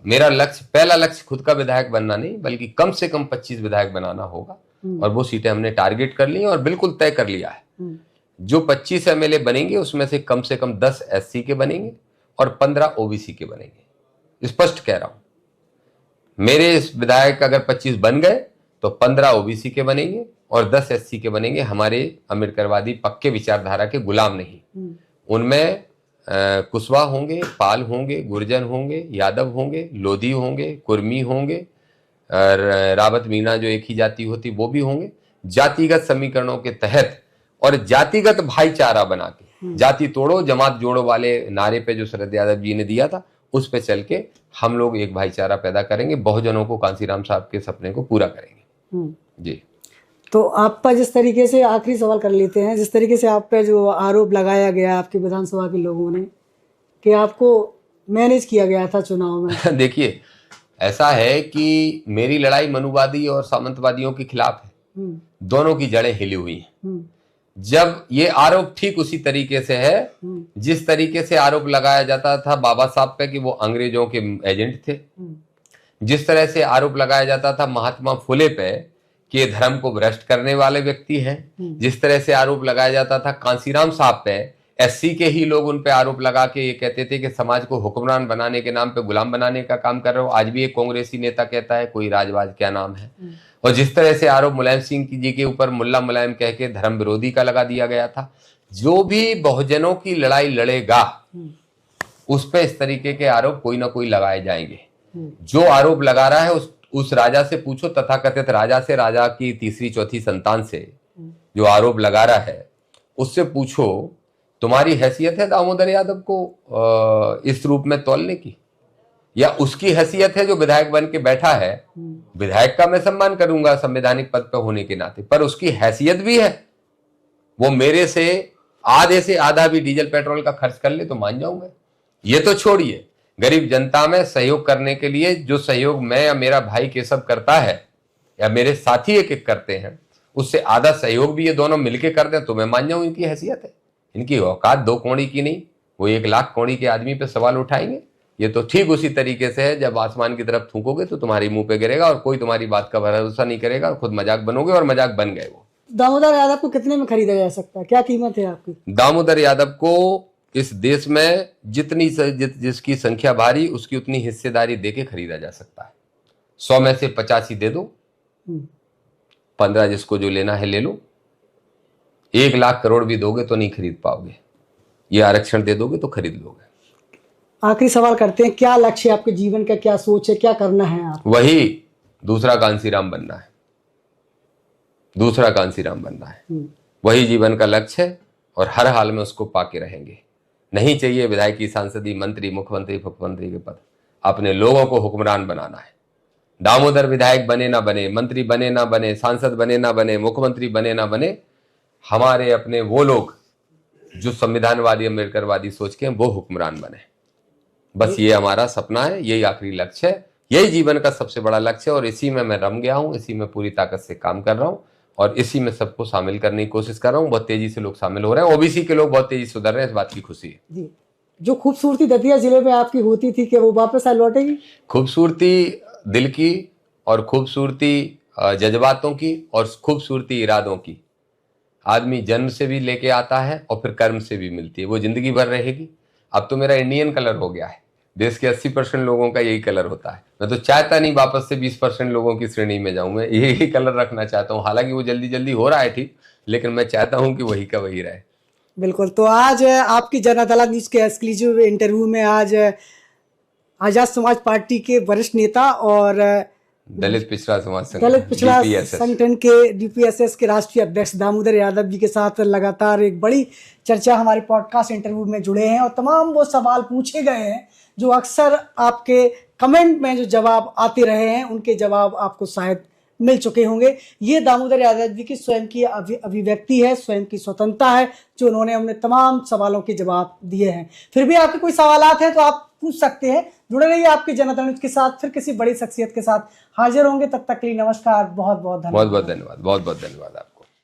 मेरा लक्ष्य, पहला लक्ष्य खुद का विधायक बनना नहीं, बल्कि कम से कम 25 विधायक बनाना होगा। और वो सीटें हमने टारगेट कर ली और बिल्कुल तय कर लिया है। जो 25 एमएलए बनेंगे उसमें से कम 10 एससी के बनेंगे और 15 ओबीसी के बनेंगे। स्पष्ट कह रहा हूं, मेरे इस विधायक अगर 25 बन गए तो 15 ओबीसी के बनेंगे और 10 एससी के बनेंगे। हमारे अम्बेडकरवादी पक्के विचारधारा के गुलाम नहीं। उनमें कुशवाहा होंगे, पाल होंगे, गुर्जर होंगे, यादव होंगे, लोधी होंगे, कुर्मी होंगे, रावत मीणा जो एक ही जाति होती वो भी होंगे। जातिगत समीकरणों के तहत और जातिगत भाईचारा बना के, जाति तोड़ो जमात जोड़ो वाले नारे पे जो शरद यादव जी ने दिया था, उस पे चल के हम लोग एक भाईचारा पैदा करेंगे, बहुजनों को, कांसीराम साहब के सपने को पूरा करेंगे। जी। तो आप पर जिस तरीके से, आखिरी सवाल कर लेते हैं, जिस तरीके से आप पे जो आरोप लगाया गया आपके विधानसभा के लोगों ने कि आपको मैनेज किया गया था चुनाव में देखिए, ऐसा है कि मेरी लड़ाई मनुवादी और सामंतवादियों के खिलाफ है। दोनों की जड़ें हिली हुई हैं। जब ये आरोप ठीक उसी तरीके से है जिस तरीके से आरोप लगाया जाता था बाबा साहब पे कि वो अंग्रेजों के एजेंट थे, जिस तरह से आरोप लगाया जाता था महात्मा फुले पे कि ये धर्म को भ्रष्ट करने वाले व्यक्ति हैं, जिस तरह से आरोप लगाया जाता था कांसीराम साहब पे, एससी के ही लोग उन पे आरोप लगा के ये कहते थे कि समाज को हुक्मरान बनाने के नाम पे गुलाम बनाने का काम कर रहे हो। आज भी एक कांग्रेसी नेता कहता है कोई राजवाज क्या नाम है। और जिस तरह से आरोप मुलायम सिंह जी के ऊपर मुल्ला मुलायम कह के धर्म विरोधी का लगा दिया गया था। जो भी बहुजनों की लड़ाई लड़ेगा उस पे इस तरीके के आरोप कोई ना कोई लगाए जाएंगे। जो आरोप लगा रहा है उस राजा से पूछो, तथाकथित राजा से, राजा की तीसरी चौथी संतान से जो आरोप लगा रहा है उससे पूछो तुम्हारी हैसियत है दामोदर यादव को इस रूप में तौलने की, या उसकी हैसियत है जो विधायक बन के बैठा है। विधायक का मैं सम्मान करूंगा संवैधानिक पद पर होने के नाते, पर उसकी हैसियत भी है। वो मेरे से आधे से आधा भी डीजल पेट्रोल का खर्च कर ले तो मान जाऊंगा। ये तो छोड़िए, गरीब जनता में सहयोग करने के लिए जो सहयोग मैं या मेरा भाई केशव करता है या मेरे साथी एक एक करते हैं, उससे आधा सहयोग भी ये दोनों मिलके कर दें तो मैं मान जाऊं इनकी हैसियत है। इनकी औकात 2 कौड़ी की नहीं, वो 1 लाख कौड़ी के आदमी पे सवाल उठाएंगे। ये तो ठीक उसी तरीके से है, जब आसमान की तरफ थूकोगे तो तुम्हारे मुंह पे गिरेगा और कोई तुम्हारी बात का भरोसा नहीं करेगा, खुद मजाक बनोगे और मजाक बन गए। वो दामोदर यादव को कितने में खरीदा जा सकता है, क्या कीमत है आपकी? दामोदर यादव को इस देश में जितनी जिसकी संख्या भारी उसकी उतनी हिस्सेदारी देके खरीदा जा सकता है। 100 में से 85 दे दो, 15 जिसको जो लेना है ले लो। 1 लाख करोड़ भी दोगे तो नहीं खरीद पाओगे, ये आरक्षण दे दोगे तो खरीद लोगे। आखिरी सवाल करते हैं, क्या लक्ष्य है आपके जीवन का, क्या सोच है, क्या करना है आप? वही दूसरा कांसीराम बनना है, दूसरा कांसीराम बनना है, वही जीवन का लक्ष्य है और हर हाल में उसको पाके रहेंगे। नहीं चाहिए विधायकी, सांसदी, मंत्री, मुख्यमंत्री, मुख्यमंत्री के पद। अपने लोगों को हुक्मरान बनाना है। दामोदर विधायक बने ना बने, मंत्री बने ना बने, सांसद बने ना बने, मुख्यमंत्री बने ना बने, हमारे अपने वो लोग जो संविधानवादी अम्बेडकरवादी सोच के वो हुक्मरान बने। बस ये हमारा सपना है, यही आखिरी लक्ष्य है, यही जीवन का सबसे बड़ा लक्ष्य है। और इसी में मैं रम गया हूं, इसी में पूरी ताकत से काम कर रहा हूं और इसी में सबको शामिल करने की कोशिश कर रहा हूं। बहुत तेजी से लोग शामिल हो रहे हैं, ओबीसी के लोग बहुत तेजी से सुधर रहे हैं, इस बात की खुशी है जी। जो खूबसूरती दतिया जिले में आपकी होती थी कि वो वापस आ लौटेगी? खूबसूरती दिल की और खूबसूरती जज्बातों की और खूबसूरती इरादों की आदमी जन्म से भी लेके आता है और फिर कर्म से भी मिलती है, वो जिंदगी भर रहेगी। अब तो मेरा इंडियन कलर हो गया है, देश के 80% लोगों का यही कलर होता है। मैं तो चाहता नहीं वापस से 20% लोगों की श्रेणी में जाऊं, मैं यही कलर रखना चाहता हूं। हालांकि वो जल्दी जल्दी हो रहा है ठीक, लेकिन मैं चाहता हूं कि वही का वही रहे। बिल्कुल। तो आज आपकी जन अदालत न्यूज के एक्सक्लूसिव इंटरव्यू में आज आजाद समाज पार्टी के वरिष्ठ नेता और दलित पिछड़ा समाज संगठन के डीपीएसएस के राष्ट्रीय अध्यक्ष दामोदर यादव जी के साथ लगातार एक बड़ी चर्चा हमारे पॉडकास्ट इंटरव्यू में जुड़े हैं और तमाम वो सवाल पूछे गए हैं जो अक्सर आपके कमेंट में जो जवाब आते रहे हैं उनके जवाब आपको शायद मिल चुके होंगे। ये दामोदर यादव जी की स्वयं की अभिव्यक्ति है, स्वयं की स्वतंत्रता है जो उन्होंने अपने तमाम सवालों के जवाब दिए हैं। फिर भी आपके कोई सवालात हैं तो आप पूछ सकते हैं। जुड़े रहिए आपकी जनता न्यूज के साथ, फिर किसी बड़ी शख्सियत के साथ हाजिर होंगे। तब तक के लिए नमस्कार, बहुत बहुत धन्यवाद। बहुत बहुत धन्यवाद आपको।